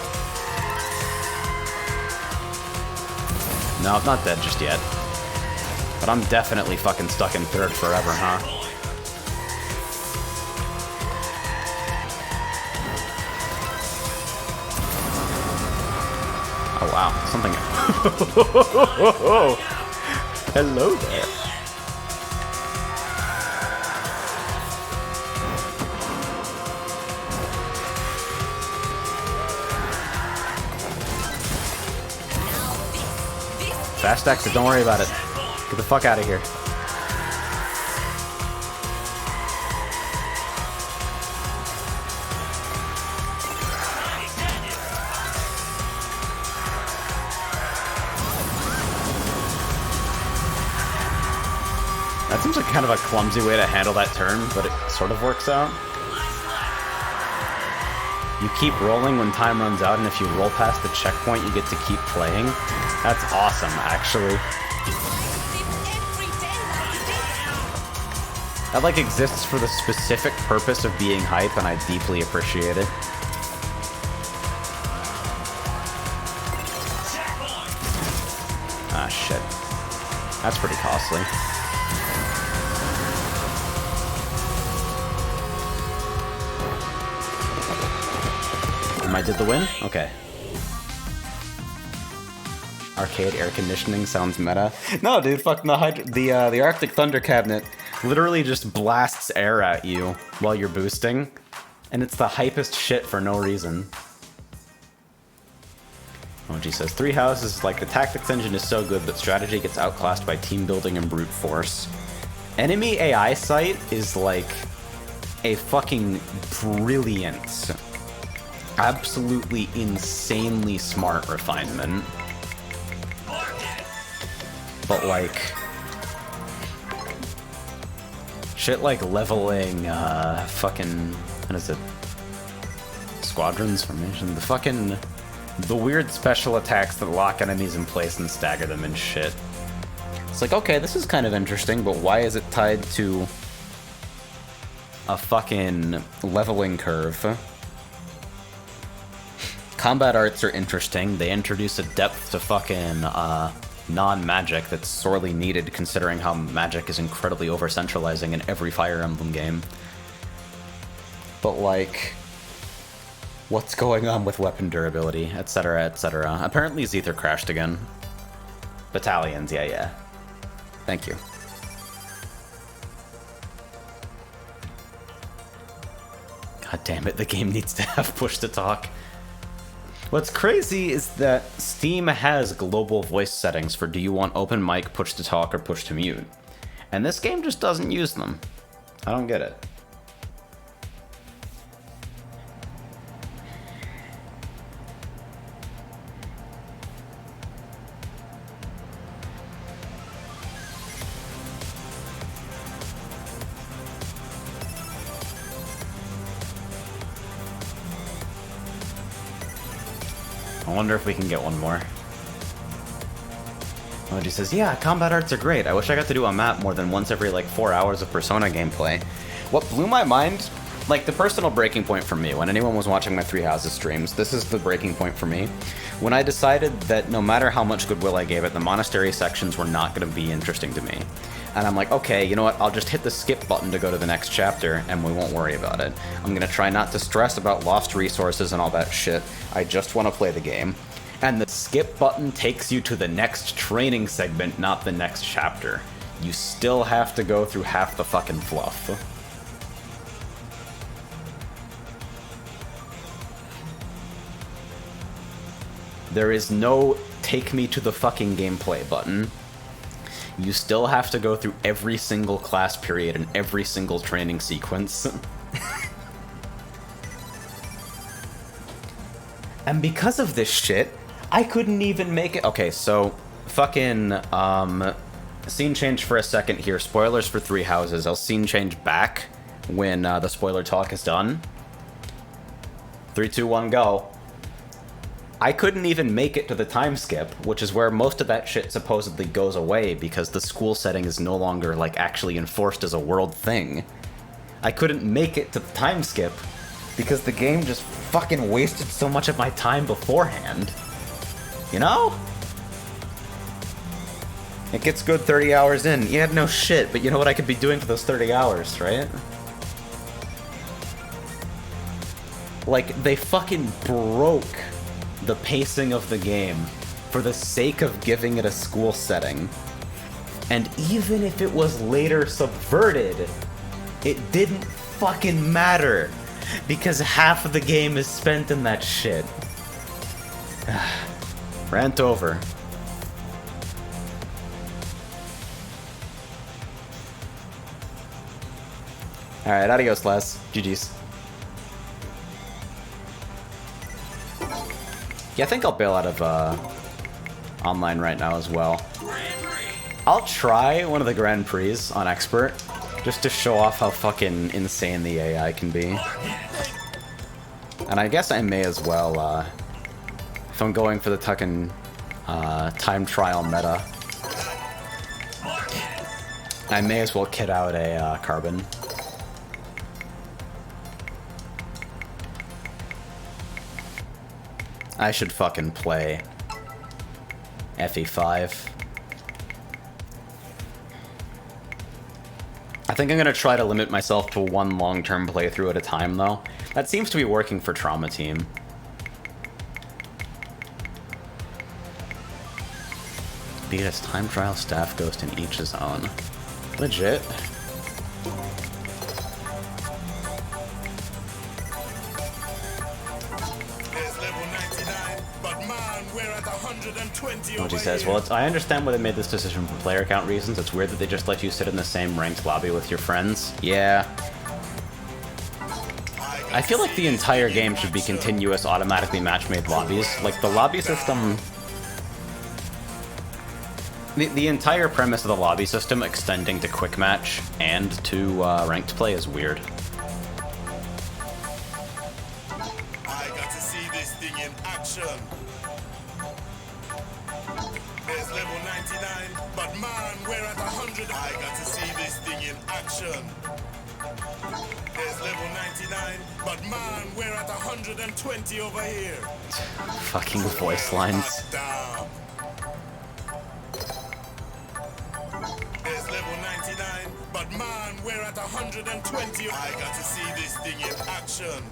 No, I'm not dead just yet. But I'm definitely fucking stuck in third forever, huh? Oh wow, something... Hello there. Fast exit, don't worry about it. Get the fuck out of here. That seems like kind of a clumsy way to handle that turn, but it sort of works out. You keep rolling when time runs out, and if you roll past the checkpoint, you get to keep playing. That's awesome, actually. That, like, exists for the specific purpose of being hype, and I deeply appreciate it. Ah, shit. That's pretty costly. I did the win? Okay. Arcade air conditioning sounds meta. No, dude, fucking the Arctic Thunder cabinet literally just blasts air at you while you're boosting, and it's the hypest shit for no reason. OG says, 3 houses, like the tactics engine is so good, but strategy gets outclassed by team building and brute force. Enemy AI sight is like a fucking brilliant, absolutely insanely smart refinement. But like shit like leveling fucking, what is it? Squadrons formation? The weird special attacks that lock enemies in place and stagger them and shit. It's like, okay, this is kind of interesting, but why is it tied to a fucking leveling curve? Combat arts are interesting. They introduce a depth to fucking non-magic that's sorely needed, considering how magic is incredibly over-centralizing in every Fire Emblem game. But like, what's going on with weapon durability, etc., etc. Apparently Zether crashed again. Battalions, yeah. Thank you. God damn it, the game needs to have push to talk. What's crazy is that Steam has global voice settings for do you want open mic, push to talk, or push to mute. And this game just doesn't use them. I don't get it. I wonder if we can get one more. OG says, yeah, combat arts are great. I wish I got to do a map more than once every like 4 hours of Persona gameplay. What blew my mind, like the personal breaking point for me, when anyone was watching my Three Houses streams, this is the breaking point for me. When I decided that no matter how much goodwill I gave it, the monastery sections were not going to be interesting to me. And I'm like, okay, you know what, I'll just hit the skip button to go to the next chapter, and we won't worry about it. I'm gonna try not to stress about lost resources and all that shit. I just want to play the game. And the skip button takes you to the next training segment, not the next chapter. You still have to go through half the fucking fluff. There is no take me to the fucking gameplay button. You still have to go through every single class period and every single training sequence. And because of this shit, I couldn't even make it. Okay, so fucking scene change for a second here. Spoilers for Three Houses. I'll scene change back when the spoiler talk is done. 3, 2, 1, go. I couldn't even make it to the time skip, which is where most of that shit supposedly goes away because the school setting is no longer, like, actually enforced as a world thing. I couldn't make it to the time skip because the game just fucking wasted so much of my time beforehand. You know? It gets good 30 hours in. Yeah, no shit, but you know what I could be doing for those 30 hours, right? Like, they fucking broke the pacing of the game for the sake of giving it a school setting. And even if it was later subverted, it didn't fucking matter because half of the game is spent in that shit. Rant over. Alright, adios, Les. GG's. Yeah, I think I'll bail out of online right now as well. I'll try one of the Grand Prix on Expert, just to show off how fucking insane the AI can be. And I guess I may as well, if I'm going for the fucking time trial meta, I may as well kit out a Carbon. I should fucking play FE5. I think I'm gonna try to limit myself to one long-term playthrough at a time, though. That seems to be working for Trauma Team. Beat us time trial staff ghost in each zone. Legit. What he says, well, I understand why they made this decision for player count reasons. It's weird that they just let you sit in the same ranked lobby with your friends. Yeah. I feel like the entire game should be continuous, automatically match-made lobbies. Like, the lobby system... The entire premise of the lobby system extending to quick match and to ranked play is weird. I got to see this thing in action. There's level 99, but man, we're at 100. I got to see this thing in action. There's level 99, but man, we're at 120 over here. Fucking voice lines. There's level 99, but man, we're at 120. I got to see this thing in action.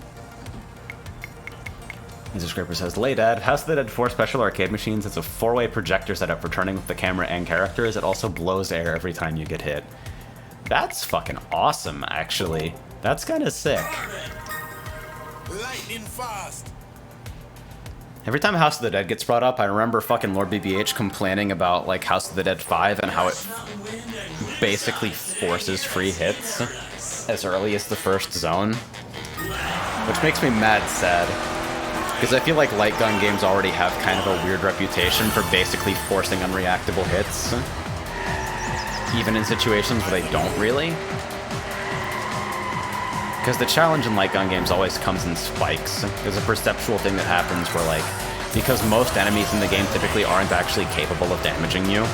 User Scraper says, Lay Dad, House of the Dead 4 special arcade machines. It's a 4-way projector setup for turning with the camera and characters. It also blows air every time you get hit. That's fucking awesome, actually. That's kind of sick. Lightning fast. Every time House of the Dead gets brought up, I remember fucking Lord BBH complaining about, like, House of the Dead 5 and how it basically forces free hits as early as the first zone. Which makes me mad sad. Because I feel like light gun games already have kind of a weird reputation for basically forcing unreactable hits. Even in situations where they don't really. Because the challenge in light gun games always comes in spikes. There's a perceptual thing that happens where, like, because most enemies in the game typically aren't actually capable of damaging you,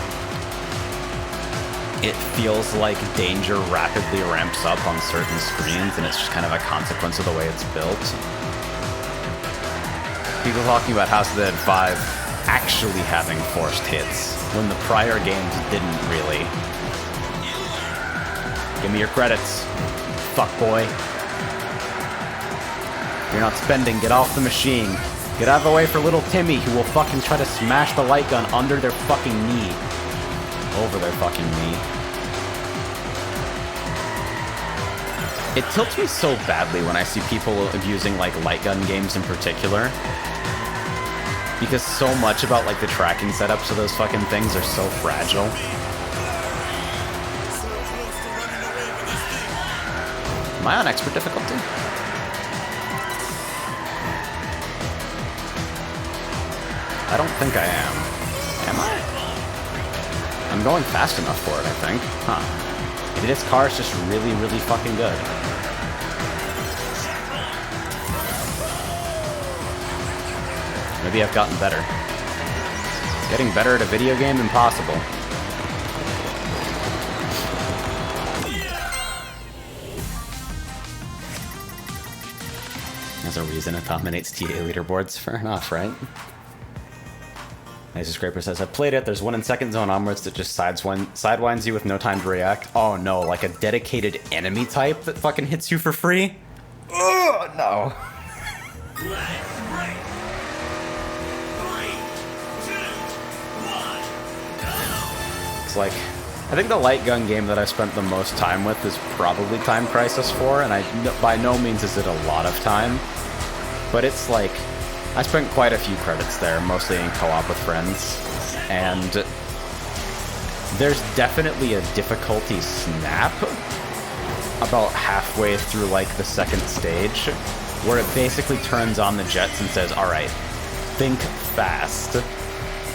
it feels like danger rapidly ramps up on certain screens, and it's just kind of a consequence of the way it's built. People talking about House of the Dead 5 actually having forced hits, when the prior games didn't really. Give me your credits, fuckboy. You're not spending, get off the machine. Get out of the way for little Timmy, who will fucking try to smash the light gun under their fucking knee. Over their fucking knee. It tilts me so badly when I see people abusing, like, light gun games in particular. Because so much about, like, the tracking setups of those fucking things are so fragile. Am I on expert difficulty? I don't think I am. Am I? I'm going fast enough for it, I think. Huh. Maybe this car is just really, really fucking good. Maybe I've gotten better. Getting better at a video game? Impossible. There's a reason it dominates TA leaderboards. Fair enough, right? Nice Scraper says, I played it. There's one in second zone onwards that just sidewinds you with no time to react. Oh no, like a dedicated enemy type that fucking hits you for free? Oh no. It's like, I think the light gun game that I spent the most time with is probably Time Crisis 4, and by no means is it a lot of time, but it's like, I spent quite a few credits there, mostly in co-op with friends, and there's definitely a difficulty snap about halfway through, like, the second stage, where it basically turns on the jets and says, alright, think fast.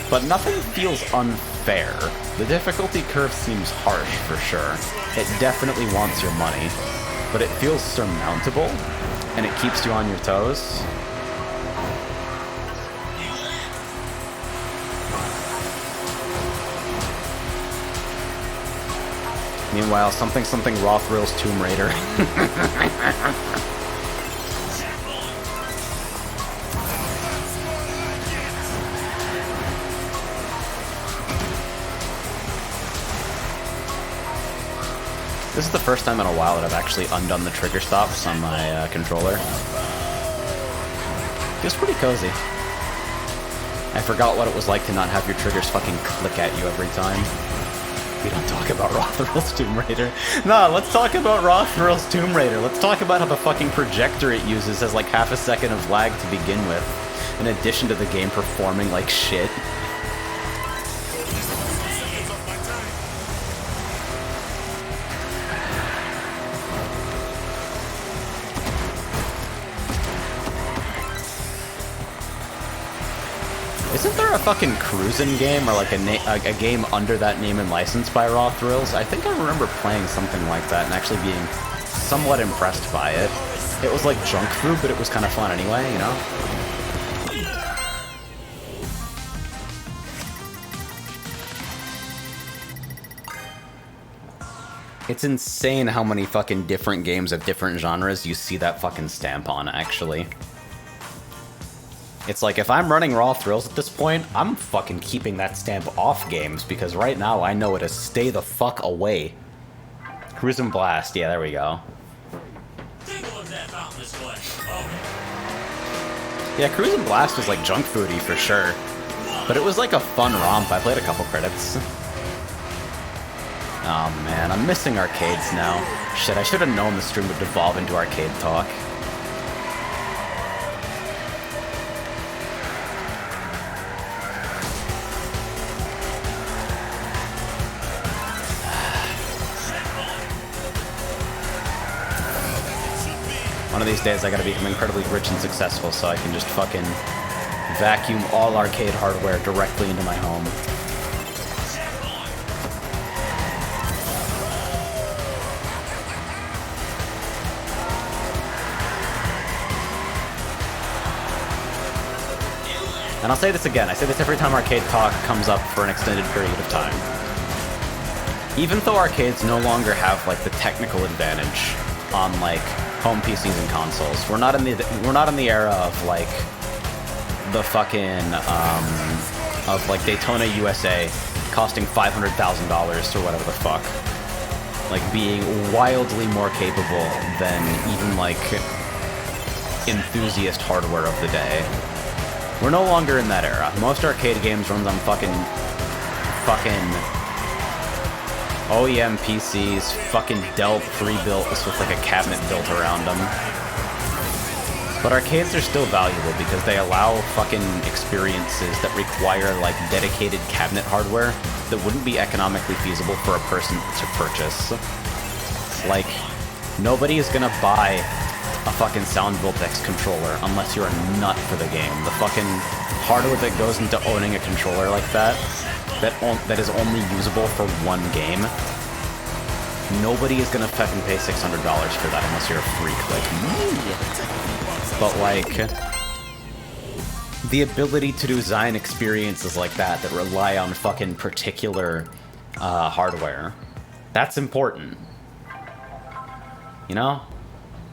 But nothing feels unfair fair. The difficulty curve seems harsh for sure. It definitely wants your money, but it feels surmountable, and it keeps you on your toes. Meanwhile, something Raw Thrills Tomb Raider. This is the first time in a while that I've actually undone the trigger stops on my controller. Feels pretty cozy. I forgot what it was like to not have your triggers fucking click at you every time. We don't talk about Raw Thrills Tomb Raider. Nah, let's talk about Raw Thrills Tomb Raider. Let's talk about how the fucking projector it uses has like half a second of lag to begin with, in addition to the game performing like shit. Isn't there a fucking cruising game or like a game under that name and license by Raw Thrills? I think I remember playing something like that and actually being somewhat impressed by it. It was like junk food, but it was kind of fun anyway, you know? It's insane how many fucking different games of different genres you see that fucking stamp on, actually. It's like, if I'm running Raw Thrills at this point, I'm fucking keeping that stamp off games, because right now I know it to stay the fuck away. Cruise and Blast, yeah, there we go. Yeah, Cruise and Blast was like junk foody for sure. But it was like a fun romp. I played a couple credits. Oh man, I'm missing arcades now. Shit, I should have known the stream would devolve into arcade talk. One of these days I gotta become incredibly rich and successful so I can just fucking vacuum all arcade hardware directly into my home. And I'll say this again, I say this every time arcade talk comes up for an extended period of time. Even though arcades no longer have like the technical advantage on like home PCs and consoles, we're not in the era of like the fucking of like Daytona USA costing $500,000 or whatever the fuck, like being wildly more capable than even like enthusiast hardware of the day. We're no longer in that era. Most arcade games runs on fucking OEM PCs, fucking Dell pre-built with like a cabinet built around them. But arcades are still valuable because they allow fucking experiences that require like dedicated cabinet hardware that wouldn't be economically feasible for a person to purchase. Like, nobody is gonna buy a fucking Sound Voltex controller unless you're a nut for the game. The fucking hardware that goes into owning a controller like that that is only usable for one game, nobody is gonna fucking pay $600 for that unless you're a freak like me. But like, the ability to design experiences like that rely on fucking particular hardware, that's important. You know?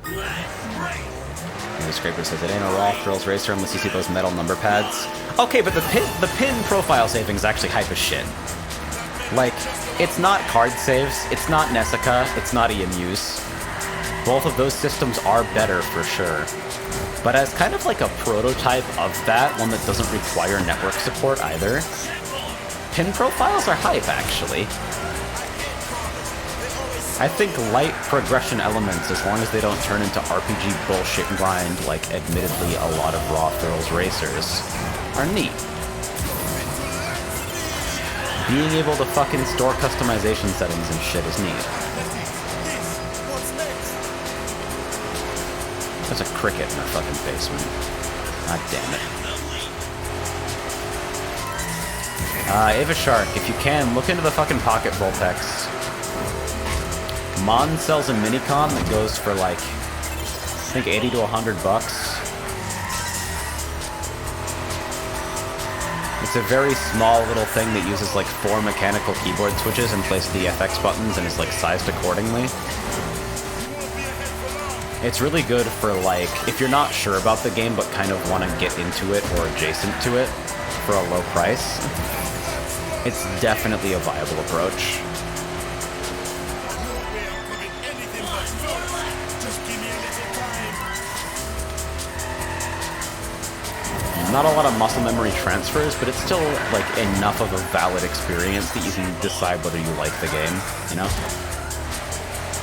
And the scraper says it ain't a Raw Thrills racer unless you see those metal number pads. Okay, but the pin profile saving is actually hype as shit. Like, it's not card saves, it's not Nessica, it's not EMUs. Both of those systems are better for sure. But as kind of like a prototype of that, one that doesn't require network support either, pin profiles are hype actually. I think light progression elements, as long as they don't turn into RPG bullshit grind like admittedly a lot of Raw Thrills racers, are neat. Being able to fucking store customization settings and shit is neat. There's a cricket in our fucking basement. God damn it. Ava Shark, if you can, look into the fucking Pocket Voltex. Mon sells a Minicom that goes for like, I think 80 to 100 bucks. It's a very small little thing that uses like 4 mechanical keyboard switches in place of the FX buttons and is like sized accordingly. It's really good for like, if you're not sure about the game but kind of want to get into it or adjacent to it for a low price. It's definitely a viable approach. Not a lot of muscle memory transfers, but it's still like enough of a valid experience that you can decide whether you like the game, you know?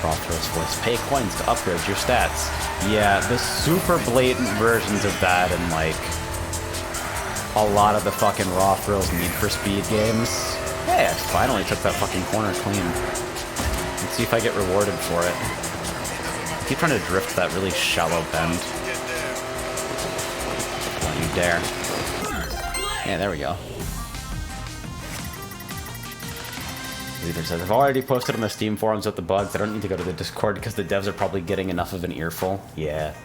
Rothro's voice. Pay coins to upgrade your stats. Yeah, the super blatant versions of that and like a lot of the fucking Rothro's Need for Speed games. Hey, I finally took that fucking corner clean. Let's see if I get rewarded for it. I keep trying to drift that really shallow bend. Don't you dare. Yeah, there we go. Leader says, I've already posted on the Steam forums with the bugs. I don't need to go to the Discord because the devs are probably getting enough of an earful. Yeah.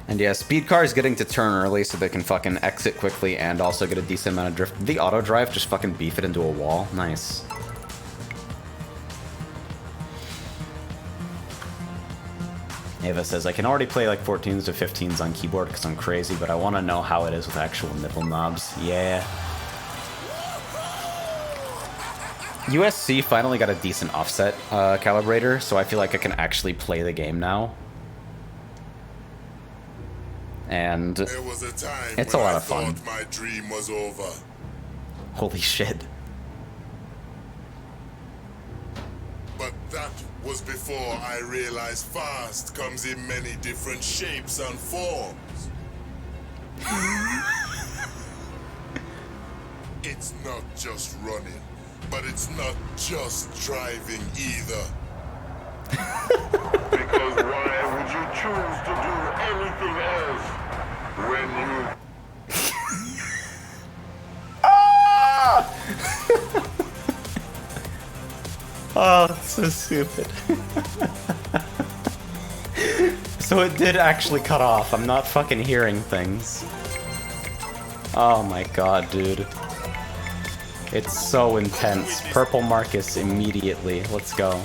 And yeah, speed cars getting to turn early so they can fucking exit quickly and also get a decent amount of drift. The auto drive, just fucking beef it into a wall. Nice. Ava says, I can already play like 14s to 15s on keyboard because I'm crazy, but I want to know how it is with actual nipple knobs. Yeah. USC finally got a decent offset calibrator, so I feel like I can actually play the game now. And There was a time it's a when lot I of fun. thought my dream was over. Holy shit. But that was before I realized fast comes in many different shapes and forms. It's not just running, but it's not just driving either. Because why would you choose to do anything else when you... Oh, that's so stupid. So it did actually cut off. I'm not fucking hearing things. Oh my god, dude. It's so intense. Purple Marcus immediately. Let's go.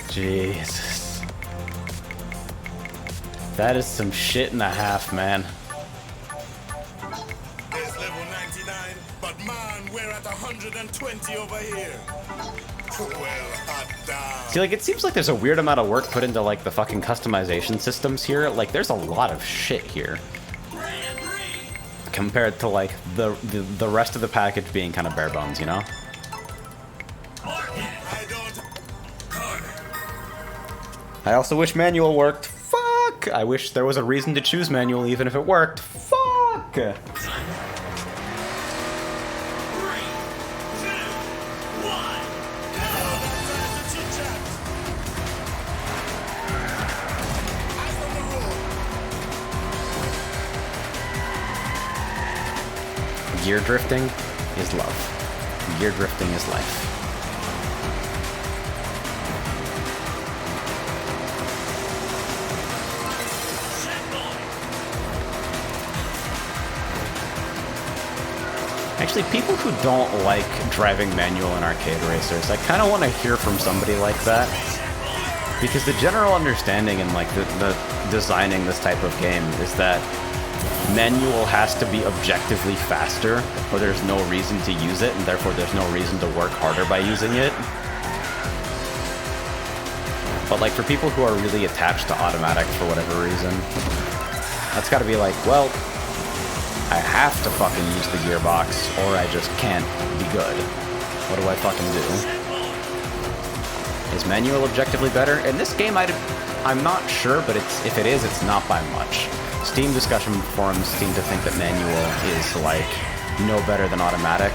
Jesus. That is some shit and a half, man. There's level 99, but man, we're at 120 over here. Well, hot damn. See, like, it seems like there's a weird amount of work put into, like, the fucking customization systems here. Like, there's a lot of shit here. Compared to, like, the rest of the package being kind of bare bones, you know? I also wish manual worked. Fuck! I wish there was a reason to choose manual even if it worked. Fuck! Gear drifting is love. Gear drifting is life. Actually, people who don't like driving manual in arcade racers, I kind of want to hear from somebody like that. Because the general understanding in like the designing this type of game is that manual has to be objectively faster, or there's no reason to use it, and therefore there's no reason to work harder by using it. But like for people who are really attached to automatic for whatever reason, that's got to be like, well, I have to fucking use the gearbox, or I just can't be good. What do I fucking do? Is manual objectively better? In this game, I'm not sure, but if it is, it's not by much. Steam discussion forums seem to think that manual is, like, no better than automatic.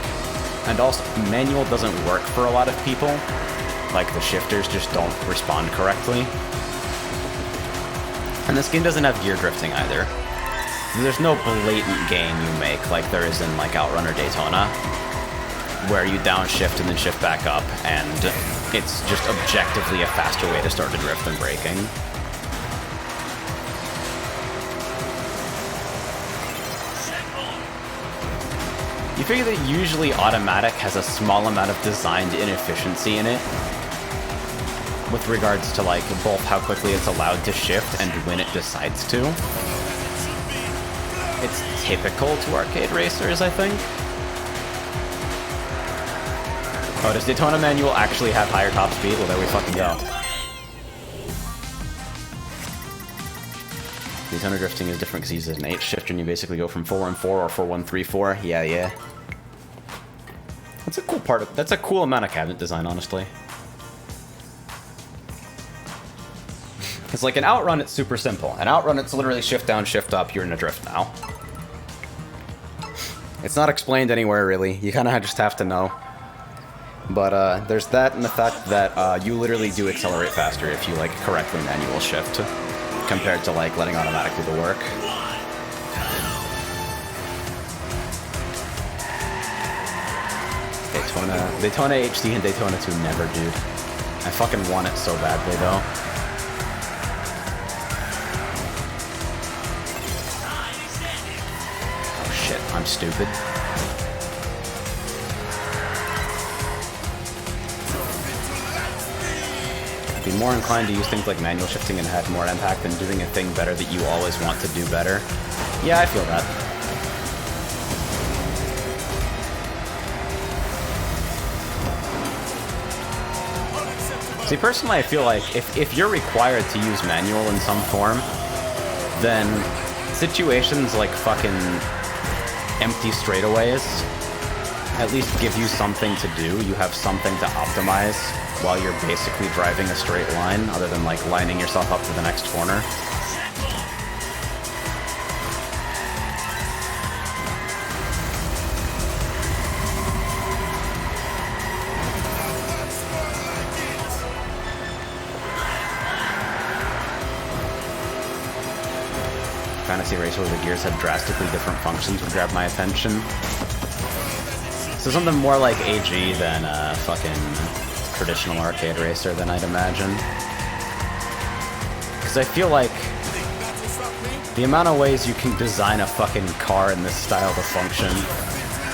And also, manual doesn't work for a lot of people. Like, the shifters just don't respond correctly. And this game doesn't have gear drifting either. There's no blatant gain you make like there is in, like, Outrun or Daytona, where you downshift and then shift back up, and it's just objectively a faster way to start a drift than braking. You figure that usually automatic has a small amount of designed inefficiency in it, with regards to, like, both how quickly it's allowed to shift and when it decides to. It's typical to arcade racers, I think. Oh, does Daytona Manual actually have higher top speed? Well, there we fucking go. Daytona drifting is different because he uses an H shifter and you basically go from 4-1-4 or 4-1-3-4. Yeah. That's a cool part of, that's a cool amount of cabinet design, honestly. Because, like, an Outrun, it's super simple. An Outrun, it's literally shift down, shift up, you're in a drift now. It's not explained anywhere, really. You kind of just have to know. But, there's that and the fact that, you literally do accelerate faster if you, like, correctly manual shift, compared to, like, letting automatic do the work. Daytona HD and Daytona 2 never, dude. I fucking want it so badly, though. Shit, I'm stupid. I'd be more inclined to use things like manual shifting and have more impact than doing a thing better that you always want to do better. Yeah, I feel that. See, personally, I feel like if you're required to use manual in some form, then situations like fucking empty straightaways at least give you something to do. You have something to optimize while you're basically driving a straight line, other than, like, lining yourself up to the next corner. Fantasy Racer where the gears had drastically different functions would grab my attention. So something more like AG than a fucking traditional arcade racer than I'd imagine. Because I feel like the amount of ways you can design a fucking car in this style to function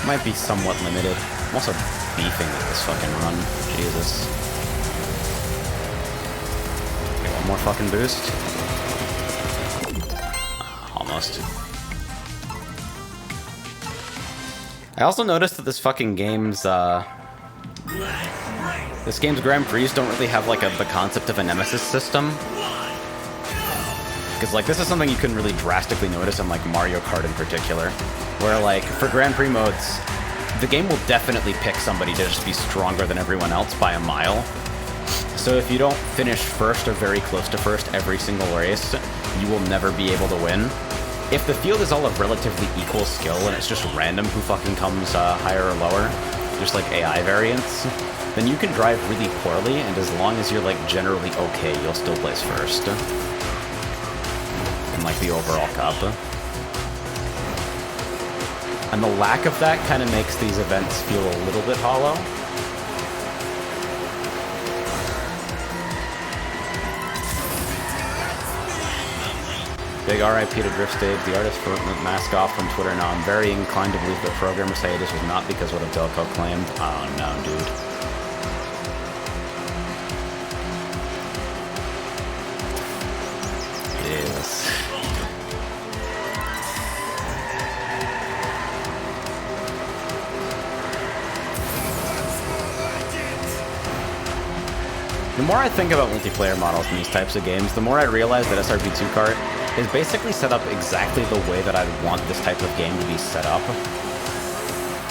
might be somewhat limited. I'm also beefing with this fucking run. Jesus. Okay, one more fucking boost. Almost. I also noticed that this fucking game's, this game's Grand Prix don't really have, like, the concept of a nemesis system. Because, like, this is something you can really drastically notice in, like, Mario Kart in particular. Where, like, for Grand Prix modes, the game will definitely pick somebody to just be stronger than everyone else by a mile. So if you don't finish first or very close to first every single race, you will never be able to win. If the field is all of relatively equal skill and it's just random who fucking comes higher or lower, just like AI variants, then you can drive really poorly, and as long as you're, like, generally okay, you'll still place first in, like, the overall cup. And the lack of that kind of makes these events feel a little bit hollow. Big RIP to Drift Stage, the artist for mask off from Twitter. Now, I'm very inclined to believe that programmers say this was not because what Abdelko claimed. Oh no, dude. Yes. The more I think about multiplayer models in these types of games, the more I realize that SRB2Kart is basically set up exactly the way that I'd want this type of game to be set up.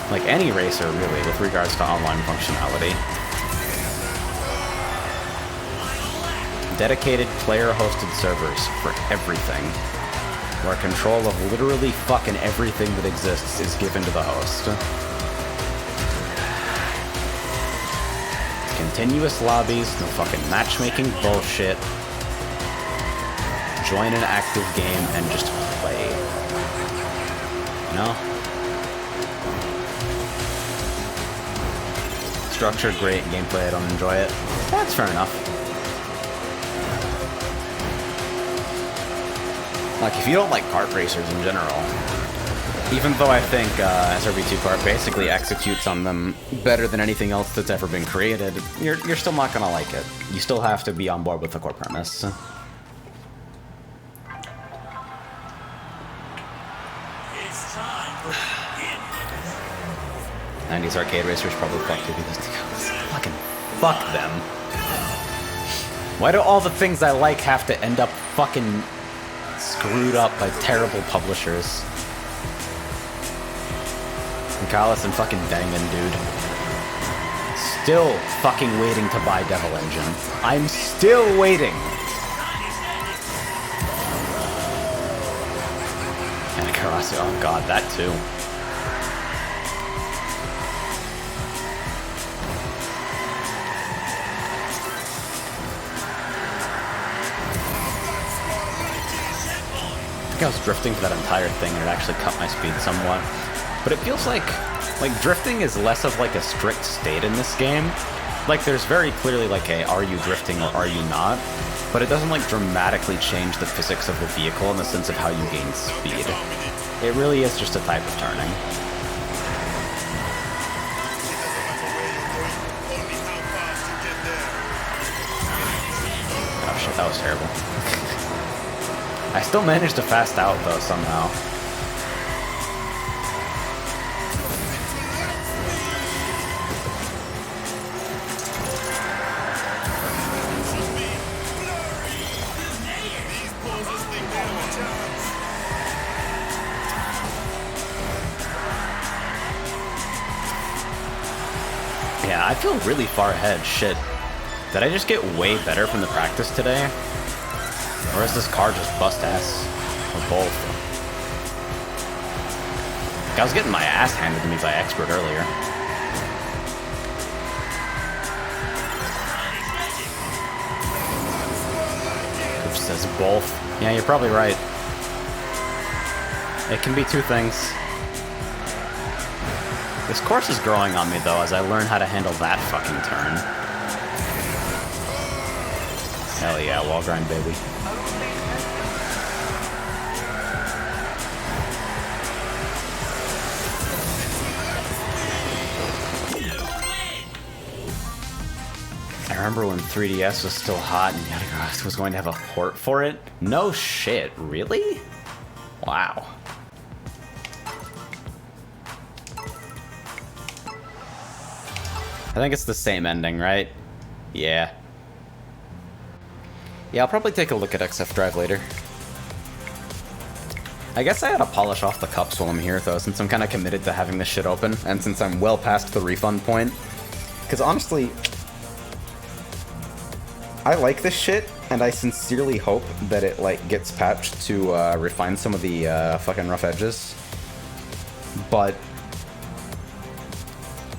Like any racer, really, with regards to online functionality. Dedicated player-hosted servers for everything, where control of literally fucking everything that exists is given to the host. continuous lobbies, no fucking matchmaking bullshit. Join an active game and just play. You know? Structure, great. Gameplay, I don't enjoy it. That's fair enough. Like, if you don't like kart racers in general, even though I think SRB2Kart basically executes on them better than anything else that's ever been created, you're still not gonna like it. You still have to be on board with the core premise. It's time for 90s arcade racers probably fucked you because fucking fuck them. Why do all the things I like have to end up fucking screwed up by terrible publishers? Callus and fucking Dangan, dude. Still fucking waiting to buy Devil Engine. I'm still waiting. And Karasi, oh god, that too. I think I was drifting for that entire thing and it actually cut my speed somewhat. But it feels like drifting is less of like a strict state in this game. Like there's very clearly like a are you drifting or are you not, but it doesn't like dramatically change the physics of the vehicle in the sense of how you gain speed. It really is just a type of turning. Oh shit, that was terrible. I still managed to fast out though somehow. Yeah, I feel really far ahead. Shit. Did I just get way better from the practice today? Or is this car just bust ass? Or both? I was getting my ass handed to me by Expert earlier. Which says both. Yeah, you're probably right. It can be two things. This course is growing on me, though, as I learn how to handle that fucking turn. Hell yeah, wall grind, baby. I remember when 3DS was still hot and Yatagarasu was going to have a port for it. No shit, really? Wow. I think it's the same ending, right? Yeah. Yeah, I'll probably take a look at XF Drive later. I guess I ought to polish off the cups while I'm here, though, since I'm kind of committed to having this shit open, and since I'm well past the refund point. Because honestly, I like this shit, and I sincerely hope that it, like, gets patched to refine some of the fucking rough edges. But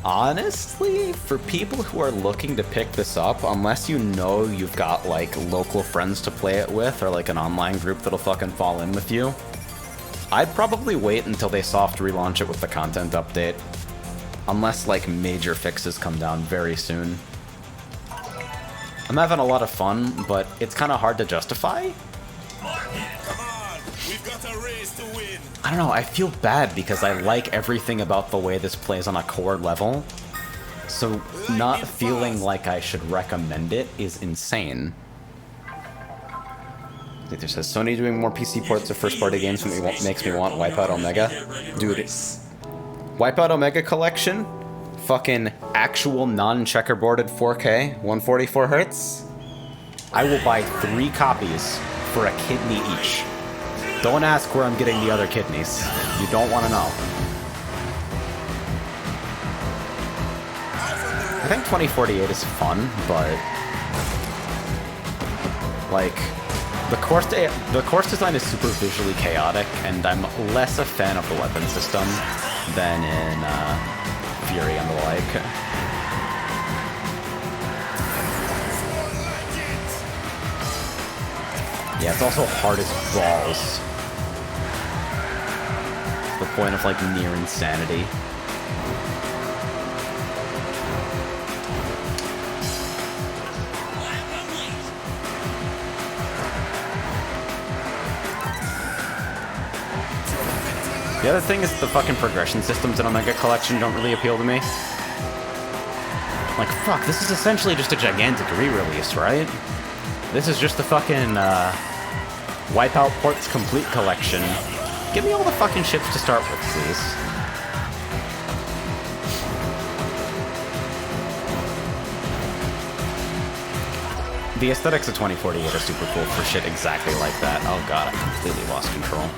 honestly, for people who are looking to pick this up, unless you know you've got, like, local friends to play it with, or, like, an online group that'll fucking fall in with you, I'd probably wait until they soft relaunch it with the content update. Unless, like, major fixes come down very soon. I'm having a lot of fun, but it's kind of hard to justify. Come on, we've got a race to win. I don't know, I feel bad because I like everything about the way this plays on a core level. So not feeling like I should recommend it is insane. It says, Sony doing more PC ports of first-party games makes me want Wipeout Omega. Dude, Wipeout Omega Collection? Fucking actual non-checkerboarded 4K, 144 Hz? I will buy 3 copies for a kidney each. Don't ask where I'm getting the other kidneys. You don't want to know. I think 2048 is fun, but like the course design is super visually chaotic, and I'm less a fan of the weapon system than in Fury and the like. Yeah, it's also hard as balls. The point of like near insanity. The other thing is the fucking progression systems in Omega Collection don't really appeal to me. Like, fuck, this is essentially just a gigantic re-release, right? This is just the fucking, Wipeout Ports Complete Collection. Give me all the fucking ships to start with, please. The aesthetics of 2048 are super cool for shit exactly like that. Oh god, I completely lost control.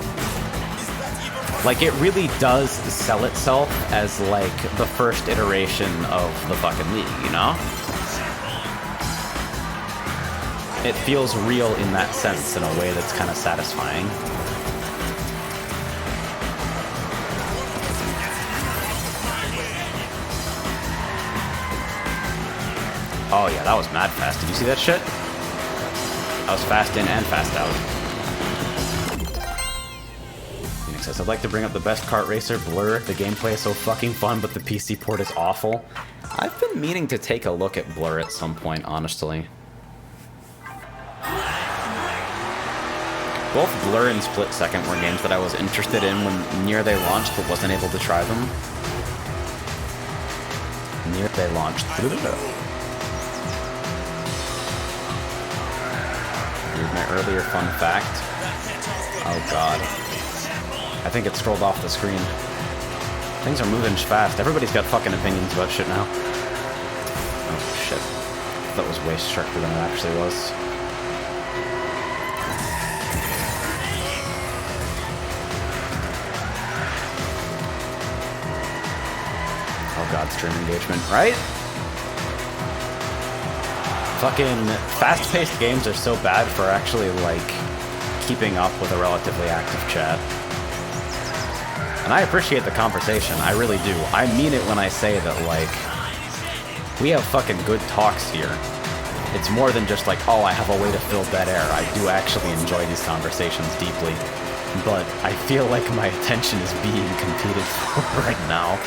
Like, it really does sell itself as, like, the first iteration of the fucking League, you know? It feels real in that sense, in a way that's kind of satisfying. Oh yeah, that was mad fast. Did you see that shit? I was fast in and fast out. Phoenix says, I'd like to bring up the best kart racer, Blur. The gameplay is so fucking fun, but the PC port is awful. I've been meaning to take a look at Blur at some point, honestly. Both Blur and Split Second were games that I was interested in when near they launched, but wasn't able to try them. Near they launched. Here's my earlier fun fact. Oh god. I think it scrolled off the screen. Things are moving fast. Everybody's got fucking opinions about shit now. Oh shit. That was way stricter than it actually was. Oh god, stream engagement, right? Fucking fast-paced games are so bad for actually, like, keeping up with a relatively active chat. And I appreciate the conversation, I really do. I mean it when I say that, like, we have fucking good talks here. It's more than just like, oh, I have a way to fill dead air. I do actually enjoy these conversations deeply. But I feel like my attention is being competed for right now.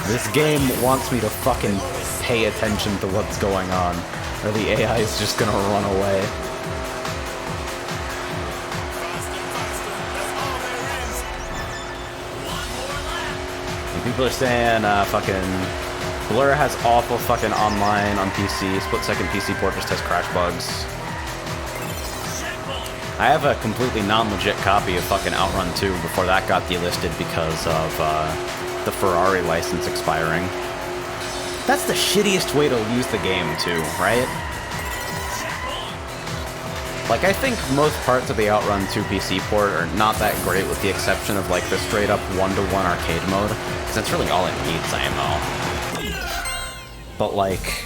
This game wants me to fucking pay attention to what's going on, or the AI is just gonna run away. And people are saying, fucking Blur has awful fucking online on PC. Split Second PC port just has crash bugs. I have a completely non-legit copy of fucking Outrun 2 before that got delisted because of the Ferrari license expiring. That's the shittiest way to lose the game too, right? Like, I think most parts of the Outrun 2 PC port are not that great with the exception of like the straight up one-to-one arcade mode, because that's really all it needs, IMO. But like,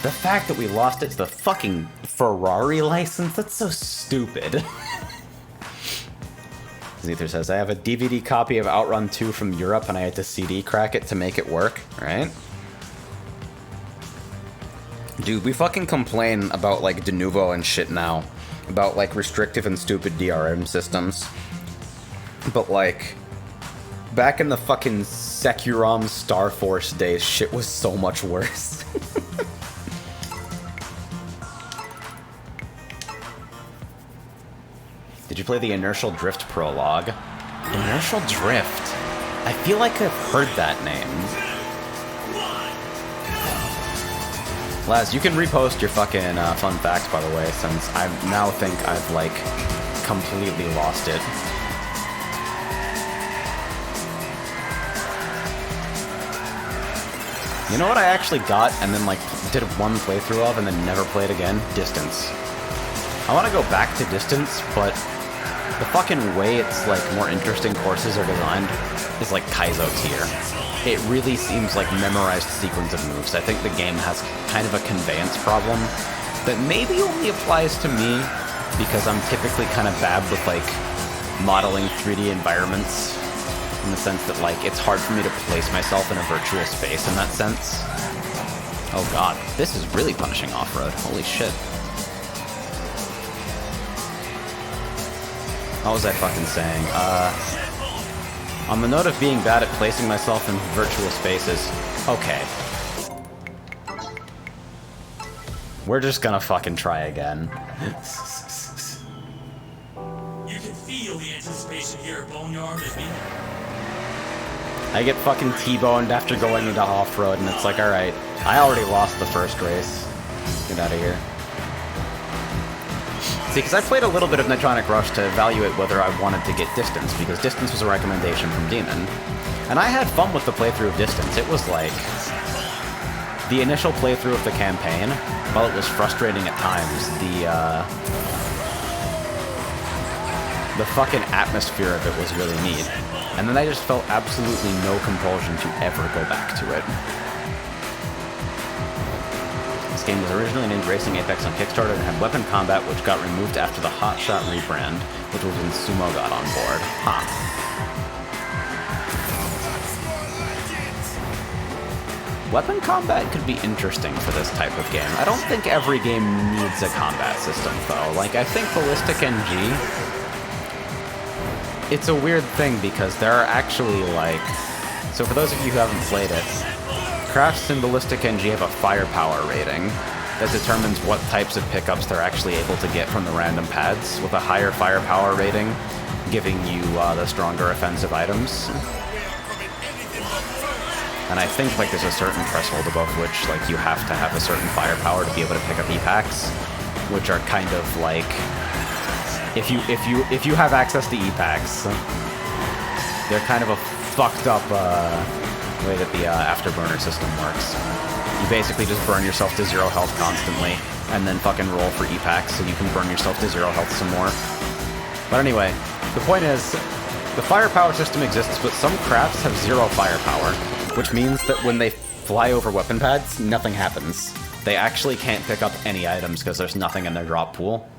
the fact that we lost it to the fucking Ferrari license, that's so stupid. Zether says, I have a DVD copy of Outrun 2 from Europe and I had to CD crack it to make it work, right? Dude, we fucking complain about like de novo and shit now. About like restrictive and stupid DRM systems. But like, back in the fucking Securom Star Force days, shit was so much worse. Did you play the Inertial Drift prologue? Inertial Drift? I feel like I've heard that name. Laz, you can repost your fucking fun facts, by the way, since I now think I've, like, completely lost it. You know what I actually got and then, like, did one playthrough of and then never played again? Distance. I want to go back to Distance, but the fucking way it's, like, more interesting courses are designed is, like, Kaizo tier. It really seems like memorized sequence of moves. I think the game has kind of a conveyance problem that maybe only applies to me because I'm typically kind of bad with, like, modeling 3D environments in the sense that, like, it's hard for me to place myself in a virtual space in that sense. Oh god, this is really punishing off-road. Holy shit. What was I fucking saying? On the note of being bad at placing myself in virtual spaces, okay. We're just gonna fucking try again. You can feel the anticipation here, Boneyard, as we... I get fucking T-boned after going into off-road, and it's like, alright, I already lost the first race. Get out of here. See, because I played a little bit of Nitronic Rush to evaluate whether I wanted to get Distance, because Distance was a recommendation from Demon. And I had fun with the playthrough of Distance. It was like... the initial playthrough of the campaign, while it was frustrating at times, the fucking atmosphere of it was really neat. And then I just felt absolutely no compulsion to ever go back to it. This game was originally named Racing Apex on Kickstarter and had weapon combat, which got removed after the Hotshot rebrand, which was when Sumo got on board. Huh. Weapon combat could be interesting for this type of game. I don't think every game needs a combat system, though. Like, I think Ballistic NG... it's a weird thing, because there are actually, like... so for those of you who haven't played it, crafts in Ballistic NG have a firepower rating that determines what types of pickups they're actually able to get from the random pads, with a higher firepower rating giving you the stronger offensive items. And I think like there's a certain threshold above which like you have to have a certain firepower to be able to pick up E-packs, which are kind of like if you have access to E-packs, they're kind of a fucked up way that the afterburner system works. You basically just burn yourself to 0 health constantly, and then fucking roll for E-packs so you can burn yourself to 0 health some more. But anyway, the point is, the firepower system exists, but some crafts have 0 firepower, which means that when they fly over weapon pads, nothing happens. They actually can't pick up any items because there's nothing in their drop pool.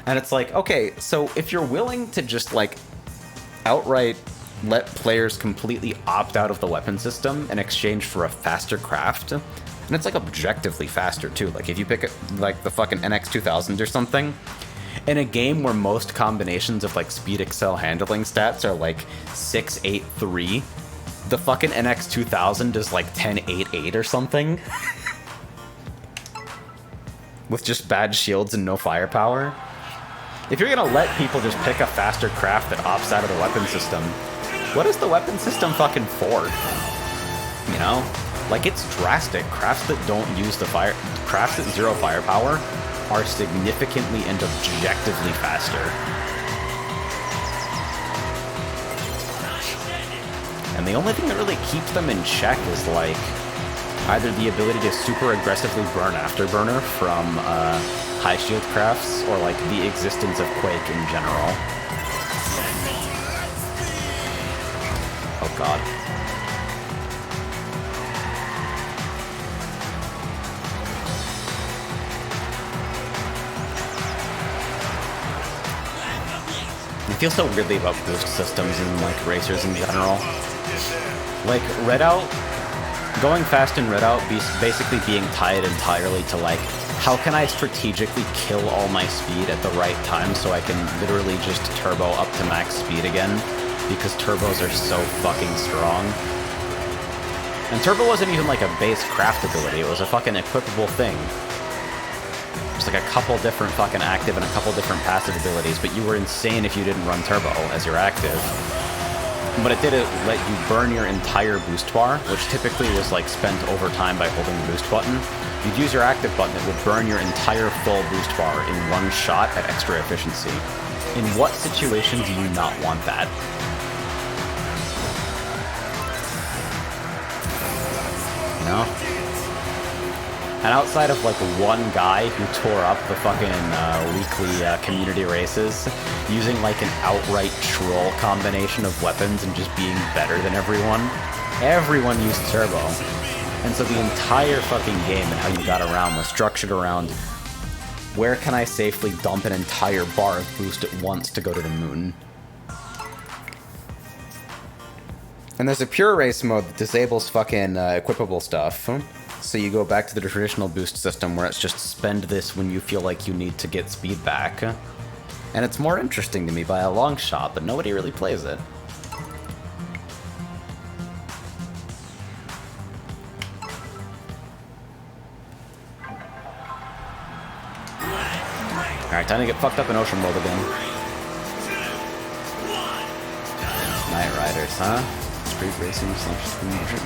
And it's like, okay, so if you're willing to just like outright let players completely opt out of the weapon system in exchange for a faster craft, and it's like objectively faster too, like if you pick like the fucking NX2000 or something, in a game where most combinations of like speed, excel, handling stats are like 6, 8, 3, the fucking NX2000 is like 10, 8, 8 or something. With just bad shields and no firepower. If you're gonna let people just pick a faster craft that opts out of the weapon system, what is the weapon system fucking for? You know? Like, it's drastic. Crafts that don't use the crafts at 0 firepower are significantly and objectively faster. And the only thing that really keeps them in check is, like, either the ability to super aggressively burn Afterburner from high shield crafts, or, like, the existence of Quake in general. Oh god. I feel so weirdly about boost systems and like racers in general. Like Redout, going fast in Redout basically being tied entirely to like, how can I strategically kill all my speed at the right time so I can literally just turbo up to max speed again, because turbos are so fucking strong. And turbo wasn't even like a base craft ability, it was a fucking equipable thing. There's like a couple different fucking active and a couple different passive abilities, but you were insane if you didn't run turbo as your active. But it did let you burn your entire boost bar, which typically was like spent over time by holding the boost button. You'd use your active button, it would burn your entire full boost bar in one shot at extra efficiency. In what situation do you not want that? You know? And outside of like one guy who tore up the fucking weekly community races, using like an outright troll combination of weapons and just being better than everyone used turbo. And so the entire fucking game and how you got around was structured around, where can I safely dump an entire bar of boost at once to go to the moon? And there's a pure race mode that disables fucking equipable stuff. So you go back to the traditional boost system where it's just spend this when you feel like you need to get speed back. And it's more interesting to me by a long shot, but nobody really plays it. Alright, time to get fucked up in Ocean World again. Night Riders, huh? Street racing / motion.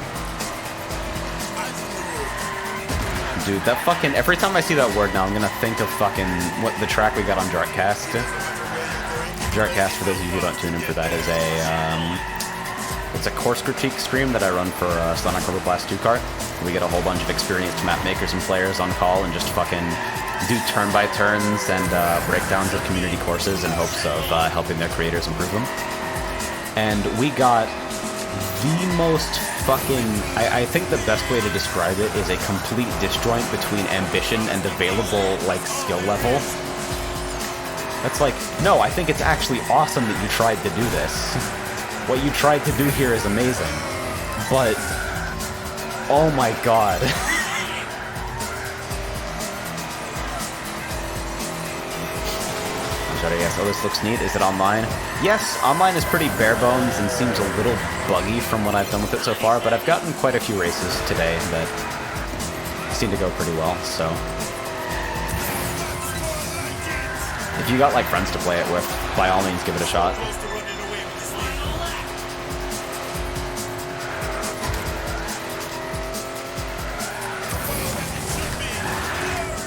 Dude, that fucking... Every time I see that word now, I'm gonna think of fucking... what the track we got on Jartcast. Jartcast, for those of you who don't tune in for that, is a... it's a course critique stream that I run for Sonic Blast 2Kart. We get a whole bunch of experienced map makers and players on call and just fucking do turn-by-turns and breakdowns of community courses in hopes of helping their creators improve them. And we got the most fucking... I think the best way to describe it is a complete disjoint between ambition and available, like, skill level. That's like, no, I think it's actually awesome that you tried to do this. What you tried to do here is amazing. But... oh my god. Yes, oh, this looks neat. Is it online? Yes, online is pretty bare bones and seems a little buggy from what I've done with it so far, but I've gotten quite a few races today that seem to go pretty well, so... if you got, like, friends to play it with, by all means, give it a shot.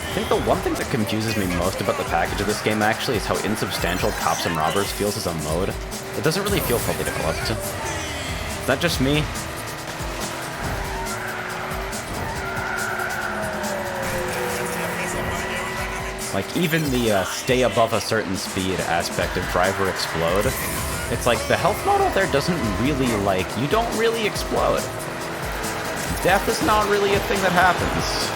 I think the one thing that confuses me most about the package of this game actually is how insubstantial Cops and Robbers feels as a mode. It doesn't really feel fully developed. Is that just me? Like, even the stay above a certain speed aspect of Drive or Explode, it's like the health model there doesn't really, like, you don't really explode. Death is not really a thing that happens.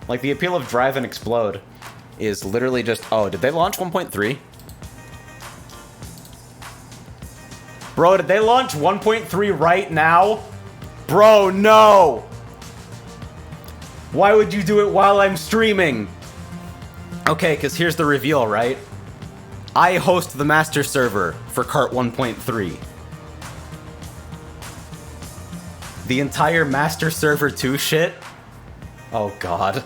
Like, the appeal of Drive and Explode is literally just... oh, did they launch 1.3? Bro, did they launch 1.3 right now? Bro, no! Why would you do it while I'm streaming? Okay, because here's the reveal, right? I host the master server for Kart 1.3. The entire master server 2 shit? Oh god.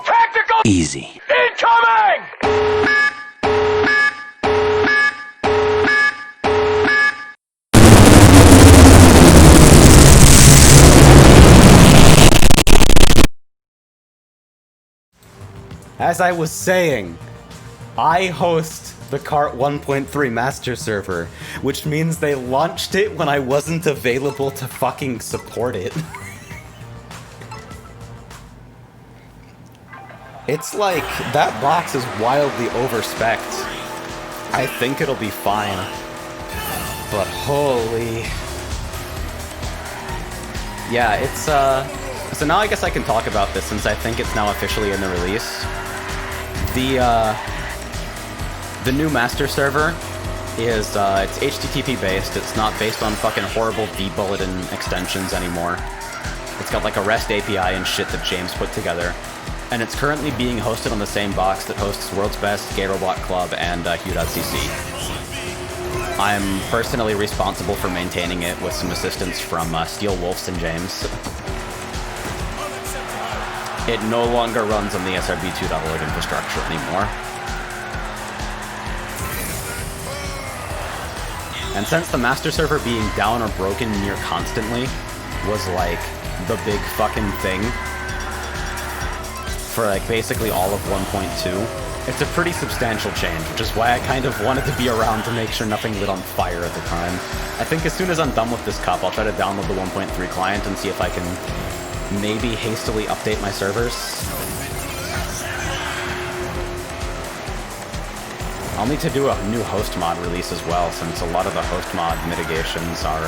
Tactical easy. Incoming! As I was saying, I host the Kart 1.3 master server, which means they launched it when I wasn't available to fucking support it. It's like, that box is wildly overspec'd. I think it'll be fine. But holy... yeah, it's, so now I guess I can talk about this since I think it's now officially in the release. The new master server is, it's HTTP based. It's not based on fucking horrible D-bulletin extensions anymore. It's got like a REST API and shit that James put together. And it's currently being hosted on the same box that hosts World's Best, Gay Robot Club, and Hue.cc. I'm personally responsible for maintaining it with some assistance from Steel Wolfs and James. It no longer runs on the SRB2.org infrastructure anymore. And since the master server being down or broken near constantly was like the big fucking thing for like basically all of 1.2, it's a pretty substantial change, which is why I kind of wanted to be around to make sure nothing lit on fire at the time. I think as soon as I'm done with this cup, I'll try to download the 1.3 client and see if I can maybe hastily update my servers. I'll need to do a new host mod release as well, since a lot of the host mod mitigations are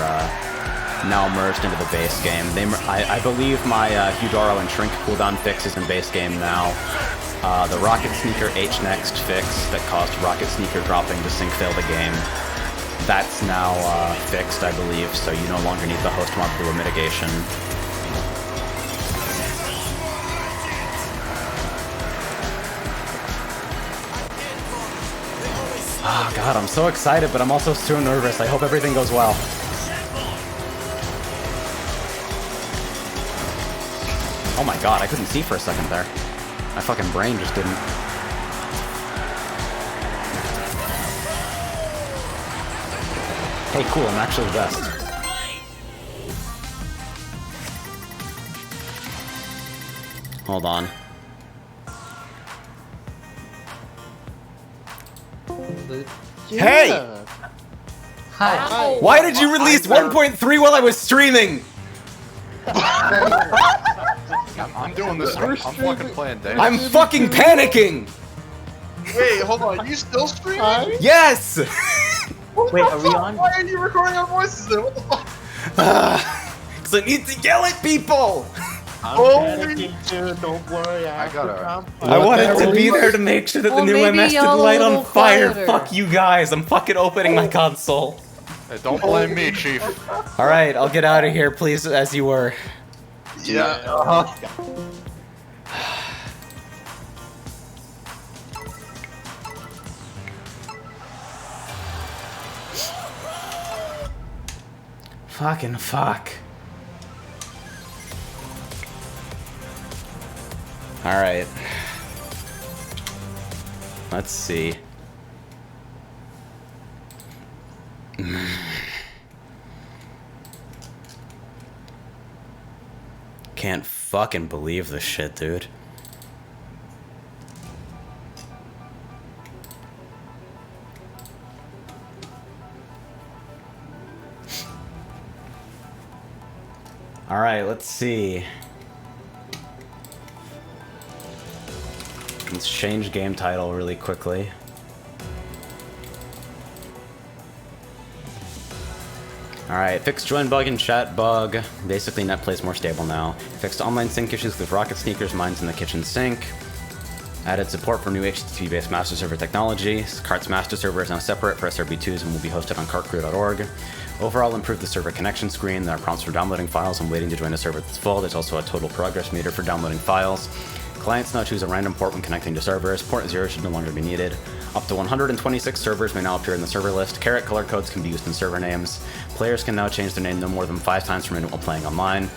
now merged into the base game. I believe my Hudoro and Shrink cooldown fix is in base game now, The Rocket Sneaker H-Next fix that caused Rocket Sneaker dropping to sync fail the game, that's now fixed, I believe, so you no longer need the host mod fluid mitigation. Oh god, I'm so excited, but I'm also so nervous. I hope everything goes well. Oh my god, I couldn't see for a second there. My fucking brain just didn't. Hey, cool, I'm actually the best. Hold on. Hey! Hi. Why did you release 1.3 while I was streaming? I'm doing this. I'm fucking playing Dave. I'm fucking panicking! Wait, hold on. You still streaming? Yes! Wait, are we on? Why are you recording our voices then? What the fuck? Because I need to yell at people! I'm panicking too, don't worry. I gotta- I wanted to be there to make sure that the Well, new maybe MS yell didn't a light on little fire. quieter. Fuck you guys. I'm fucking opening my console. Hey, don't blame me, Chief. Alright, I'll get out of here, please, as you were. Yeah. Fucking fuck. Alright. Let's see. Can't fucking believe this shit, dude. Alright, let's see. Let's change game title really quickly. Alright, fixed join bug and chat bug. Basically, net plays more stable now. Fixed online sync issues with Rocket Sneaker's mines in the kitchen sink. Added support for new HTTP-based master server technology. Kart's master server is now separate for SRB2s and will be hosted on kartcrew.org. Overall, improved the server connection screen. There are prompts for downloading files and waiting to join a server that's full. There's also a total progress meter for downloading files. Clients now choose a random port when connecting to servers. Port 0 should no longer be needed. Up to 126 servers may now appear in the server list. Caret color codes can be used in server names. Players can now change their name no more than 5 times per minute while playing online.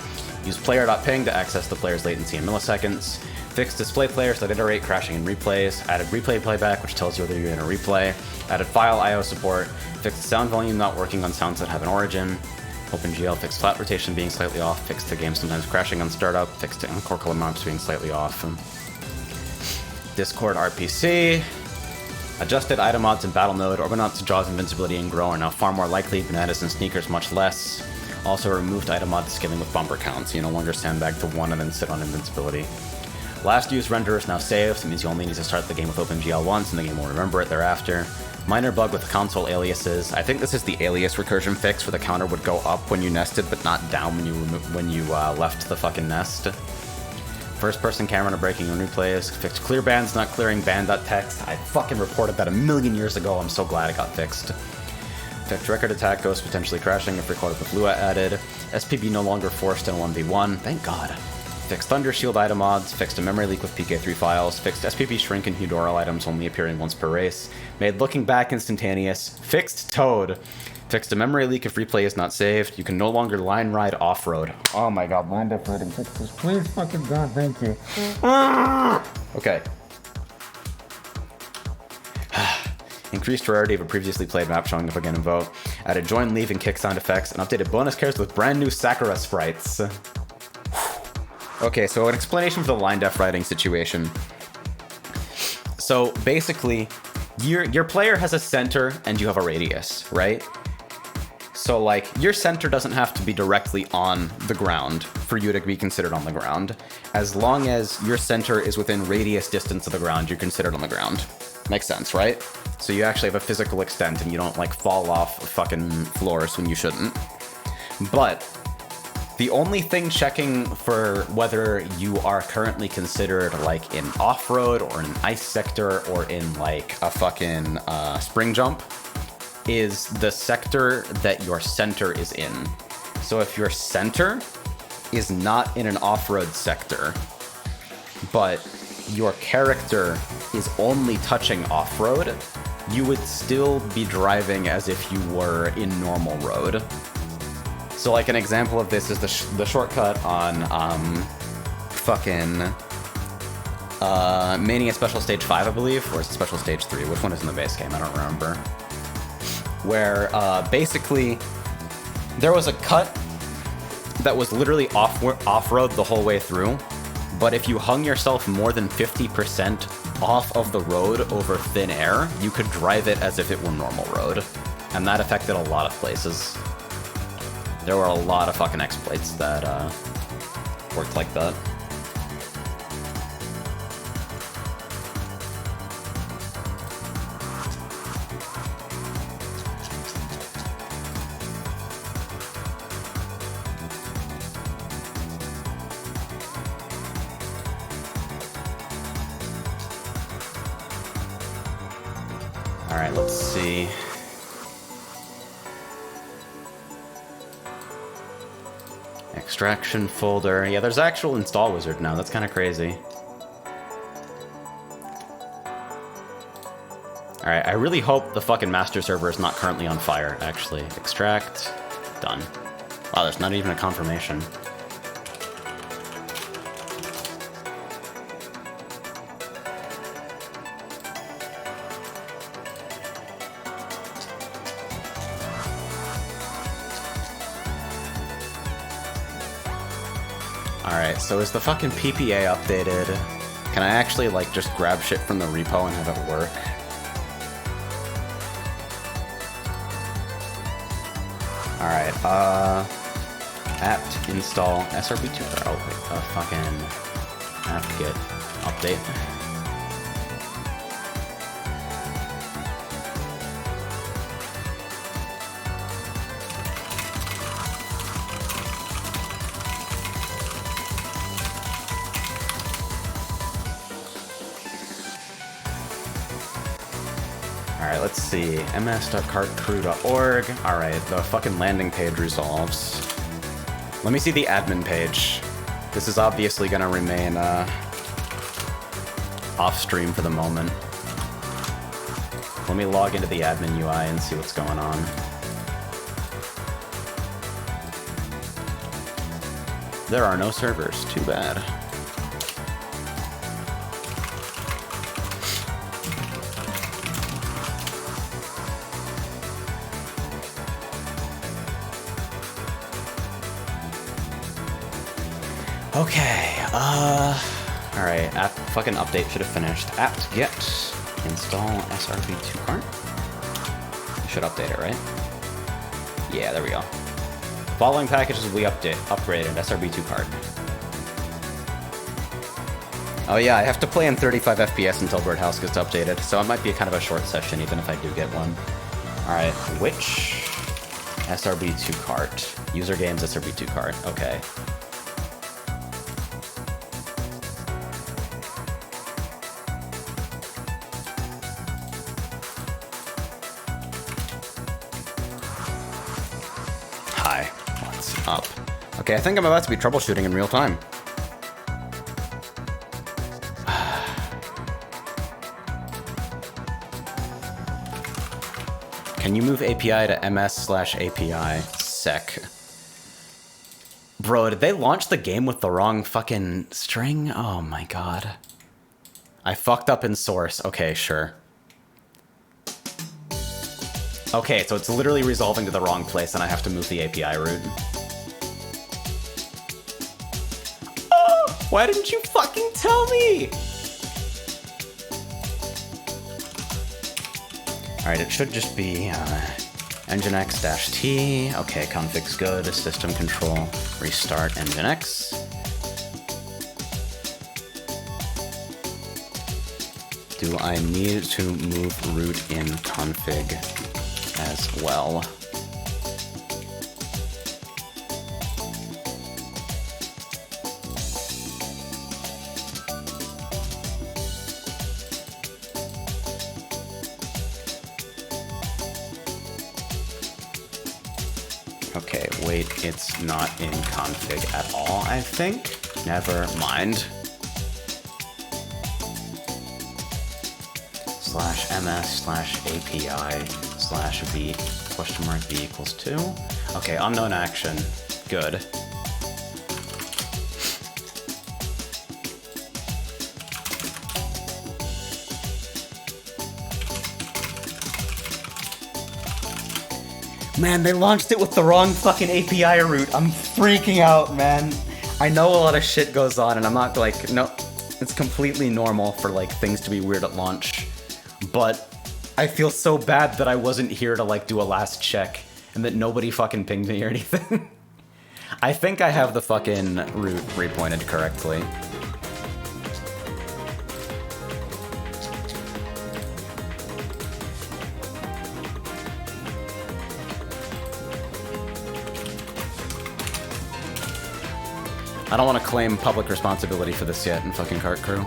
Use player.ping to access the player's latency in milliseconds. Fixed display players that iterate, crashing in replays. Added replay playback, which tells you whether you're in a replay. Added file I/O support. Fixed sound volume not working on sounds that have an origin. OpenGL fixed flat rotation being slightly off. Fixed the game sometimes crashing on startup. Fixed encore color maps being slightly off. Discord RPC. Adjusted item mods in Battle Node. Orbinauts, Jaws, Invincibility, and Grow are now far more likely. Bananas and Sneakers much less. Also removed item mod skimming with bumper counts. You no longer sandbag to 1 and then sit on Invincibility. Last use render is now saved. It means you only need to start the game with OpenGL once and the game will remember it thereafter. Minor bug with console aliases. I think this is the alias recursion fix where the counter would go up when you nested but not down when you left the fucking nest. First person camera no breaking on replays. Fixed clear bands not clearing band.txt. I fucking reported that a million years ago. I'm so glad it got fixed. Fixed record attack ghost potentially crashing if recorded with Lua added. SPB no longer forced in a 1v1. Thank god. Fixed Thunder Shield item mods, fixed a memory leak with PK3 files, fixed SPB shrink and Hudoral items only appearing once per race, made looking back instantaneous, fixed Toad, fixed a memory leak if replay is not saved, you can no longer line ride off-road. Oh my god, line up riding fixes, please fucking god, thank you. Okay. Increased rarity of a previously played map showing up again in vote, added join, leave, and kick sound effects, and updated bonus characters with brand new Sakura sprites. Okay, so an explanation for the line def riding situation. So basically, your player has a center and you have a radius, right? So like, your center doesn't have to be directly on the ground for you to be considered on the ground. As long as your center is within radius distance of the ground, you're considered on the ground. Makes sense, right? So you actually have a physical extent and you don't like fall off fucking floors when you shouldn't. But The only thing checking for whether you are currently considered like in off-road or in an ice sector or in like a fucking spring jump is the sector that your center is in. So if your center is not in an off-road sector, but your character is only touching off-road, you would still be driving as if you were in normal road. So like an example of this is the shortcut on Mania Special Stage 5, I believe, or is it Special Stage 3? Which one is in the base game? I don't remember. Where basically there was a cut that was literally off-road the whole way through, but if you hung yourself more than 50% off of the road over thin air, you could drive it as if it were normal road. And that affected a lot of places. There were a lot of fucking exploits that worked like that. Alright, let's see. Extraction folder. Yeah, there's actual install wizard now. That's kind of crazy. Alright, I really hope the fucking master server is not currently on fire, actually. Extract. Done. Wow, there's not even a confirmation. Alright, so is the fucking PPA updated? Can I actually, like, just grab shit from the repo and have it work? Alright, apt install SRB2Kart. Oh, wait, fucking apt-get update. Alright, let's see. ms.kartcrew.org. Alright, the fucking landing page resolves. Let me see the admin page. This is obviously gonna remain off-stream for the moment. Let me log into the admin UI and see what's going on. There are no servers. Too bad. Okay, alright, app fucking update should have finished. apt-get install SRB2Kart. Should update it, right? Yeah, there we go. Following packages will be upgraded, SRB2Kart. Oh yeah, I have to play in 35 FPS until Birdhouse gets updated, so it might be kind of a short session even if I do get one. Alright, which SRB2Kart? User games SRB2Kart, okay. Up. Okay, I think I'm about to be troubleshooting in real time. Can you move API to ms/API sec? Bro, did they launch the game with the wrong fucking string? Oh my god. I fucked up in source. Okay, sure. Okay, so it's literally resolving to the wrong place and I have to move the API route. Why didn't you fucking tell me? Alright, it should just be nginx-t. Okay, config's good. System control. Restart nginx. Do I need to move root in config as well? Okay, wait, it's not in config at all, I think. Never mind. /ms/API/v (v equals 2). Okay, unknown action. Good. Man, they launched it with the wrong fucking API route. I'm freaking out, man. I know a lot of shit goes on, and I'm not like, no, it's completely normal for like things to be weird at launch. But I feel so bad that I wasn't here to like do a last check, and that nobody fucking pinged me or anything. I think I have the fucking route repointed correctly. I don't want to claim public responsibility for this yet in fucking Kart Crew.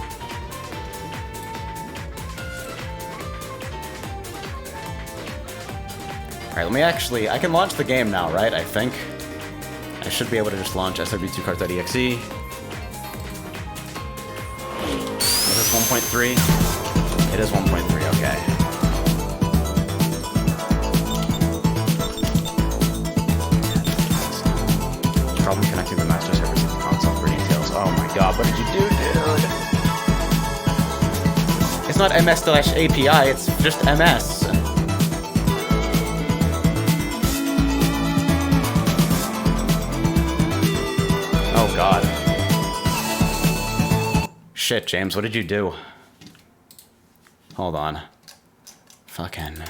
Alright, let me actually... I can launch the game now, right? I think. I should be able to just launch SRB2Kart.exe. Is this 1.3? It is 1.3, okay. Problem connecting the master server to the console for details. Oh my god, what did you do, dude? It's not ms/API, it's just ms. Oh god. Shit, James, what did you do? Hold on. Fucking...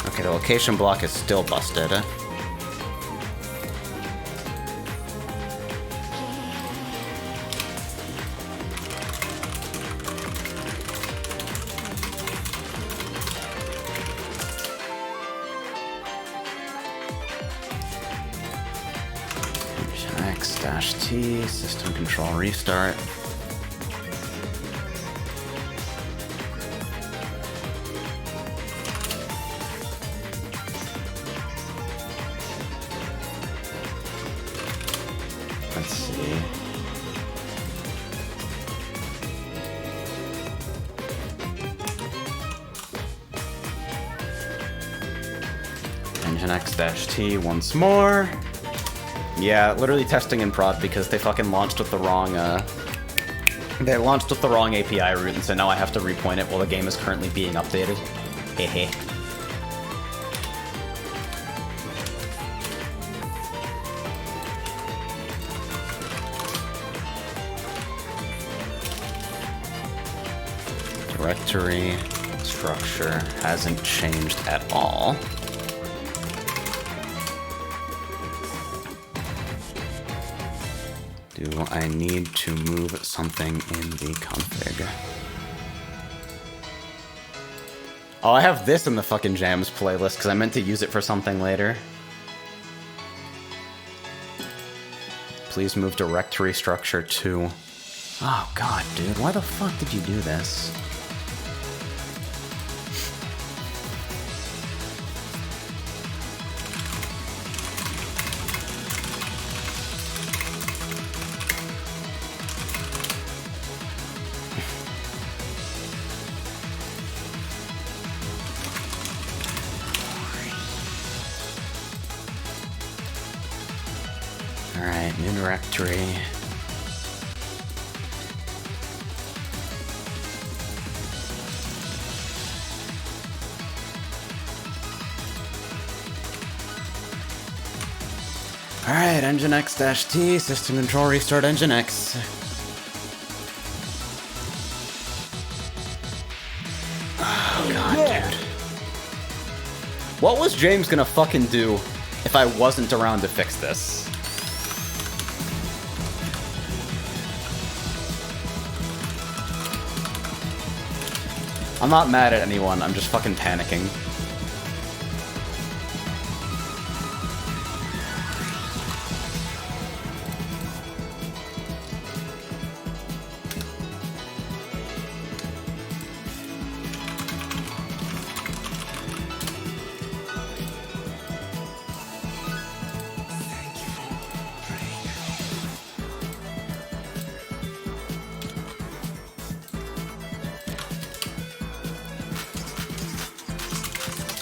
Okay, the location block is still busted. X-T, system control restart. Let's see. Engine X-T once more. Yeah, literally testing in prod because they fucking launched with the wrong, they launched with the wrong API route, and so now I have to repoint it while the game is currently being updated. Hehe. Directory structure hasn't changed at all. Do I need to move something in the config? Oh, I have this in the fucking jams playlist because I meant to use it for something later. Please move directory structure to... Oh god, dude, why the fuck did you do this? Alright, new directory. Alright, Engine X-T, system control restart Engine X. Oh god What was James gonna fucking do if I wasn't around to fix this? I'm not mad at anyone, I'm just fucking panicking.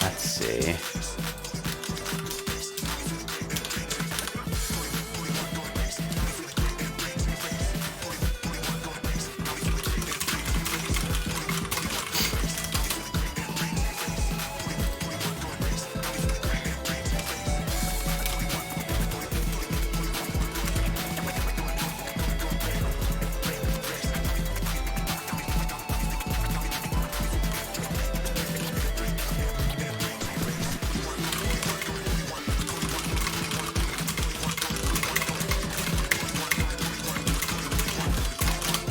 Let's see.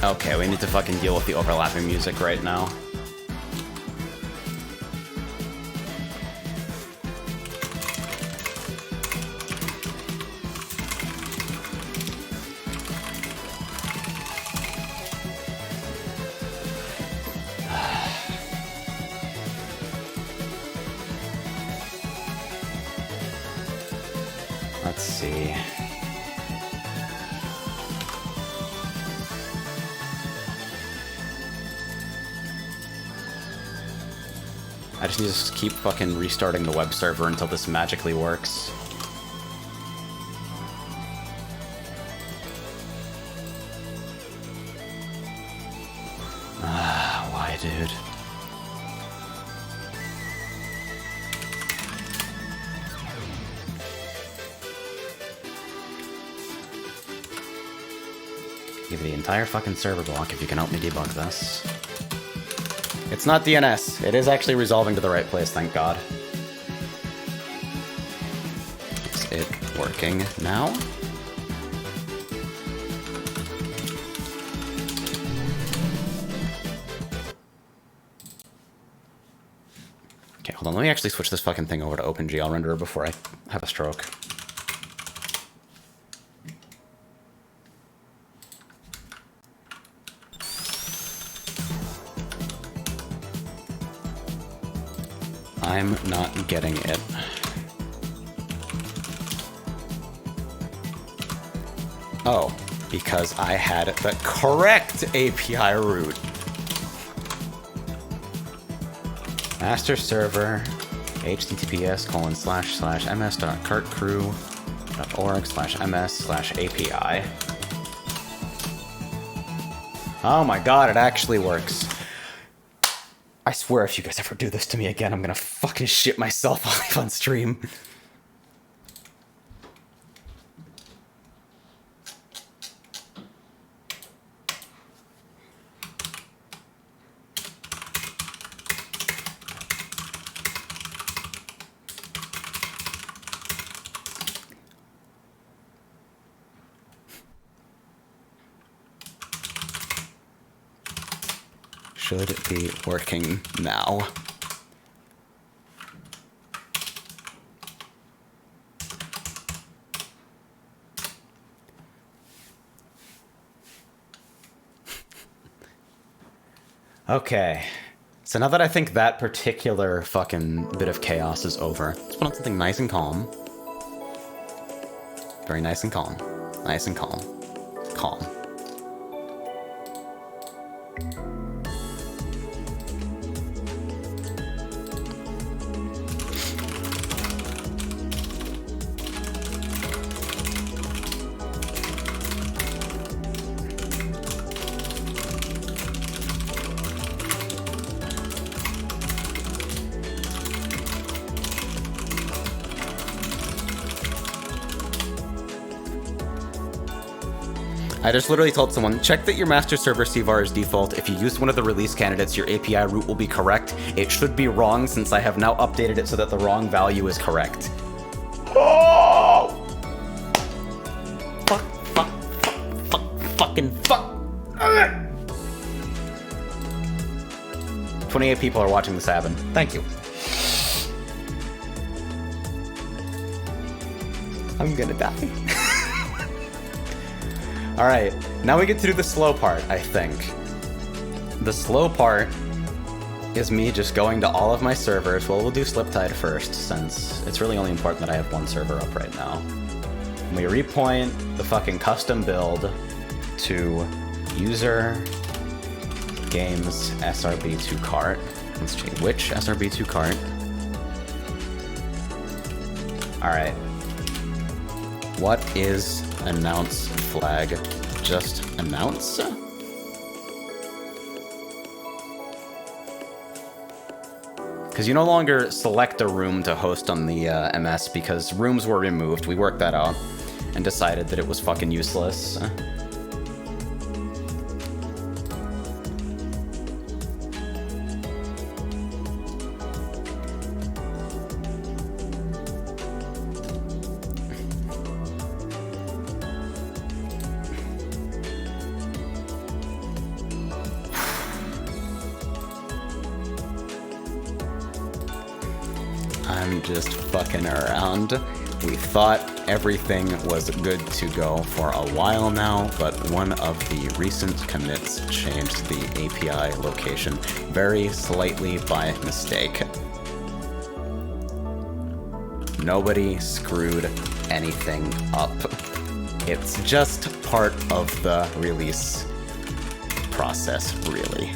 Okay, we need to fucking deal with the overlapping music right now. Let's see. I just need to keep fucking restarting the web server until this magically works. Ah, why, dude? Give the entire fucking server block if you can help me debug this. It's not DNS. It is actually resolving to the right place, thank God. Is it working now? Okay, hold on. Let me actually switch this fucking thing over to OpenGL renderer before I have a stroke. I'm not getting it. Oh, because I had the correct API route. Master server, https://ms.kartcrew.org/ms/API. Oh my god, it actually works. I swear if you guys ever do this to me again, I'm gonna fucking shit myself live on stream. Should be working now. Okay. So now that I think that particular fucking bit of chaos is over, let's put on something nice and calm. Very nice and calm. Nice and calm. Calm. I just literally told someone, check that your master server CVAR is default. If you use one of the release candidates, your API route will be correct. It should be wrong since I have now updated it so that the wrong value is correct. Oh! Fucking fuck. 28 people are watching this happen. Thank you. I'm gonna die. Alright, now we get to do the slow part, I think. The slow part is me just going to all of my servers. Well, we'll do Sliptide first, since it's really only important that I have one server up right now. And we repoint the fucking custom build to user games SRB2Kart. Let's see, which SRB2Kart? Alright. What is announce flag? Just announce? Because you no longer select a room to host on the MS because rooms were removed. We worked that out and decided that it was fucking useless. I'm just fucking around. We thought everything was good to go for a while now, but one of the recent commits changed the API location very slightly by mistake. Nobody screwed anything up. It's just part of the release process, really.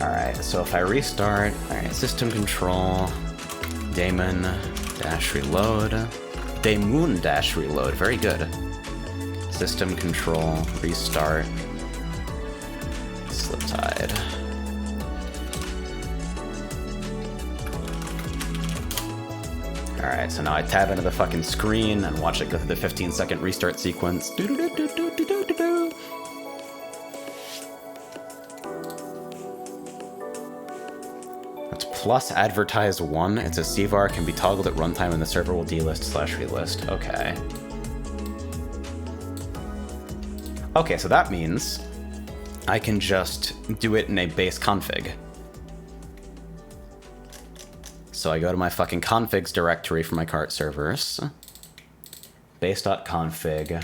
Alright, so if I restart, alright, system control, daemon dash reload, daemon dash reload, very good. System control, restart, Sliptide. Alright, so now I tab into the fucking screen and watch it go through the 15-second restart sequence. Do-do-do-do-do-do-do-do. That's plus advertise 1. It's a CVAR, can be toggled at runtime and the server will delist/relist. Okay. Okay, so that means I can just do it in a base config. So I go to my fucking configs directory for my cart servers. Base.config.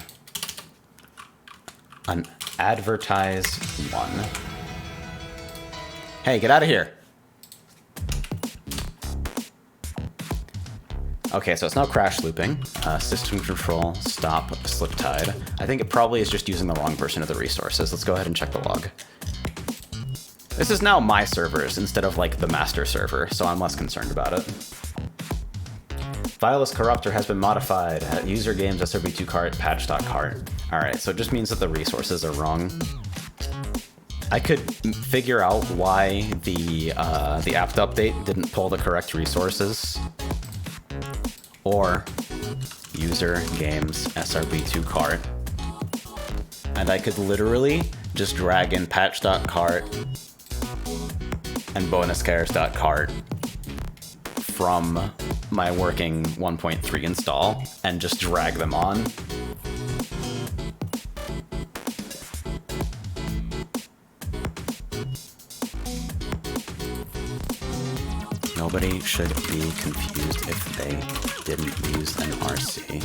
An advertise 1. Hey, get out of here. Okay, so it's now crash looping. System control, stop, Sliptide. I think it probably is just using the wrong version of the resources. Let's go ahead and check the log. This is now my servers instead of like the master server, so I'm less concerned about it. Fileless corruptor has been modified. User games SRB2Kart patch.cart. Alright, so it just means that the resources are wrong. I could figure out why the apt update didn't pull the correct resources. Or user games SRB2Kart. And I could literally just drag in patch.cart and bonuscares.cart from my working 1.3 install and just drag them on. Nobody should be confused if they didn't use an RC.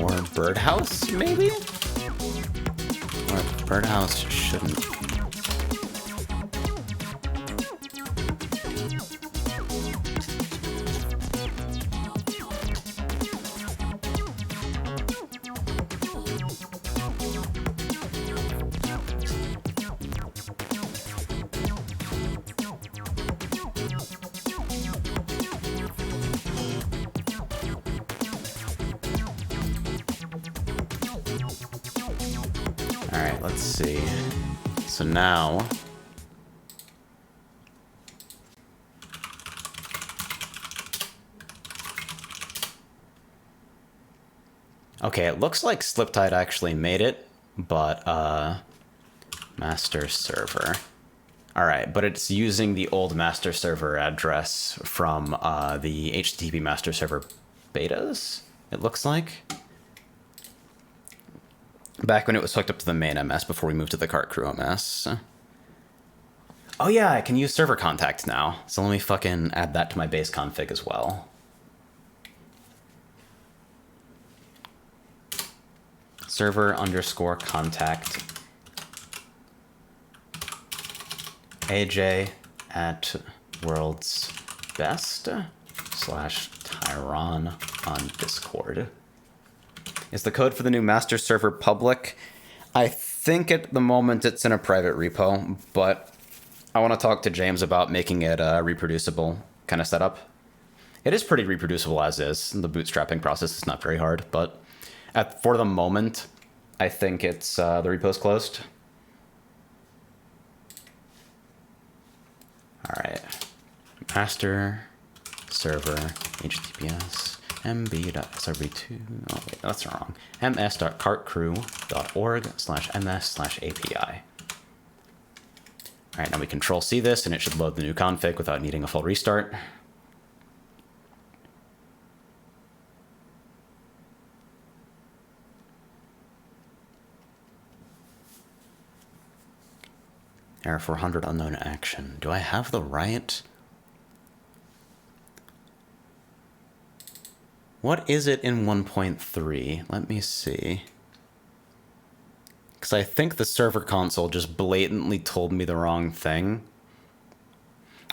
Or birdhouse, maybe? Or birdhouse shouldn't. let's see. So now... Okay, it looks like Sliptide actually made it, but, master server. Alright, but it's using the old master server address from, the HTTP master server betas, it looks like. Back when it was hooked up to the main MS before we moved to the Kart Crew MS. Oh yeah, I can use server contact now, so let me fucking add that to my base config as well. Server underscore contact AJ at world's best slash Tyron on Discord. Is the code for the new master server public? I think at the moment it's in a private repo, but I want to talk to James about making it a reproducible kind of setup. It is pretty reproducible as is. The bootstrapping process is not very hard, but for the moment, I think it's the repo's closed. All right, master server HTTPS mb.srb2. Oh wait, that's wrong. ms.kartcrew.org/ms/API. All right, now we Control C this, and it should load the new config without needing a full restart. Error 400 unknown action. Do I have the right? What is it in 1.3? Let me see. Because I think the server console just blatantly told me the wrong thing.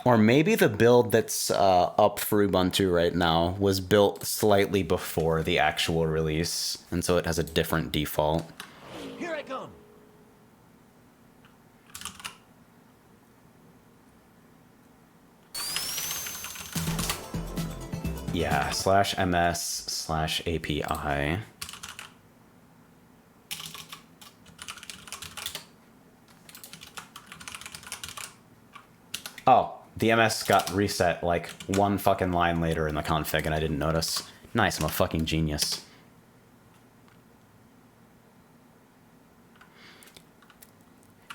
Or maybe the build that's up for Ubuntu right now was built slightly before the actual release, and so it has a different default. Here I come. Yeah, /ms/API. Oh, the MS got reset like one fucking line later in the config and I didn't notice. Nice, I'm a fucking genius.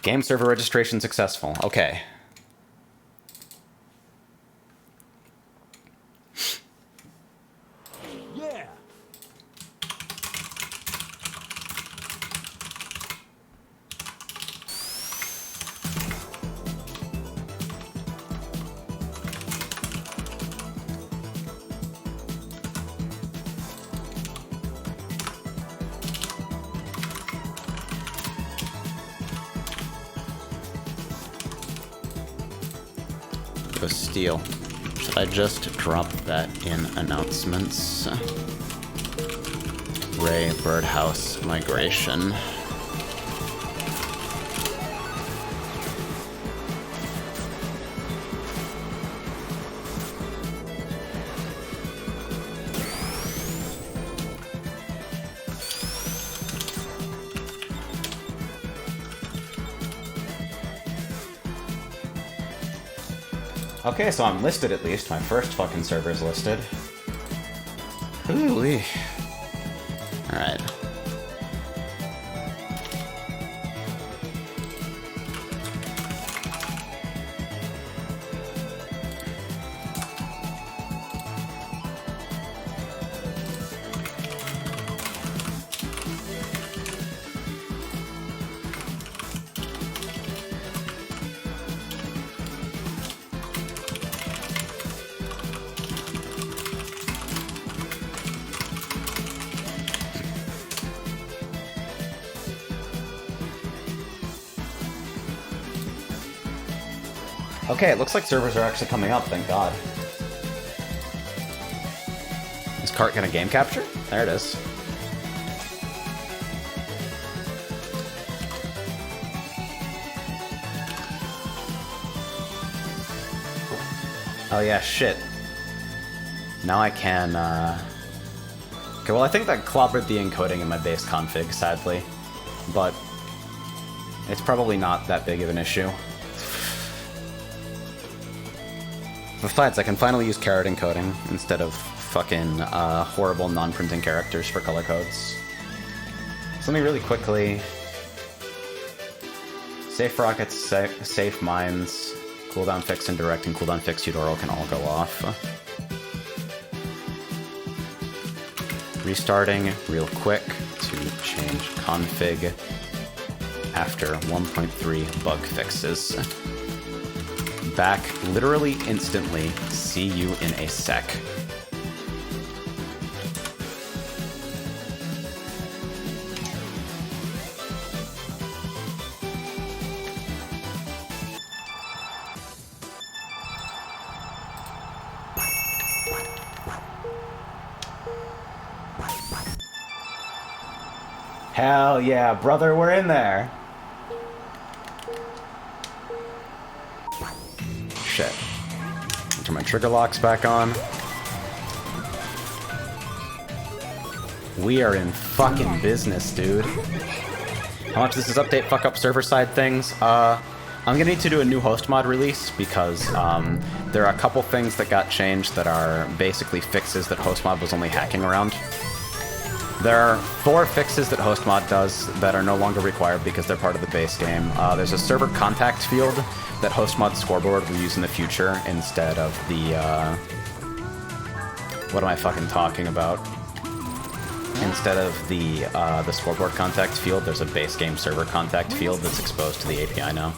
Game server registration successful. Okay. Yeah. Go steal. Should I just drop that in announcements? Ray Birdhouse migration. Okay, so I'm listed at least. My first fucking server is listed. Ooh-wee. Alright. Okay, it looks like servers are actually coming up, thank God. Is Kart gonna game capture? There it is. Oh yeah, shit. Now I can, Okay, well I think that clobbered the encoding in my base config, sadly. But It's probably not that big of an issue. Besides, I can finally use caret encoding instead of fucking horrible non-printing characters for color codes. So let me really quickly... Safe rockets, safe mines, cooldown fix indirect, and cooldown fix Eudoro can all go off. Restarting real quick to change config after 1.3 bug fixes. Back literally instantly. See you in a sec. Hell yeah, brother, we're in there. Shit. Turn my trigger locks back on. We are in fucking business, dude. How much does this update fuck up server side things? I'm gonna need to do a new host mod release because there are a couple things that got changed that are basically fixes that host mod was only hacking around. There are 4 fixes that host mod does that are no longer required because they're part of the base game. There's a server contact field that host mod scoreboard will use in the future instead of the, what am I fucking talking about? Instead of the scoreboard contact field, there's a base game server contact field that's exposed to the API now.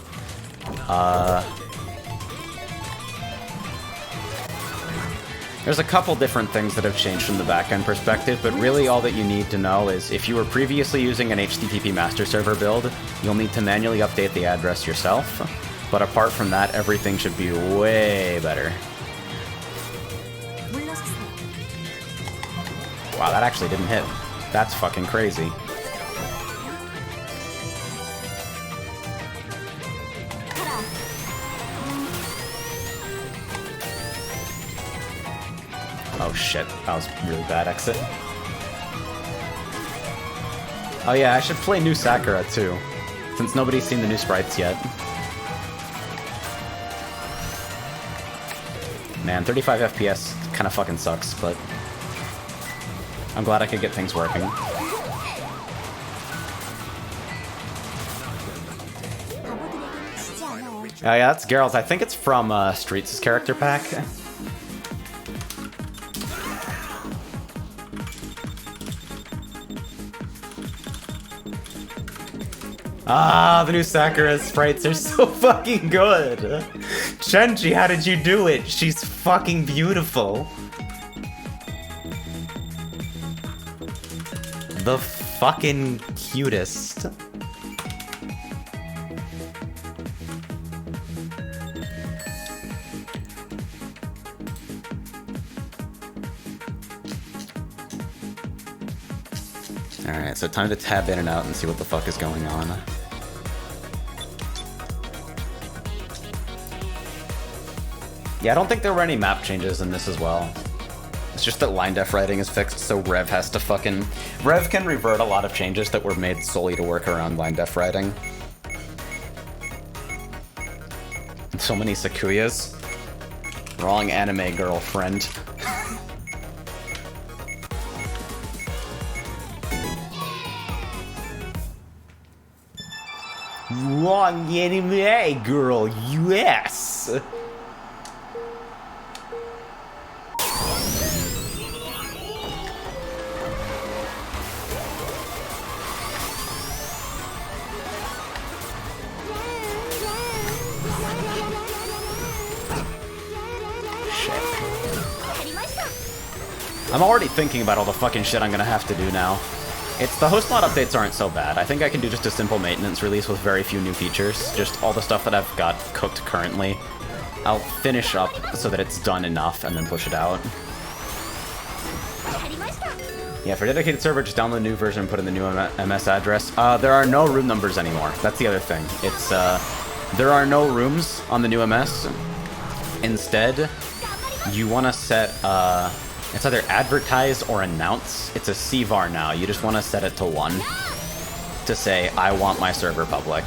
There's a couple different things that have changed from the backend perspective, but really all that you need to know is if you were previously using an HTTP master server build, you'll need to manually update the address yourself. But apart from that, everything should be way better. Wow, that actually didn't hit. That's fucking crazy. Oh shit, that was a really bad exit. Oh yeah, I should play new Sakura too, since nobody's seen the new sprites yet. Man, 35 FPS kind of fucking sucks, but I'm glad I could get things working. Oh yeah, that's Geralt. I think it's from Streets' character pack. Ah, the new Sakura sprites are so fucking good. Shenji, how did you do it? She's fucking beautiful. The fucking cutest. Alright, so time to tab in and out and see what the fuck is going on. Yeah, I don't think there were any map changes in this as well. It's just that line def writing is fixed, so Rev has to fucking... Rev can revert a lot of changes that were made solely to work around line def writing. So many Sakuyas. Wrong anime girlfriend. Wrong anime girl, yes! I'm already thinking about all the fucking shit I'm gonna have to do now. It's the host mod updates aren't so bad. I think I can do just a simple maintenance release with very few new features. Just all the stuff that I've got cooked currently. I'll finish up so that it's done enough and then push it out. Yeah, for dedicated server, just download the new version and put in the new MS address. There are no room numbers anymore. That's the other thing. It's, there are no rooms on the new MS. Instead, you want to set, it's either advertise or announce. It's a CVAR now. You just want to set it to 1 to say, I want my server public.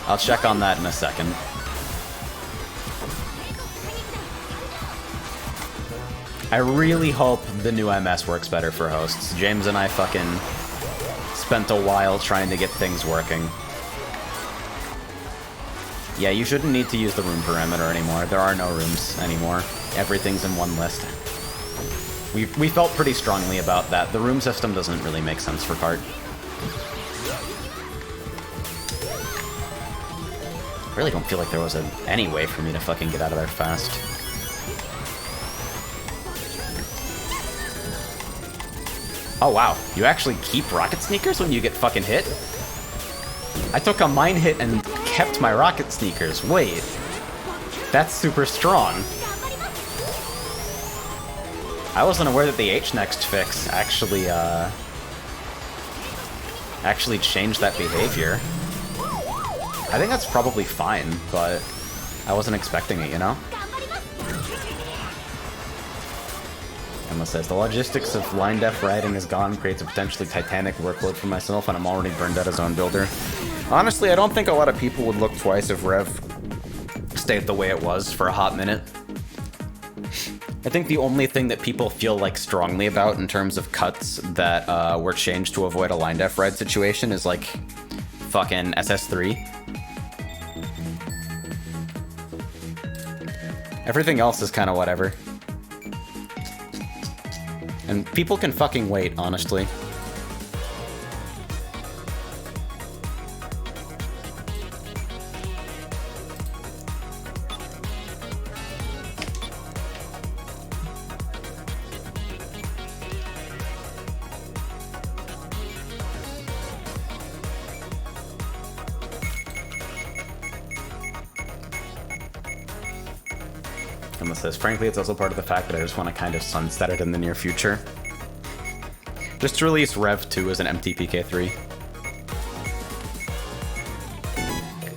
I'll check on that in a second. I really hope the new MS works better for hosts. James and I fucking spent a while trying to get things working. Yeah, you shouldn't need to use the room perimeter anymore. There are no rooms anymore. Everything's in one list. We felt pretty strongly about that. The room system doesn't really make sense for Kart. I really don't feel like there was any way for me to fucking get out of there fast. Oh wow, you actually keep rocket sneakers when you get fucking hit? I took a mine hit and kept my rocket sneakers. Wait, that's super strong. I wasn't aware that the H-Next fix actually changed that behavior. I think that's probably fine, but I wasn't expecting it, you know? Emma says, the logistics of line def riding is gone, creates a potentially titanic workload for myself, and I'm already burned out as zone builder. Honestly, I don't think a lot of people would look twice if Rev stayed the way it was for a hot minute. I think the only thing that people feel like strongly about in terms of cuts that were changed to avoid a line def ride situation is like fucking SS3. Everything else is kind of whatever. And people can fucking wait, honestly. Emma says, frankly, it's also part of the fact that I just want to kind of sunset it in the near future. Just to release Rev 2 as an MTPK3.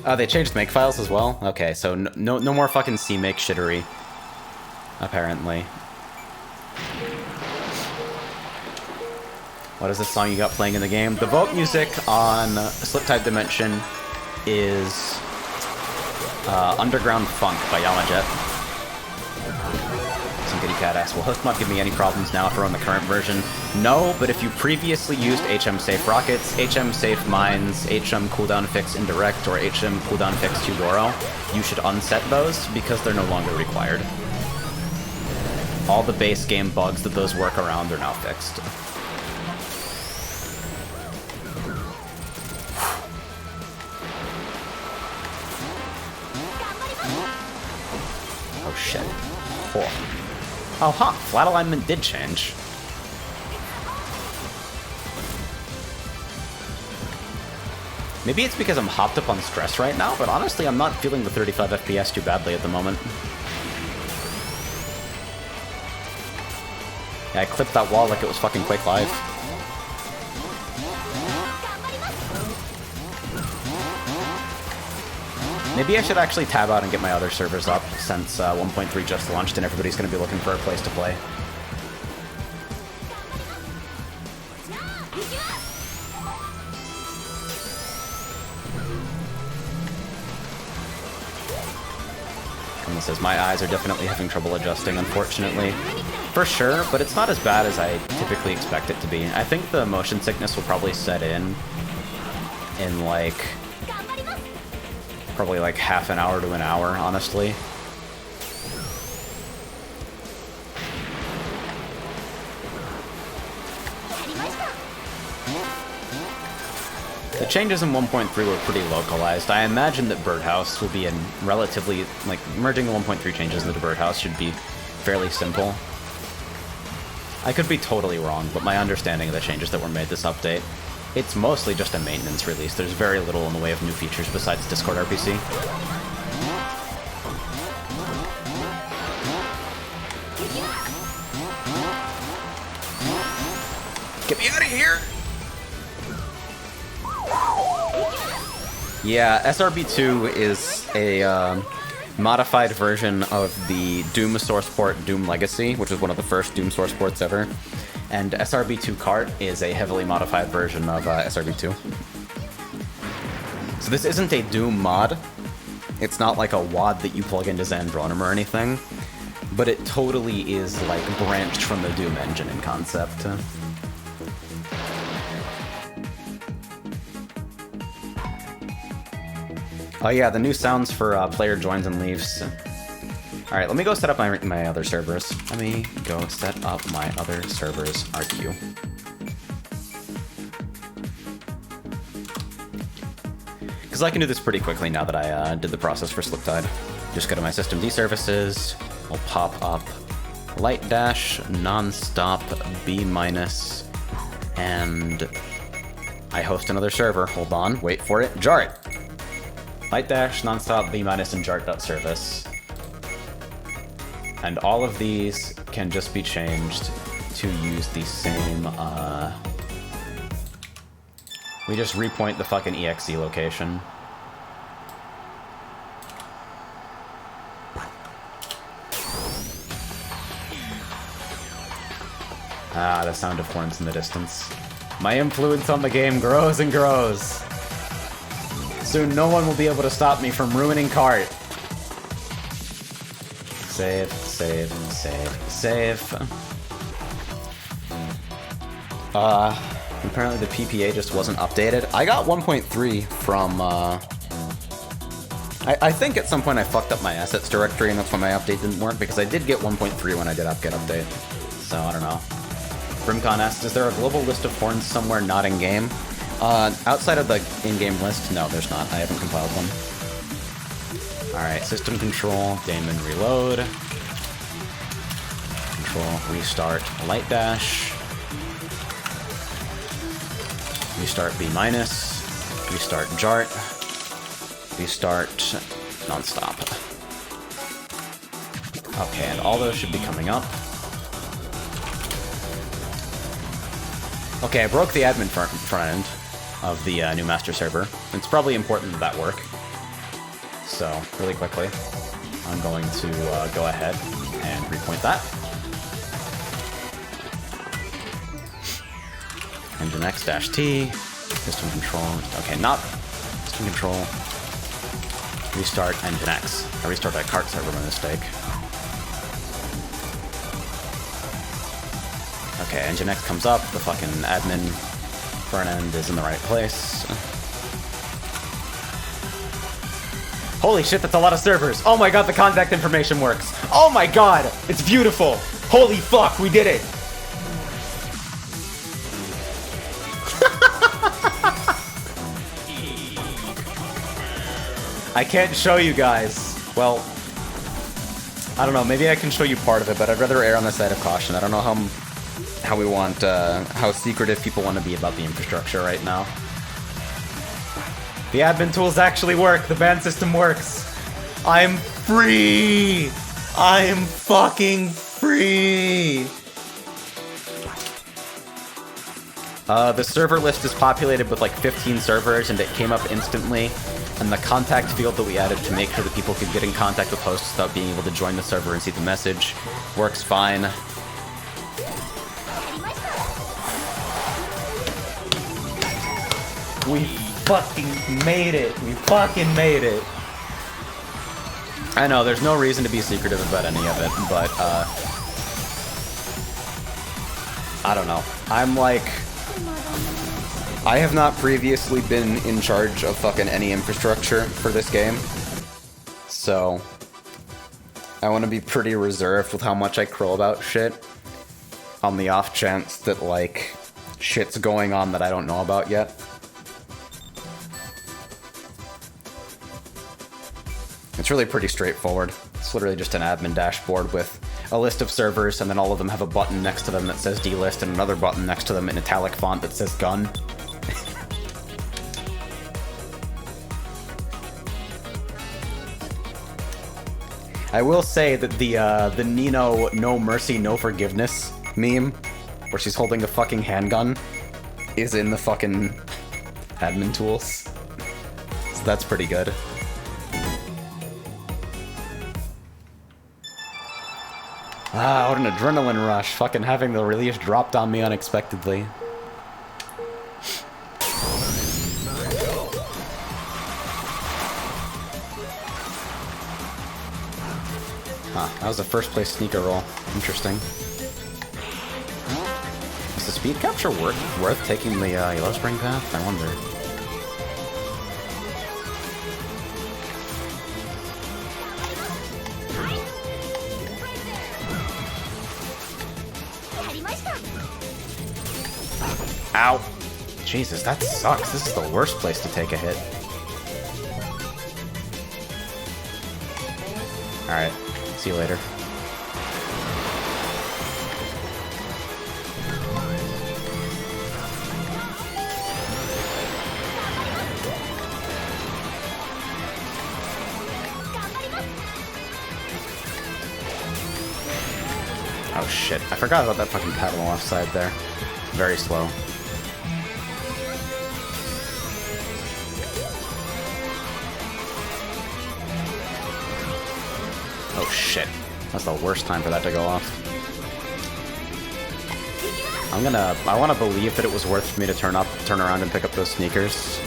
Oh, they changed make files as well? Okay, so no more fucking CMake shittery. Apparently. What is this song you got playing in the game? The vote music on Sliptide Dimension is Underground Funk by Yamajet. Some kitty cat asks, will Hostmod give me any problems now if I run the current version? No, but if you previously used HM Safe Rockets, HM Safe Mines, HM Cooldown Fix Indirect, or HM Cooldown Fix Tudoro, you should unset those because they're no longer required. All the base game bugs that those work around are now fixed. Oh shit. Cool. Oh, huh. Flat alignment did change. Maybe it's because I'm hopped up on stress right now, but honestly, I'm not feeling the 35 FPS too badly at the moment. Yeah, I clipped that wall like it was fucking Quake Live. Maybe I should actually tab out and get my other servers up, since 1.3 just launched and everybody's going to be looking for a place to play. Someone says, my eyes are definitely having trouble adjusting, unfortunately. For sure, but it's not as bad as I typically expect it to be. I think the motion sickness will probably set in like... probably like half an hour to an hour, honestly. The changes in 1.3 were pretty localized. I imagine that Birdhouse will be in relatively, like, merging the 1.3 changes into Birdhouse should be fairly simple. I could be totally wrong, but my understanding of the changes that were made this update, it's mostly just a maintenance release. There's very little in the way of new features besides Discord RPC. Get me out of here! Yeah, SRB2 is a modified version of the Doom source port Doom Legacy, which was one of the first Doom source ports ever. And SRB2Kart is a heavily modified version of SRB2. So this isn't a Doom mod. It's not like a WAD that you plug into Xandronum or anything. But it totally is, like, branched from the Doom engine in concept. Oh yeah, the new sounds for player joins and leaves. Alright, let me go set up my other servers. Let me go set up my other servers, RQ. Because I can do this pretty quickly now that I did the process for Sliptide. Just go to my systemd services, we'll pop up light dash, nonstop, B-, and I host another server. Hold on, wait for it. Jart! Light dash, nonstop, B-, and jart.service. And all of these can just be changed to use the same, we just repoint the fucking exe location. Ah, the sound of horns in the distance. My influence on the game grows and grows. Soon no one will be able to stop me from ruining Kart. Save, save, save, save. Apparently the PPA just wasn't updated. I got 1.3 from, I think at some point I fucked up my assets directory and that's why my update didn't work, because I did get 1.3 when I did apt-get update. So, I don't know. Brimcon asks, is there a global list of horns somewhere not in-game? Outside of the in-game list, no, there's not. I haven't compiled one. Alright, system control, daemon reload. Control, restart, light dash. Restart B-, restart jart, restart nonstop. Okay, and all those should be coming up. Okay, I broke the admin front end of the new master server. It's probably important that work. So, really quickly, I'm going to go ahead and repoint that. Engine X-T, system control, okay, not system control, restart Engine X. I restarted that cart server by mistake. Okay, Engine X comes up, the fucking admin front end is in the right place. Holy shit, that's a lot of servers! Oh my god, the contact information works! Oh my god, it's beautiful! Holy fuck, we did it! I can't show you guys. Well, I don't know, maybe I can show you part of it, but I'd rather err on the side of caution. I don't know how we want, how secretive people want to be about the infrastructure right now. The admin tools actually work. The ban system works. I'm free! I'm fucking free! The server list is populated with like 15 servers and it came up instantly. And the contact field that we added to make sure that people could get in contact with hosts without being able to join the server and see the message works fine. We fucking made it! We fucking made it! I know, there's no reason to be secretive about any of it, but, I don't know. I'm like... I have not previously been in charge of fucking any infrastructure for this game, so I want to be pretty reserved with how much I crow about shit on the off chance that, like, shit's going on that I don't know about yet. It's really pretty straightforward. It's literally just an admin dashboard with a list of servers, and then all of them have a button next to them that says delist, and another button next to them in italic font that says gun. I will say that the Nino no mercy, no forgiveness meme, where she's holding a fucking handgun, is in the fucking admin tools. So that's pretty good. Ah, what an adrenaline rush, fucking having the release dropped on me unexpectedly. Huh, that was a first place sneaker roll. Interesting. Is the speed capture worth taking the yellow spring path? I wonder. Ow! Jesus, that sucks. This is the worst place to take a hit. Alright, see you later. Oh shit, I forgot about that fucking pedal offside there. Very slow. Oh shit. That's the worst time for that to go off. I wanna believe that it was worth for me to turn around and pick up those sneakers.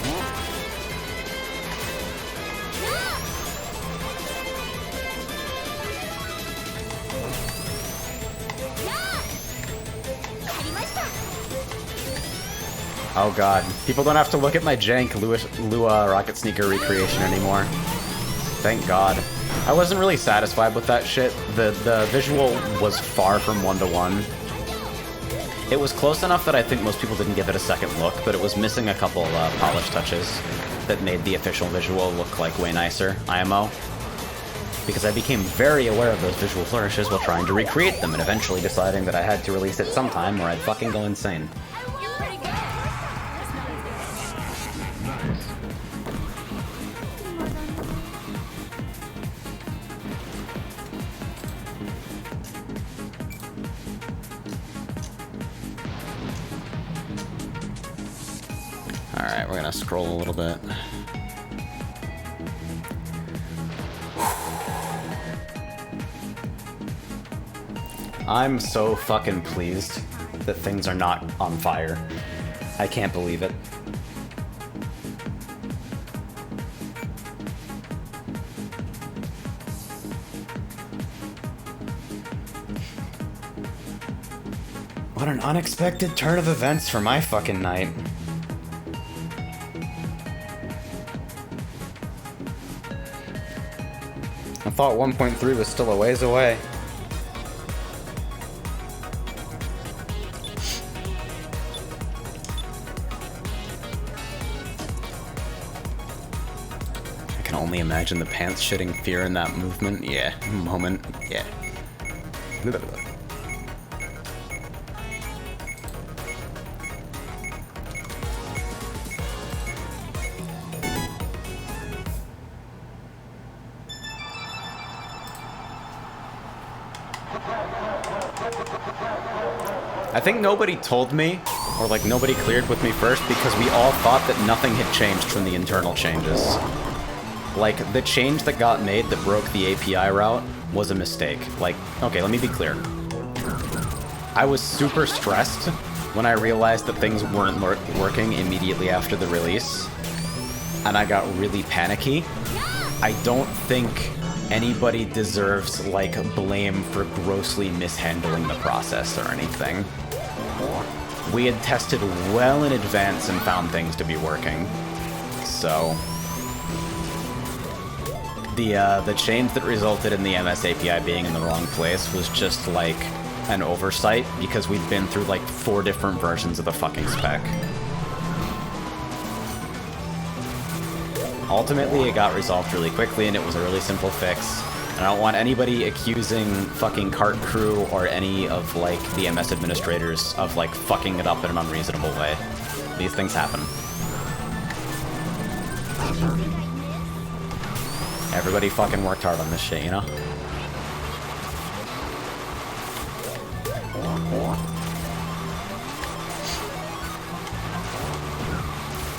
Oh god. People don't have to look at my jank Lua rocket sneaker recreation anymore. Thank god. I wasn't really satisfied with that shit. The visual was far from one-to-one. It was close enough that I think most people didn't give it a second look, but it was missing a couple polish touches that made the official visual look like way nicer, IMO. Because I became very aware of those visual flourishes while trying to recreate them, and eventually deciding that I had to release it sometime or I'd fucking go insane. Alright, we're gonna scroll a little bit. I'm so fucking pleased that things are not on fire. I can't believe it. What an unexpected turn of events for my fucking night. I thought 1.3 was still a ways away. I can only imagine the pants shitting fear in that movement. Yeah, moment. Yeah. I think nobody told me, or like nobody cleared with me first, because we all thought that nothing had changed from the internal changes. Like, the change that got made that broke the API route was a mistake. Like, okay, let me be clear. I was super stressed when I realized that things weren't working immediately after the release, and I got really panicky. I don't think anybody deserves, like, blame for grossly mishandling the process or anything. We had tested well in advance and found things to be working. So the change that resulted in the MS API being in the wrong place was just like an oversight, because we'd been through like 4 different versions of the fucking spec. Ultimately, it got resolved really quickly, and it was a really simple fix. And I don't want anybody accusing fucking Kart Crew or any of, like, the MS administrators of, like, fucking it up in an unreasonable way. These things happen. Everybody fucking worked hard on this shit, you know?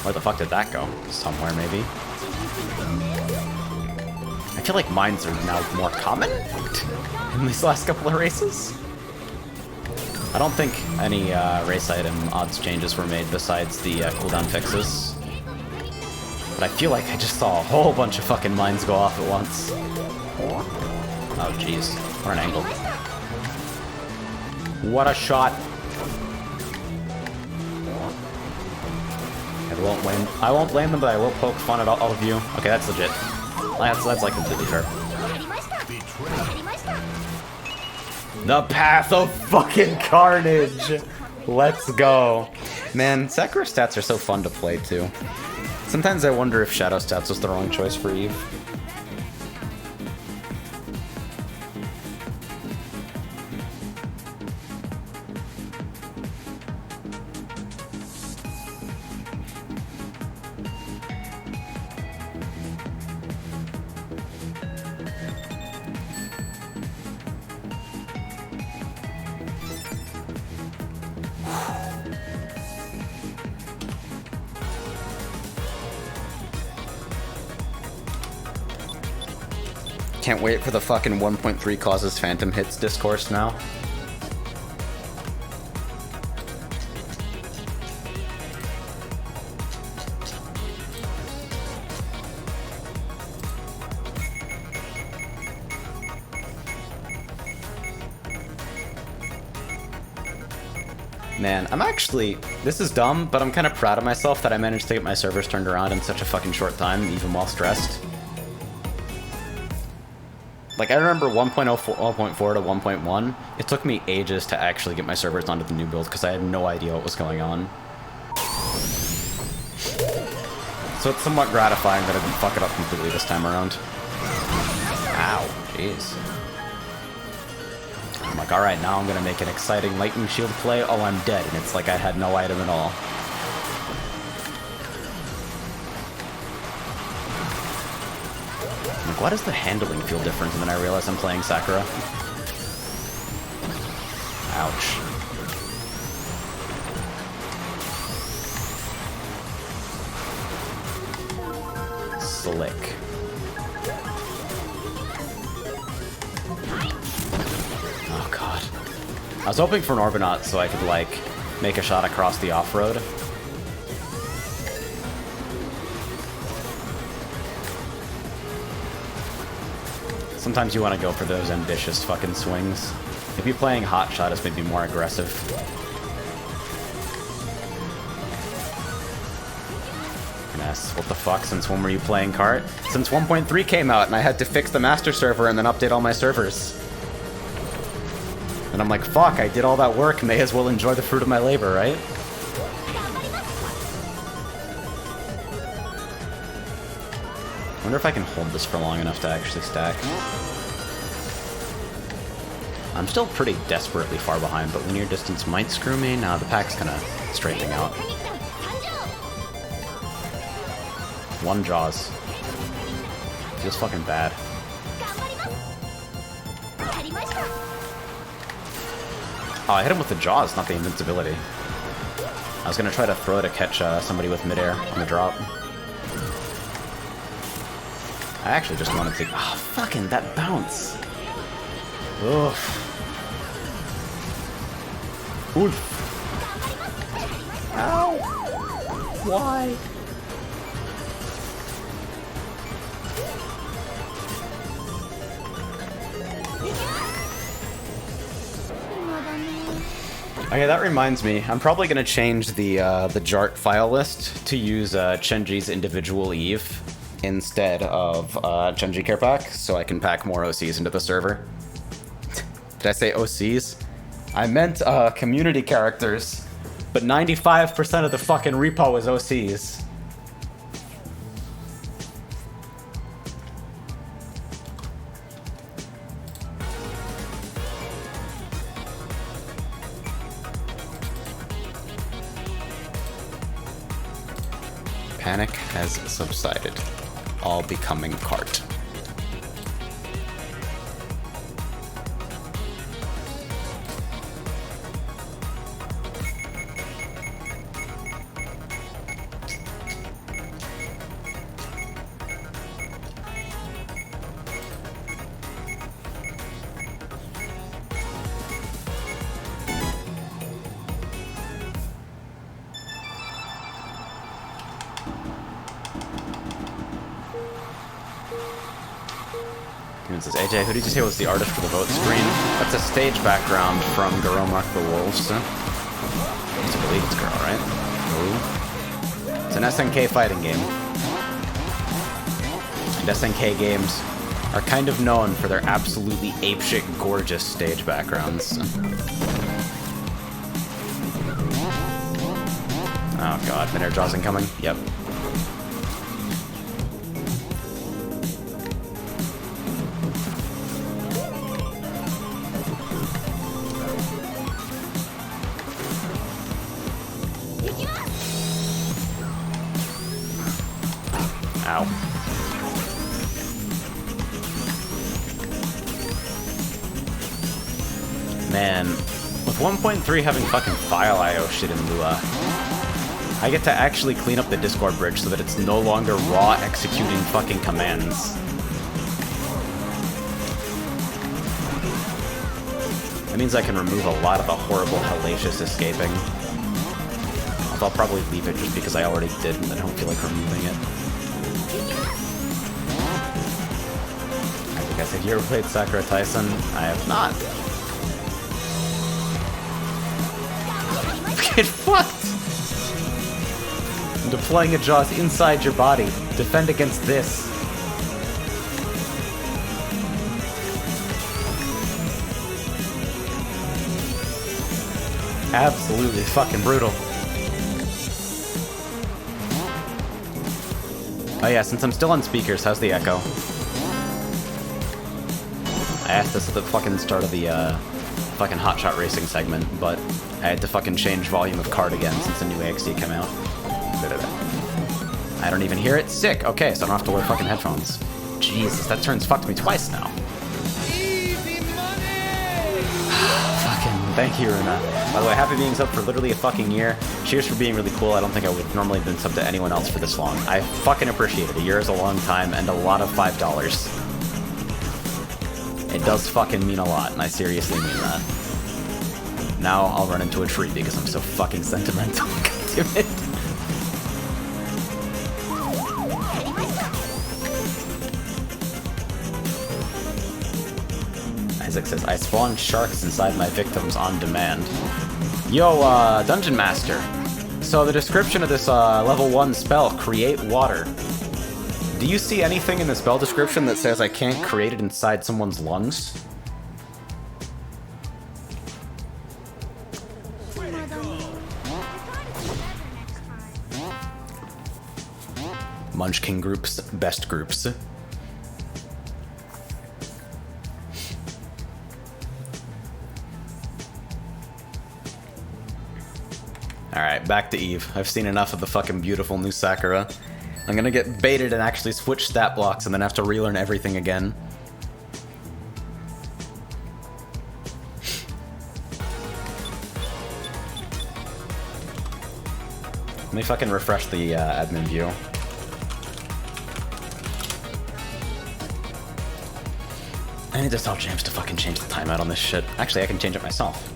Where the fuck did that go? Somewhere, maybe? I feel like mines are now more common in these last couple of races. I don't think any race item odds changes were made besides the cooldown fixes. But I feel like I just saw a whole bunch of fucking mines go off at once. Oh, jeez. What an angle. What a shot. I won't blame them, but I will poke fun at all of you. Okay, that's legit. That's like completely fair. The path of fucking carnage! Let's go. Man, Sakura stats are so fun to play, too. Sometimes I wonder if Shadow stats was the wrong choice for Eve. Can't wait for the fucking 1.3 causes phantom hits discourse now. Man, I'm actually... This is dumb, but I'm kind of proud of myself that I managed to get my servers turned around in such a fucking short time, even while stressed. Like, I remember 1.04 to 1.1, it took me ages to actually get my servers onto the new build because I had no idea what was going on. So it's somewhat gratifying that I didn't fuck it up completely this time around. Ow, jeez. I'm like, alright, now I'm gonna make an exciting lightning shield play. Oh, I'm dead, and it's like I had no item at all. Like, why does the handling feel different? And then I realize I'm playing Sakura. Ouch. Slick. Oh god. I was hoping for an Orbinaut so I could, like, make a shot across the off-road. Sometimes you want to go for those ambitious fucking swings. Maybe playing Hotshot is maybe more aggressive. Ness, what the fuck? Since when were you playing Kart? Since 1.3 came out and I had to fix the master server and then update all my servers. And I'm like, fuck, I did all that work, may as well enjoy the fruit of my labor, right? I wonder if I can hold this for long enough to actually stack. I'm still pretty desperately far behind, but linear distance might screw me. Nah, the pack's kinda straightening out. One Jaws. Feels fucking bad. Oh, I hit him with the Jaws, not the invincibility. I was gonna try to throw to catch somebody with midair on the drop. I actually just wanted to... Oh, fucking that bounce! Oof. Oof. Ow! Why? Okay, that reminds me. I'm probably gonna change the Jart file list to use Chenji's individual Eve instead of Chenji Care Pack, so I can pack more OCs into the server. Did I say OCs? I meant community characters, but 95% of the fucking repo is OCs. Panic has subsided, all becoming Kart. Says, AJ, who did you say was the artist for the vote screen? That's a stage background from Garomark the Wolves. I believe it's girl, right? Ooh. It's an SNK fighting game. And SNK games are kind of known for their absolutely apeshit gorgeous stage backgrounds. Oh god, mid-air jaws incoming? Yep. Ow. Man, with 1.3 having fucking file IO shit in Lua, I get to actually clean up the Discord bridge so that it's no longer raw executing fucking commands. That means I can remove a lot of the horrible hellacious escaping. Although I'll probably leave it just because I already did and I don't feel like removing it. I think I said, you ever played Sakura Tyson? I have not. Get fucked! I'm deploying a Jaws inside your body. Defend against this. Absolutely fucking brutal. Oh yeah, since I'm still on speakers, how's the echo? I asked this at the fucking start of the fucking Hotshot racing segment, but I had to fucking change volume of Kart again since the new AXD came out. I don't even hear it. Sick. Okay, so I don't have to wear fucking headphones. Jesus, that turn's fucked me twice now. Easy money! Fucking thank you, Runa. By the way, happy being subbed for literally a fucking year. Cheers for being really cool. I don't think I would have normally been subbed to anyone else for this long. I fucking appreciate it. A year is a long time and a lot of $5. It does fucking mean a lot, and I seriously mean that. Now I'll run into a tree because I'm so fucking sentimental. God damn it. Isaac says, I spawn sharks inside my victims on demand. Yo, Dungeon Master. So the description of this level 1 spell, create water. Do you see anything in the spell description that says I can't create it inside someone's lungs? Munchkin groups, best groups. Alright, back to Eve. I've seen enough of the fucking beautiful new Sakura. I'm gonna get baited and actually switch stat blocks and then have to relearn everything again. Let me fucking refresh the admin view. I need to tell James to fucking change the timeout on this shit. Actually, I can change it myself.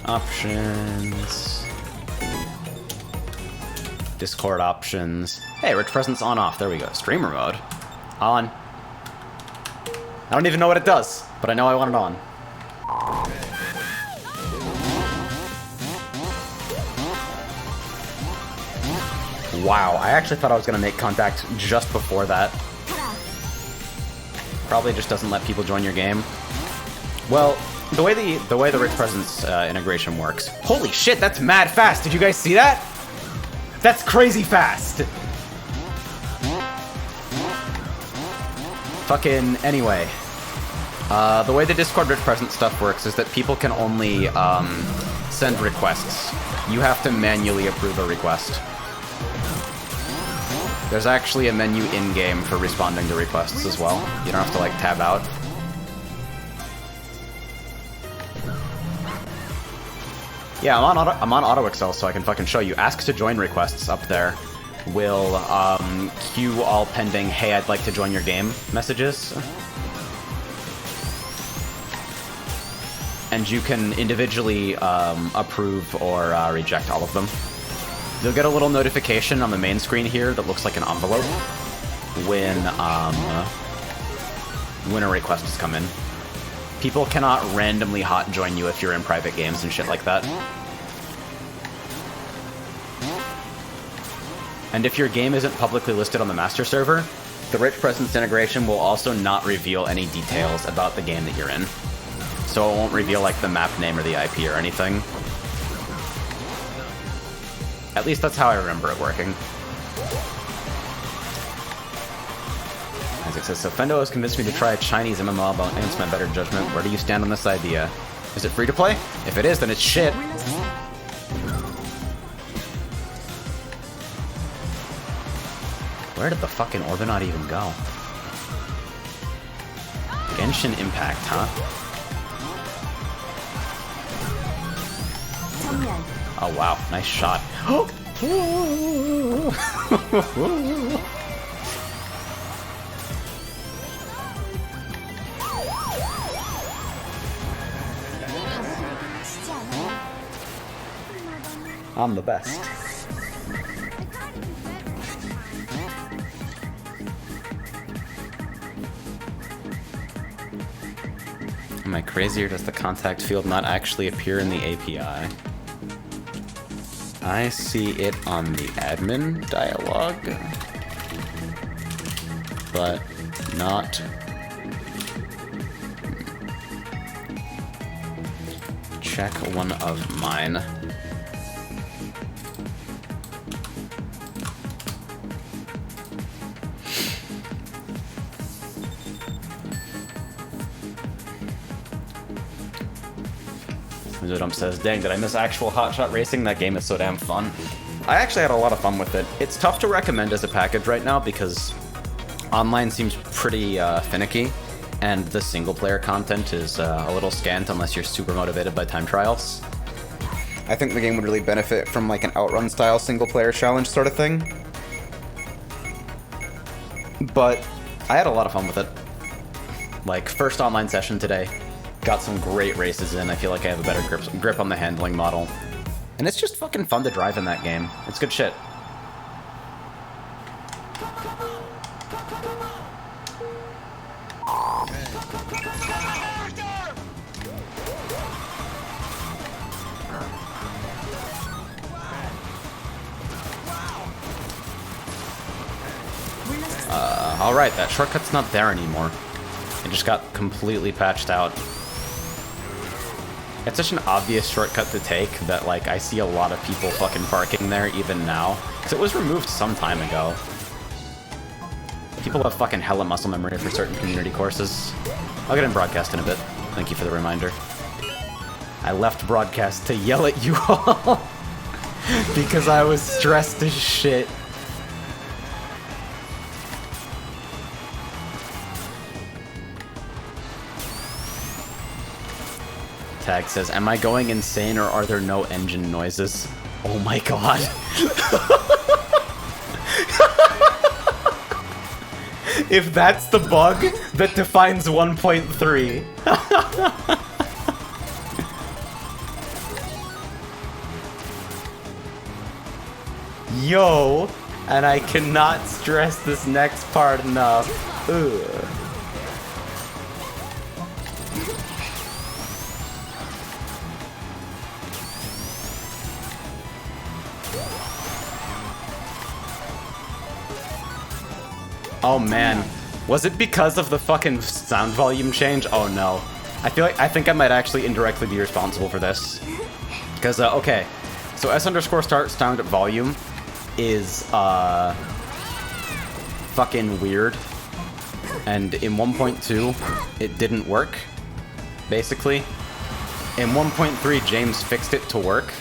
Options. Discord options. Hey, rich presence on off. There we go. Streamer mode. On. I don't even know what it does, but I know I want it on. Wow, I actually thought I was gonna make contact just before that. Probably just doesn't let people join your game. Well, the way the rich presence integration works. Holy shit, that's mad fast. Did you guys see that? That's crazy fast. Fucking anyway. The way the Discord rich presence stuff works is that people can only send requests. You have to manually approve a request. There's actually a menu in-game for responding to requests as well. You don't have to like tab out. Yeah, I'm on auto excel, so I can fucking show you. Ask to join requests up there. will queue all pending, hey, I'd like to join your game messages. And you can individually approve or reject all of them. You'll get a little notification on the main screen here that looks like an envelope when a request has come in. People cannot randomly hot join you if you're in private games and shit like that. And if your game isn't publicly listed on the master server, the Rich Presence integration will also not reveal any details about the game that you're in. So it won't reveal like the map name or the IP or anything. At least that's how I remember it working. Isaac says, so Fendo has convinced me to try a Chinese MMO against my better judgment. Where do you stand on this idea? Is it free to play? If it is, then it's shit. Where did the fucking Orbinaut even go? Genshin Impact, huh? Oh wow, nice shot. I'm the best. Am I crazy, or does the contact field not actually appear in the API? I see it on the admin dialog, but not. Check one of mine. Dump says, dang, did I miss actual Hotshot racing? That game is so damn fun. I actually had a lot of fun with it. It's tough to recommend as a package right now because online seems pretty finicky, and the single-player content is a little scant unless you're super motivated by time trials. I think the game would really benefit from like an Outrun-style single-player challenge sort of thing. But I had a lot of fun with it. Like, first online session today. Got some great races in. I feel like I have a better grip on the handling model. And it's just fucking fun to drive in that game. It's good shit. Alright, that shortcut's not there anymore. It just got completely patched out. It's such an obvious shortcut to take that, like, I see a lot of people fucking parking there even now. Because it was removed some time ago. People have fucking hella muscle memory for certain community courses. I'll get in broadcast in a bit. Thank you for the reminder. I left broadcast to yell at you all because I was stressed as shit. Tag says, am I going insane or are there no engine noises? Oh my god. If that's the bug that defines 1.3. Yo, and I cannot stress this next part enough. Ugh. Oh man, was it because of the fucking sound volume change? Oh no. I think I might actually indirectly be responsible for this. Because, okay, so S_start sound volume is, fucking weird. And in 1.2, it didn't work, basically. In 1.3, James fixed it to work,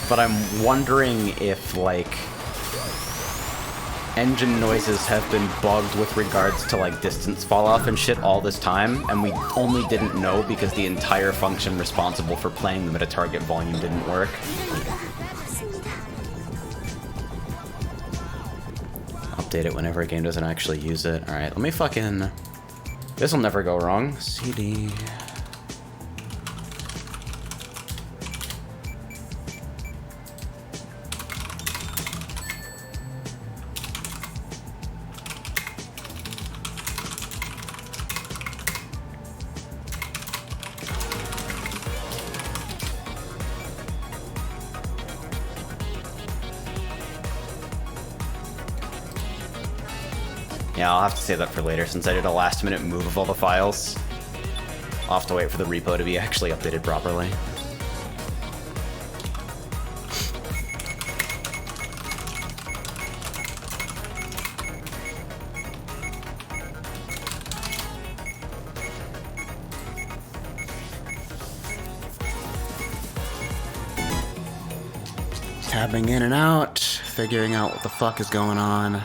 but I'm wondering if, like, engine noises have been bugged with regards to like distance fall off and shit all this time, and we only didn't know because the entire function responsible for playing them at a target volume didn't work. update it whenever a game doesn't actually use it. Alright, let me fucking... This'll never go wrong. CD... Yeah, I'll have to save that for later since I did a last-minute move of all the files. I'll have to wait for the repo to be actually updated properly. Tabbing in and out, figuring out what the fuck is going on.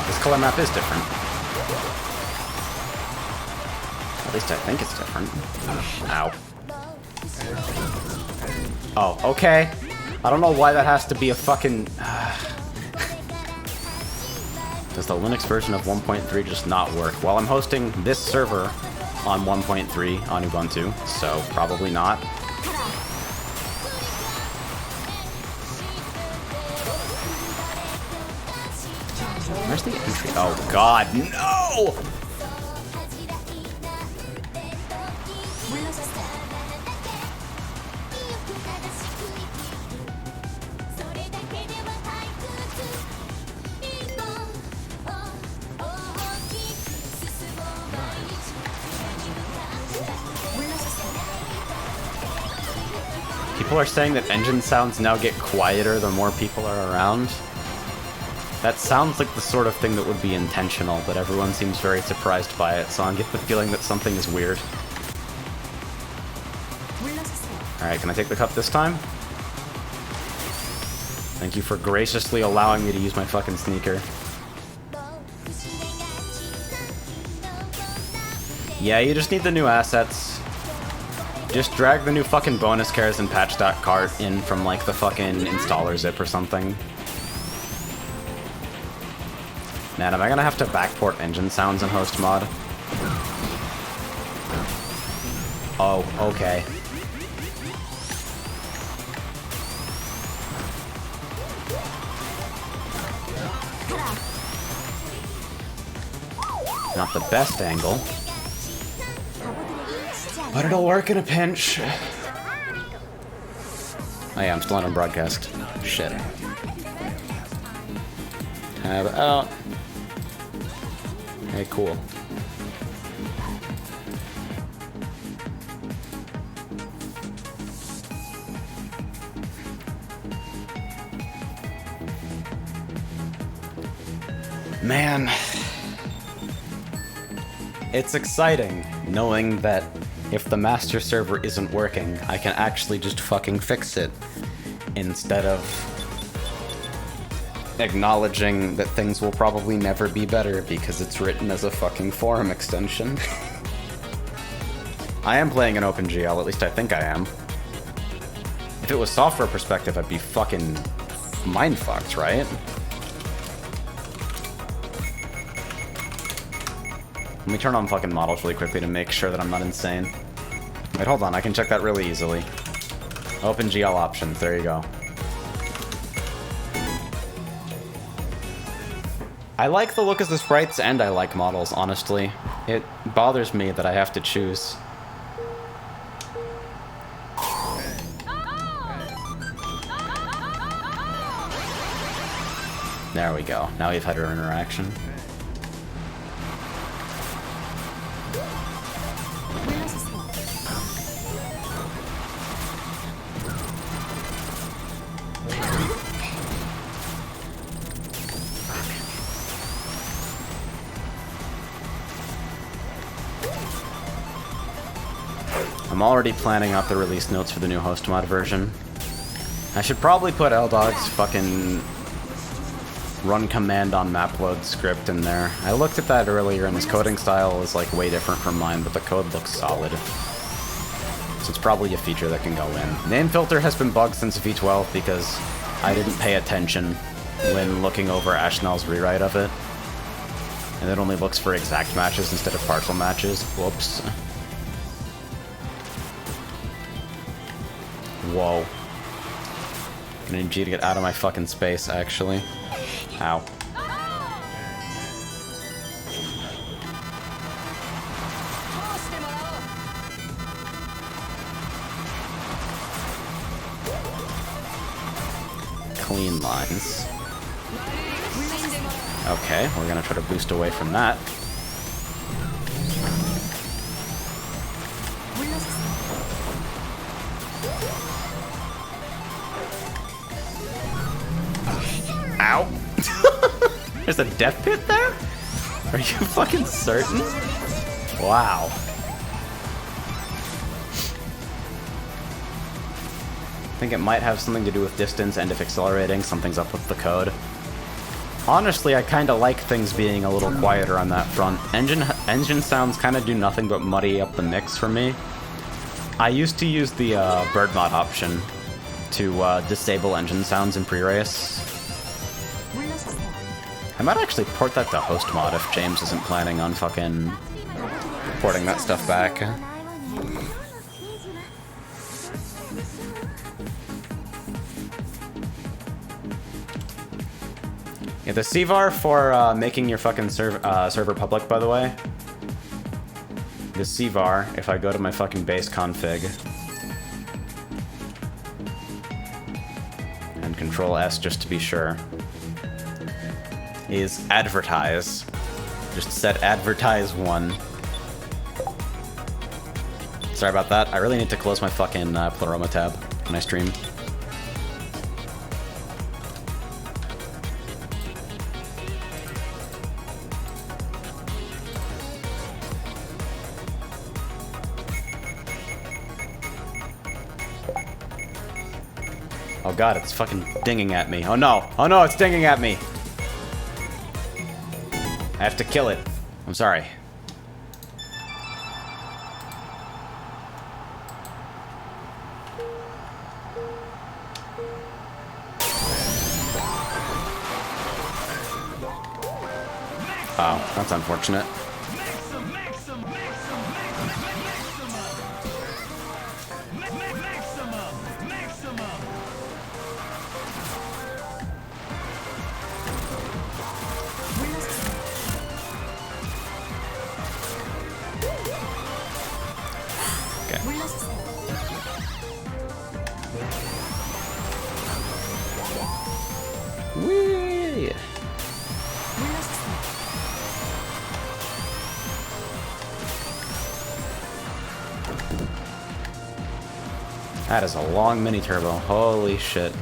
This color map is different. At least I think it's different. Ow. Oh, okay. I don't know why that has to be a fucking... Does the Linux version of 1.3 just not work? Well, I'm hosting this server on 1.3 on Ubuntu, so probably not. Where's the entry? Oh god, no! People are saying that engine sounds now get quieter the more people are around. That sounds like the sort of thing that would be intentional, but everyone seems very surprised by it, so I get the feeling that something is weird. Alright, can I take the cup this time? Thank you for graciously allowing me to use my fucking sneaker. Yeah, you just need the new assets. Just drag the new fucking bonus cares and patch.cart in from like the fucking installer zip or something. Man, am I gonna have to backport engine sounds in host mod? Oh, okay. Not the best angle. But it'll work in a pinch. Oh yeah, I'm still on broadcast. Shit. Tab out. Hey, cool. Man, it's exciting knowing that if the master server isn't working, I can actually just fucking fix it instead of acknowledging that things will probably never be better because it's written as a fucking forum extension. I am playing an OpenGL, at least I think I am. If it was software perspective, I'd be fucking mind-fucked, right? Let me turn on fucking models really quickly to make sure that I'm not insane. Wait, hold on, I can check that really easily. OpenGL options, there you go. I like the look of the sprites and I like models, honestly. It bothers me that I have to choose. There we go. Now we've had our interaction. I'm already planning out the release notes for the new host mod version. I should probably put L-Dog's fucking run command on map load script in there. I looked at that earlier, and his coding style is like way different from mine, but the code looks solid. So it's probably a feature that can go in. Name filter has been bugged since V12 because I didn't pay attention when looking over Ashnell's rewrite of it. And it only looks for exact matches instead of partial matches. Whoops. Whoa. Gonna need you to get out of my fucking space, actually. Ow. Clean lines. Okay, we're gonna try to boost away from that. Ow! There's a death pit there? Are you fucking certain? Wow. I think it might have something to do with distance, and if accelerating, something's up with the code. Honestly, I kinda like things being a little quieter on that front. Engine sounds kinda do nothing but muddy up the mix for me. I used to use the bird mod option to disable engine sounds in pre-race. I might actually port that to host mod if James isn't planning on fucking porting that stuff back. Yeah, the CVAR for making your fucking server public, by the way. The CVAR, if I go to my fucking base config and Control S just to be sure, is advertise. Just set advertise 1. Sorry about that. I really need to close my fucking Pleroma tab when I stream. Oh god, it's fucking dinging at me. Oh no! Oh no, it's dinging at me! I have to kill it. I'm sorry. Oh, that's unfortunate. Whee! That is a long mini turbo. Holy shit.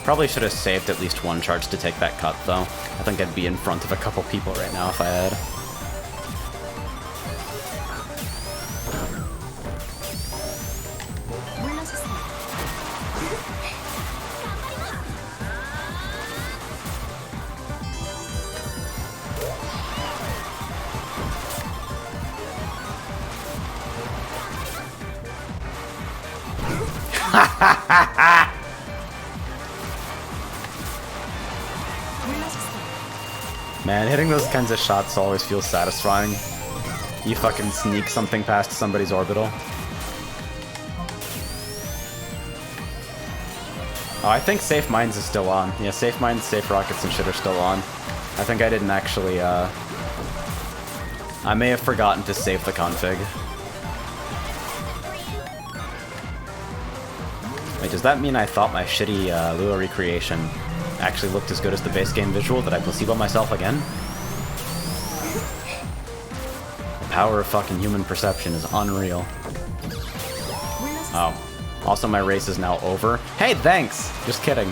Probably should have saved at least one charge to take that cut, though. I think I'd be in front of a couple people right now if I had. Man, hitting those kinds of shots always feels satisfying. You fucking sneak something past somebody's orbital. Oh, I think Safe Mines is still on. Yeah, Safe Mines, Safe Rockets, and shit are still on. I think I didn't actually, I may have forgotten to save the config. Wait, does that mean I thought my shitty Lua recreation actually looked as good as the base game visual? Did I placebo myself again? The power of fucking human perception is unreal. Oh. Also, my race is now over. Hey, thanks! Just kidding.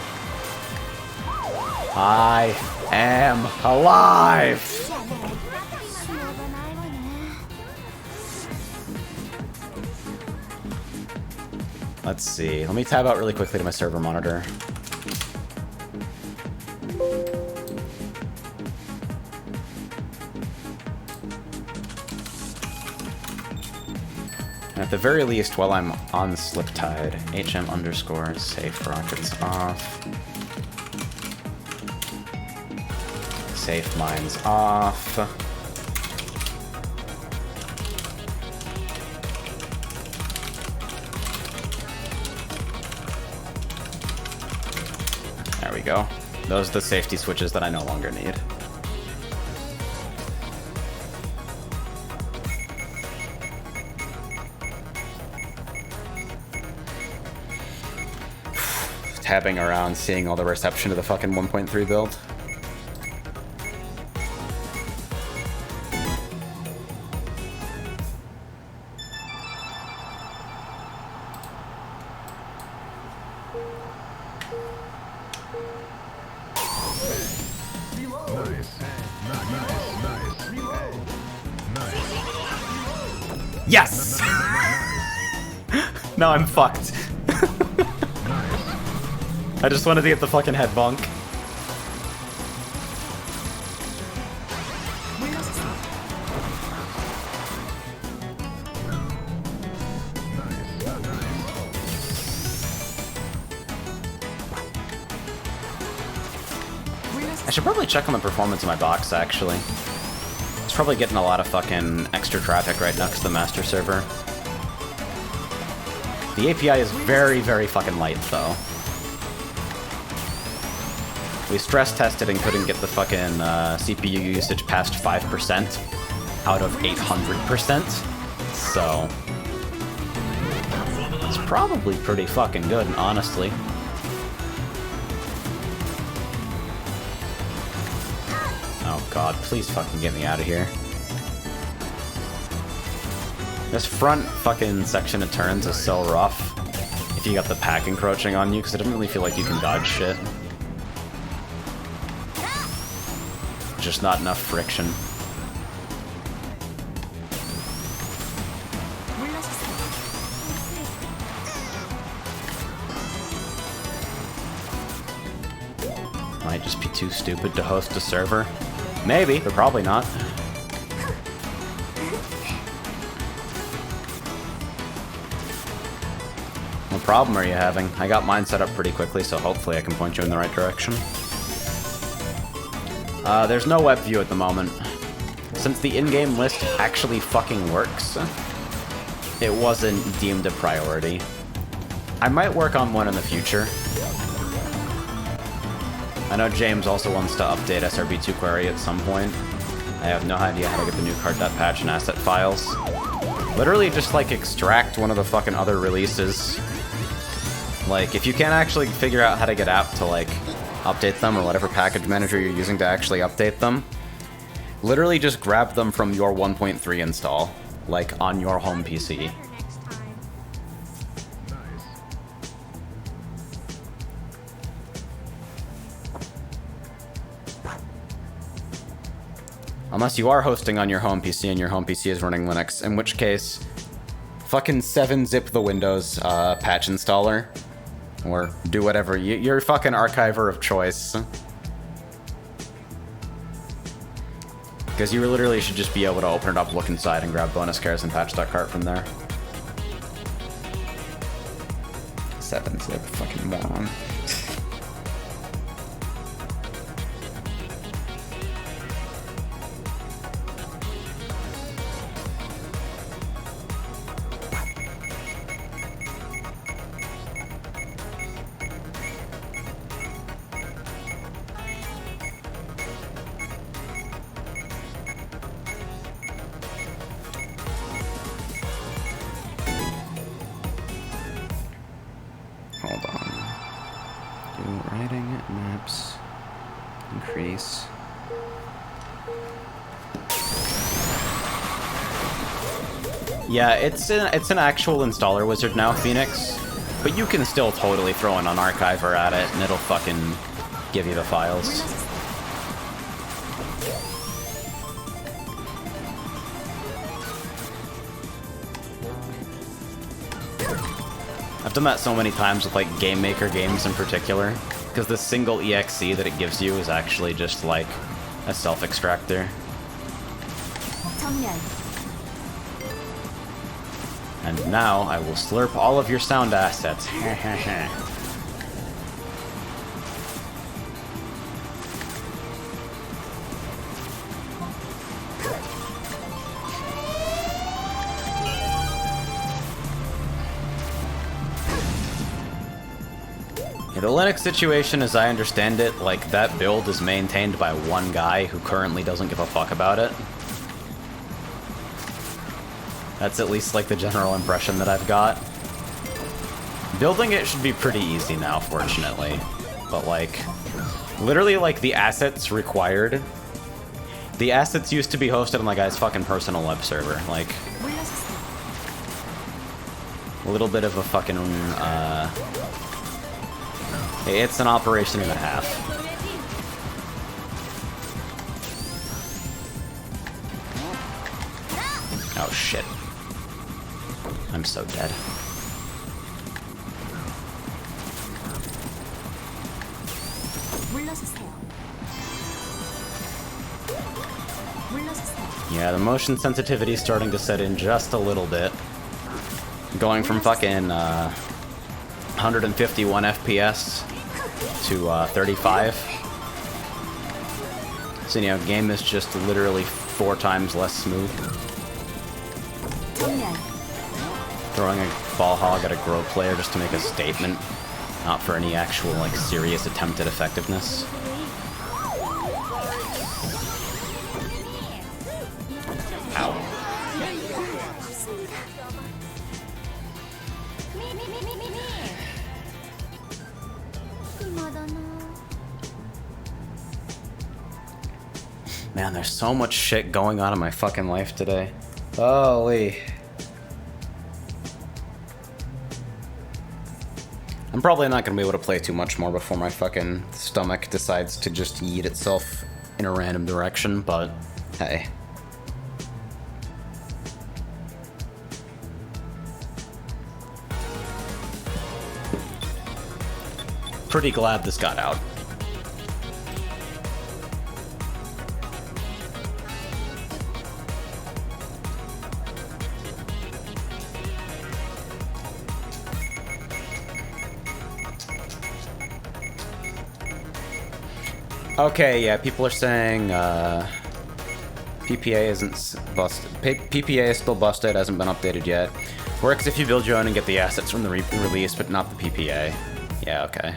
I am alive! Let's see. Let me tab out really quickly to my server monitor. At the very least, while I'm on Sliptide, HM underscore safe rockets off. Safe mines off. There we go. Those are the safety switches that I no longer need. Tabbing around, seeing all the reception of the fucking 1.3 build. Yes! Now I'm fucked. I just wanted to get the fucking head bonk. I should probably check on the performance of my box, actually. It's probably getting a lot of fucking extra traffic right next to the master server. The API is very, very fucking light, though. We stress tested and couldn't get the fucking CPU usage past 5% out of 800%. So it's probably pretty fucking good, honestly. Oh god, please fucking get me out of here. This front fucking section of turns is so rough if you got the pack encroaching on you, because it doesn't really feel like you can dodge shit. Just not enough friction. Might just be too stupid to host a server. Maybe, but probably not. What problem are you having? I got mine set up pretty quickly, so hopefully I can point you in the right direction. There's no web view at the moment. Since the in-game list actually fucking works, it wasn't deemed a priority. I might work on one in the future. I know James also wants to update SRB2Kart at some point. I have no idea how to get the new cart.patch and asset files. Literally just, like, extract one of the fucking other releases. Like, if you can't actually figure out how to get app to, like, update them, or whatever package manager you're using to actually update them, literally just grab them from your 1.3 install, like on your home PC. Unless you are hosting on your home PC and your home PC is running Linux, in which case, fucking 7-zip the Windows patch installer. Or do whatever, you're fucking archiver of choice. Because you literally should just be able to open it up, look inside, and grab bonus cares and patch.cart from there. 7-zip, fucking moron. Hold on. Do writing maps increase. Yeah, it's an actual installer wizard now, Phoenix, but you can still totally throw in an archiver at it and it'll fucking give you the files. I've done that so many times with, like, Game Maker games in particular, because the single exe that it gives you is actually just, like, a self-extractor. And now I will slurp all of your sound assets. The Linux situation, as I understand it, like, that build is maintained by one guy who currently doesn't give a fuck about it. That's at least, like, the general impression that I've got. Building it should be pretty easy now, fortunately. But, like, literally, like, the assets required... The assets used to be hosted on the guy's fucking personal web server. Like, a little bit of a fucking, it's an operation and a half. Oh shit. I'm so dead. Yeah, the motion sensitivity is starting to set in just a little bit. Going from fucking 151 FPS to 35. So, you know, game is just literally 4 times less smooth. Throwing a ball hog at a Grow player just to make a statement, not for any actual, like, serious attempt at effectiveness. Ow. Man, there's so much shit going on in my fucking life today. Holy. I'm probably not gonna be able to play too much more before my fucking stomach decides to just yeet itself in a random direction, but hey. Pretty glad this got out. Okay, yeah, people are saying PPA isn't busted. PPA is still busted, hasn't been updated yet. Works if you build your own and get the assets from the release, but not the PPA. Yeah, okay.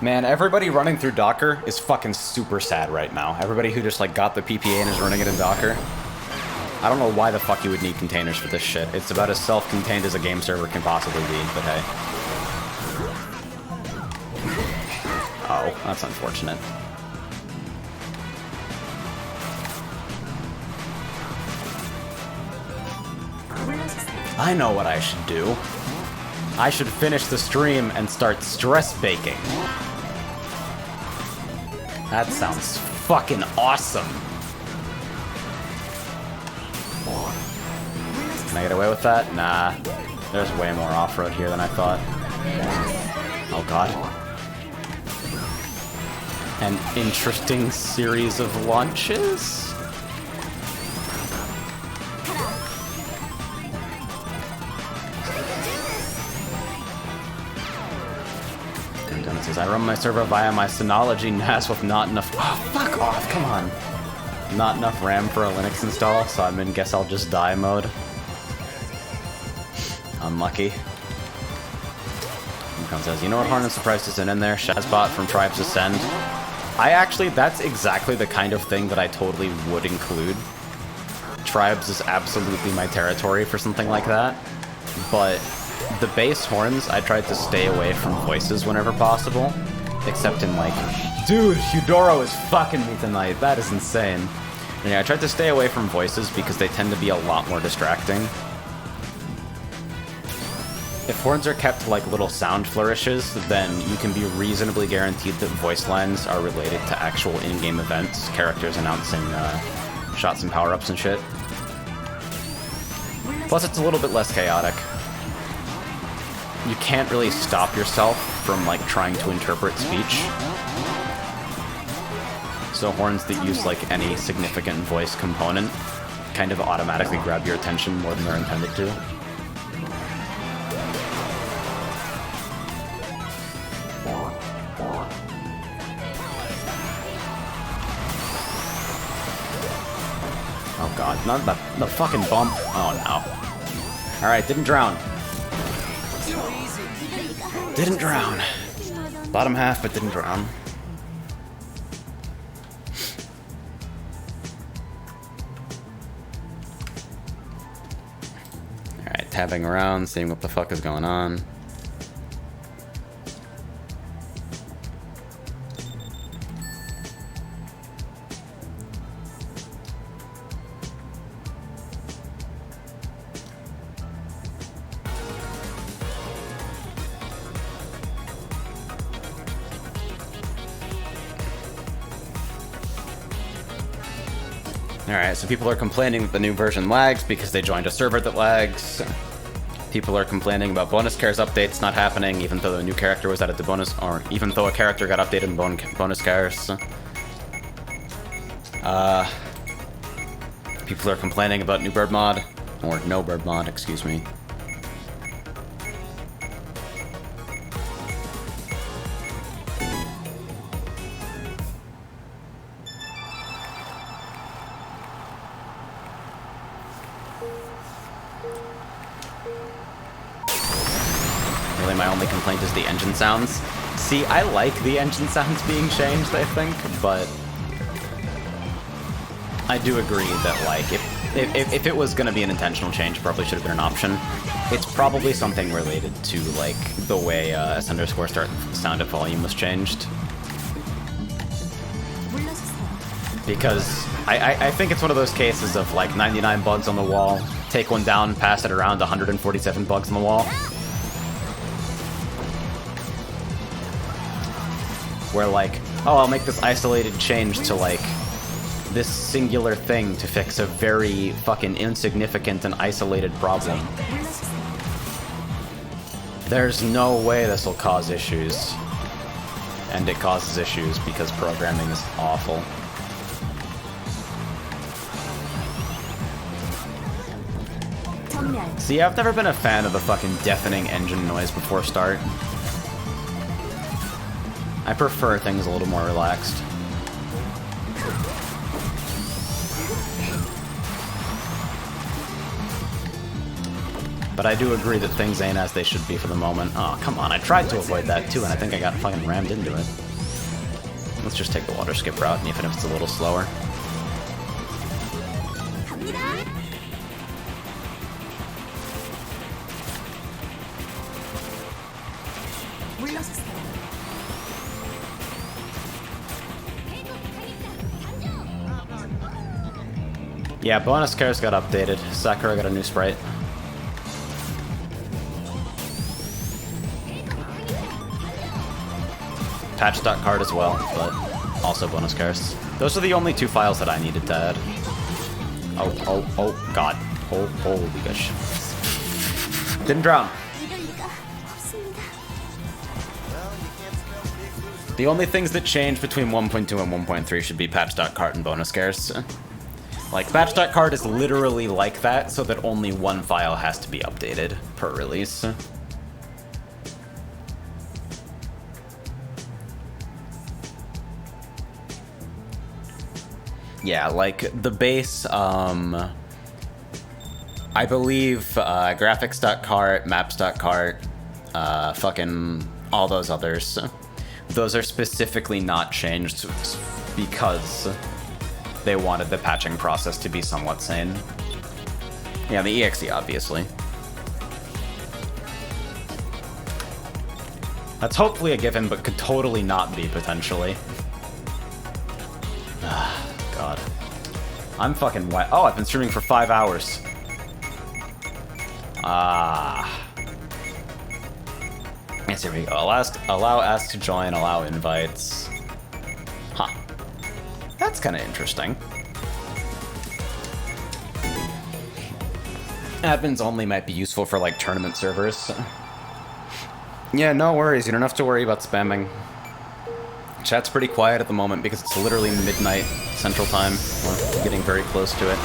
Man, everybody running through Docker is fucking super sad right now. Everybody who just, like, got the PPA and is running it in Docker. I don't know why the fuck you would need containers for this shit. It's about as self-contained as a game server can possibly be, but hey. Oh, that's unfortunate. I know what I should do. I should finish the stream and start stress baking. That sounds fucking awesome. Can I get away with that? Nah. There's way more off-road here than I thought. Oh god. An interesting series of launches? And Dennis says, I run my server via my Synology NAS with not enough... Oh, fuck off, come on. Not enough RAM for a Linux install, so I'm in guess I'll just die mode. Unlucky. And says, you know what, Harness surprised isn't in there? Shazbot from Tribes Ascend. That's exactly the kind of thing that I totally would include. Tribes is absolutely my territory for something like that. But the bass horns, I tried to stay away from voices whenever possible. Except in like, dude, Eudoro is fucking me tonight. That is insane. And yeah, I tried to stay away from voices because they tend to be a lot more distracting. If horns are kept to like little sound flourishes, then you can be reasonably guaranteed that voice lines are related to actual in-game events, characters announcing shots and power-ups and shit. Plus, it's a little bit less chaotic. You can't really stop yourself from like trying to interpret speech. So horns that use like any significant voice component kind of automatically grab your attention more than they're intended to. Oh god, not the fucking bump. Oh no. Alright, didn't drown. Didn't drown. Bottom half, but didn't drown. Alright, tapping around, seeing what the fuck is going on. Alright, so people are complaining that the new version lags because they joined a server that lags. People are complaining about bonus cares updates not happening even though the new character was added to bonus, or even though a character got updated in bonus cares. People are complaining about new bird mod, or no bird mod, excuse me. My only complaint is the engine sounds. See, I like the engine sounds being changed, I think, but I do agree that, like, if it was gonna be an intentional change, probably should have been an option. It's probably something related to, like, the way S_start sound at volume was changed. Because I think it's one of those cases of, like, 99 bugs on the wall, take one down, pass it around, 147 bugs on the wall. Where, like, oh, I'll make this isolated change to, like, this singular thing to fix a very fucking insignificant and isolated problem. There's no way this will cause issues. And it causes issues because programming is awful. See, I've never been a fan of the fucking deafening engine noise before start. I prefer things a little more relaxed. But I do agree that things ain't as they should be for the moment. Oh, come on, I tried to avoid that too, and I think I got fucking rammed into it. Let's just take the water skip route, and even if it's a little slower. Yeah, bonus cares got updated. Sakura got a new sprite. Patch.card as well, but also bonus cares. Those are the only two files that I needed to add. Oh, god. Oh, holy gosh. Didn't drown. The only things that change between 1.2 and 1.3 should be patch.card and bonus cares. Like, patch.card is literally like that, so that only one file has to be updated per release. Yeah, like, the base, I believe, graphics.cart, maps.cart, fucking all those others. Those are specifically not changed because they wanted the patching process to be somewhat sane. Yeah, the EXE, obviously. That's hopefully a given, but could totally not be, potentially. God. I'm fucking wet. Oh, I've been streaming for 5 hours. Yes, here we go. Allow ask to join, allow invites. Huh. That's kind of interesting. Admins only might be useful for, like, tournament servers. Yeah, no worries. You don't have to worry about spamming. Chat's pretty quiet at the moment because it's literally midnight Central Time. We're getting very close to it.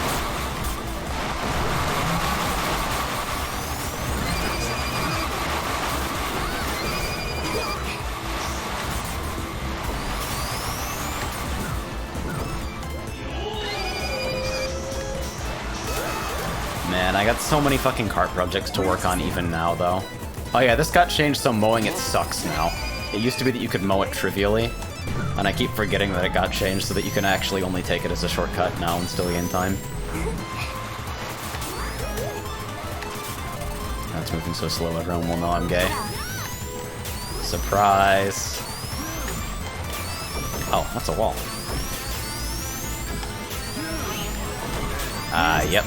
I got so many fucking kart projects to work on even now, though. Oh yeah, this got changed so mowing it sucks now. It used to be that you could mow it trivially, and I keep forgetting that it got changed so that you can actually only take it as a shortcut now and still gain time. That's moving so slow, everyone will know I'm gay. Surprise! Oh, that's a wall. Yep.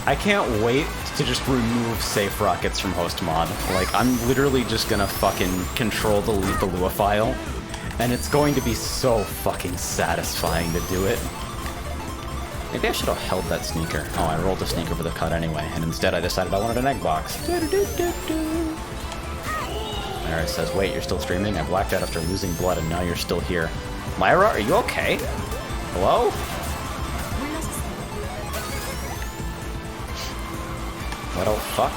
I can't wait to just remove safe rockets from host mod. Like, I'm literally just gonna fucking control delete the Lua file, and it's going to be so fucking satisfying to do it. Maybe I should have held that sneaker. Oh, I rolled a sneaker for the cut anyway, and instead I decided I wanted an egg box. There it says, wait, you're still streaming? I blacked out after losing blood, and now you're still here. Myra, are you okay? Hello? What the fuck?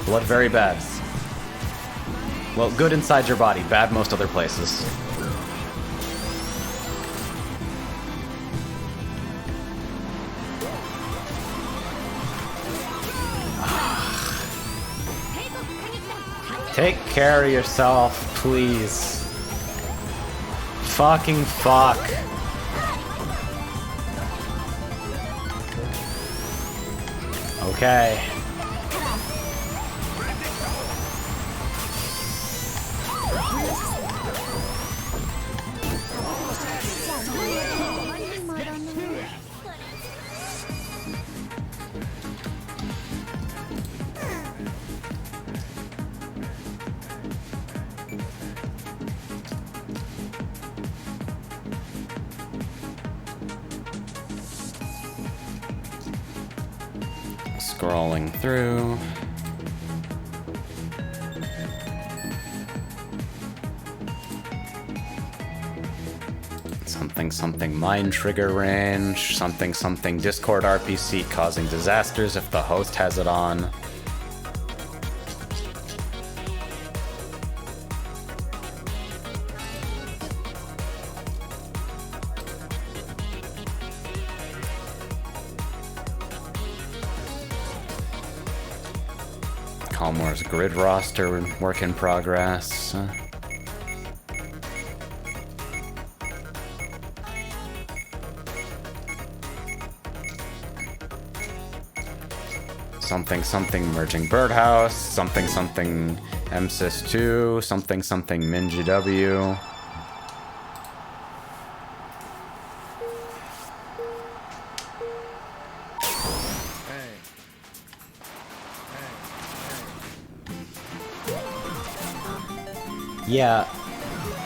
Blood very bad. Well, good inside your body, bad most other places. Take care of yourself, please. Fucking fuck. Okay. Scrolling through. Something mind trigger range, something Discord RPC causing disasters if the host has it on. Calmore's grid roster work in progress. Something merging birdhouse, something MSys2, something MinGW. Yeah,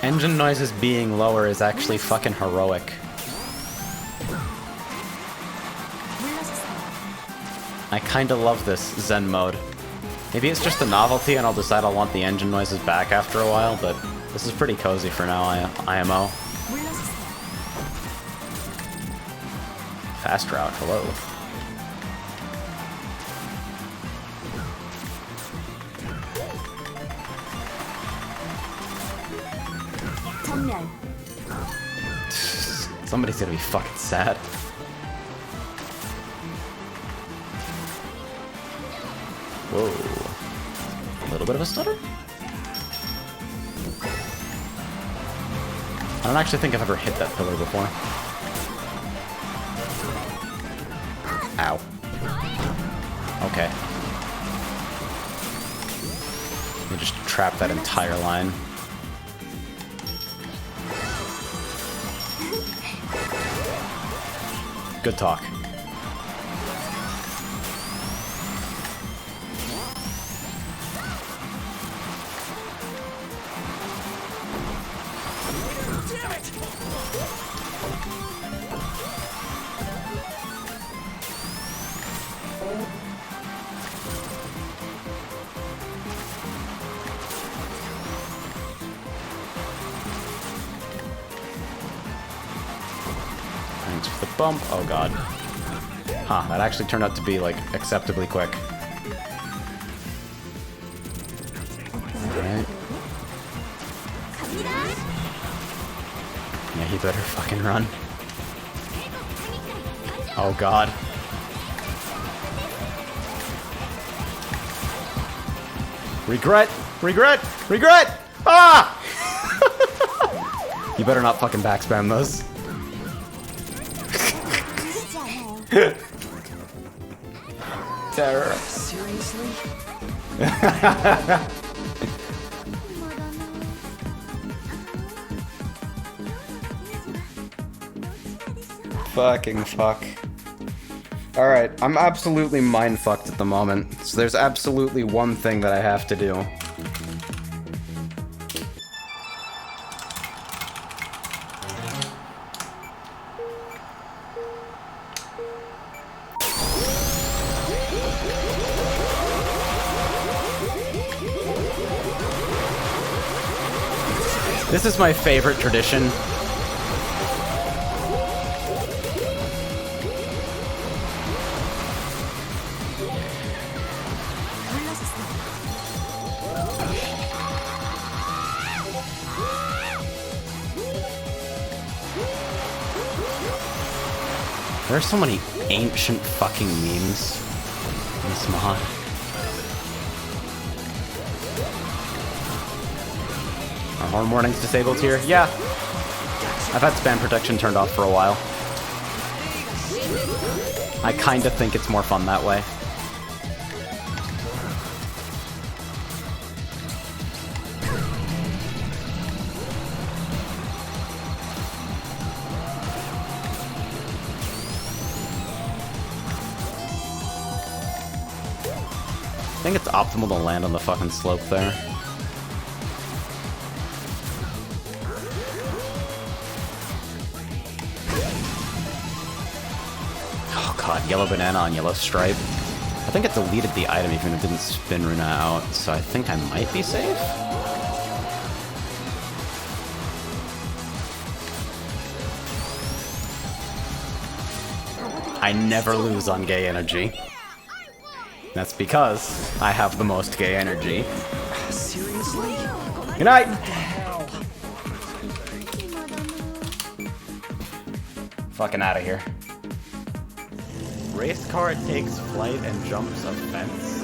engine noises being lower is actually fucking heroic. I kinda love this Zen mode. Maybe it's just a novelty and I'll decide I'll want the engine noises back after a while, but this is pretty cozy for now, IMO. Fast route, hello. Somebody's gonna be fucking sad. Whoa. A little bit of a stutter? I don't actually think I've ever hit that pillar before. Ow. Okay. Let me just trap that entire line. Good talk. Thanks for the bump. Oh god. Huh, that actually turned out to be, like, acceptably quick. Alright. Yeah, he better fucking run. Oh god. Regret! Regret! Regret! Ah! You better not fucking backspam those. Terror. Seriously? Fucking fuck. Alright, I'm absolutely mind-fucked at the moment, so there's absolutely one thing that I have to do. This is my favorite tradition. There are so many ancient fucking memes in this mod. Are horn warnings disabled here? Yeah. I've had spam protection turned off for a while. I kinda think it's more fun that way. I think it's optimal to land on the fucking slope there. Oh god, yellow banana on yellow stripe. I think it deleted the item even if it didn't spin Runa out, so I think I might be safe. I never lose on gay energy. That's because I have the most gay energy. Seriously? Good night! Fucking out of here. Race car takes flight and jumps a fence.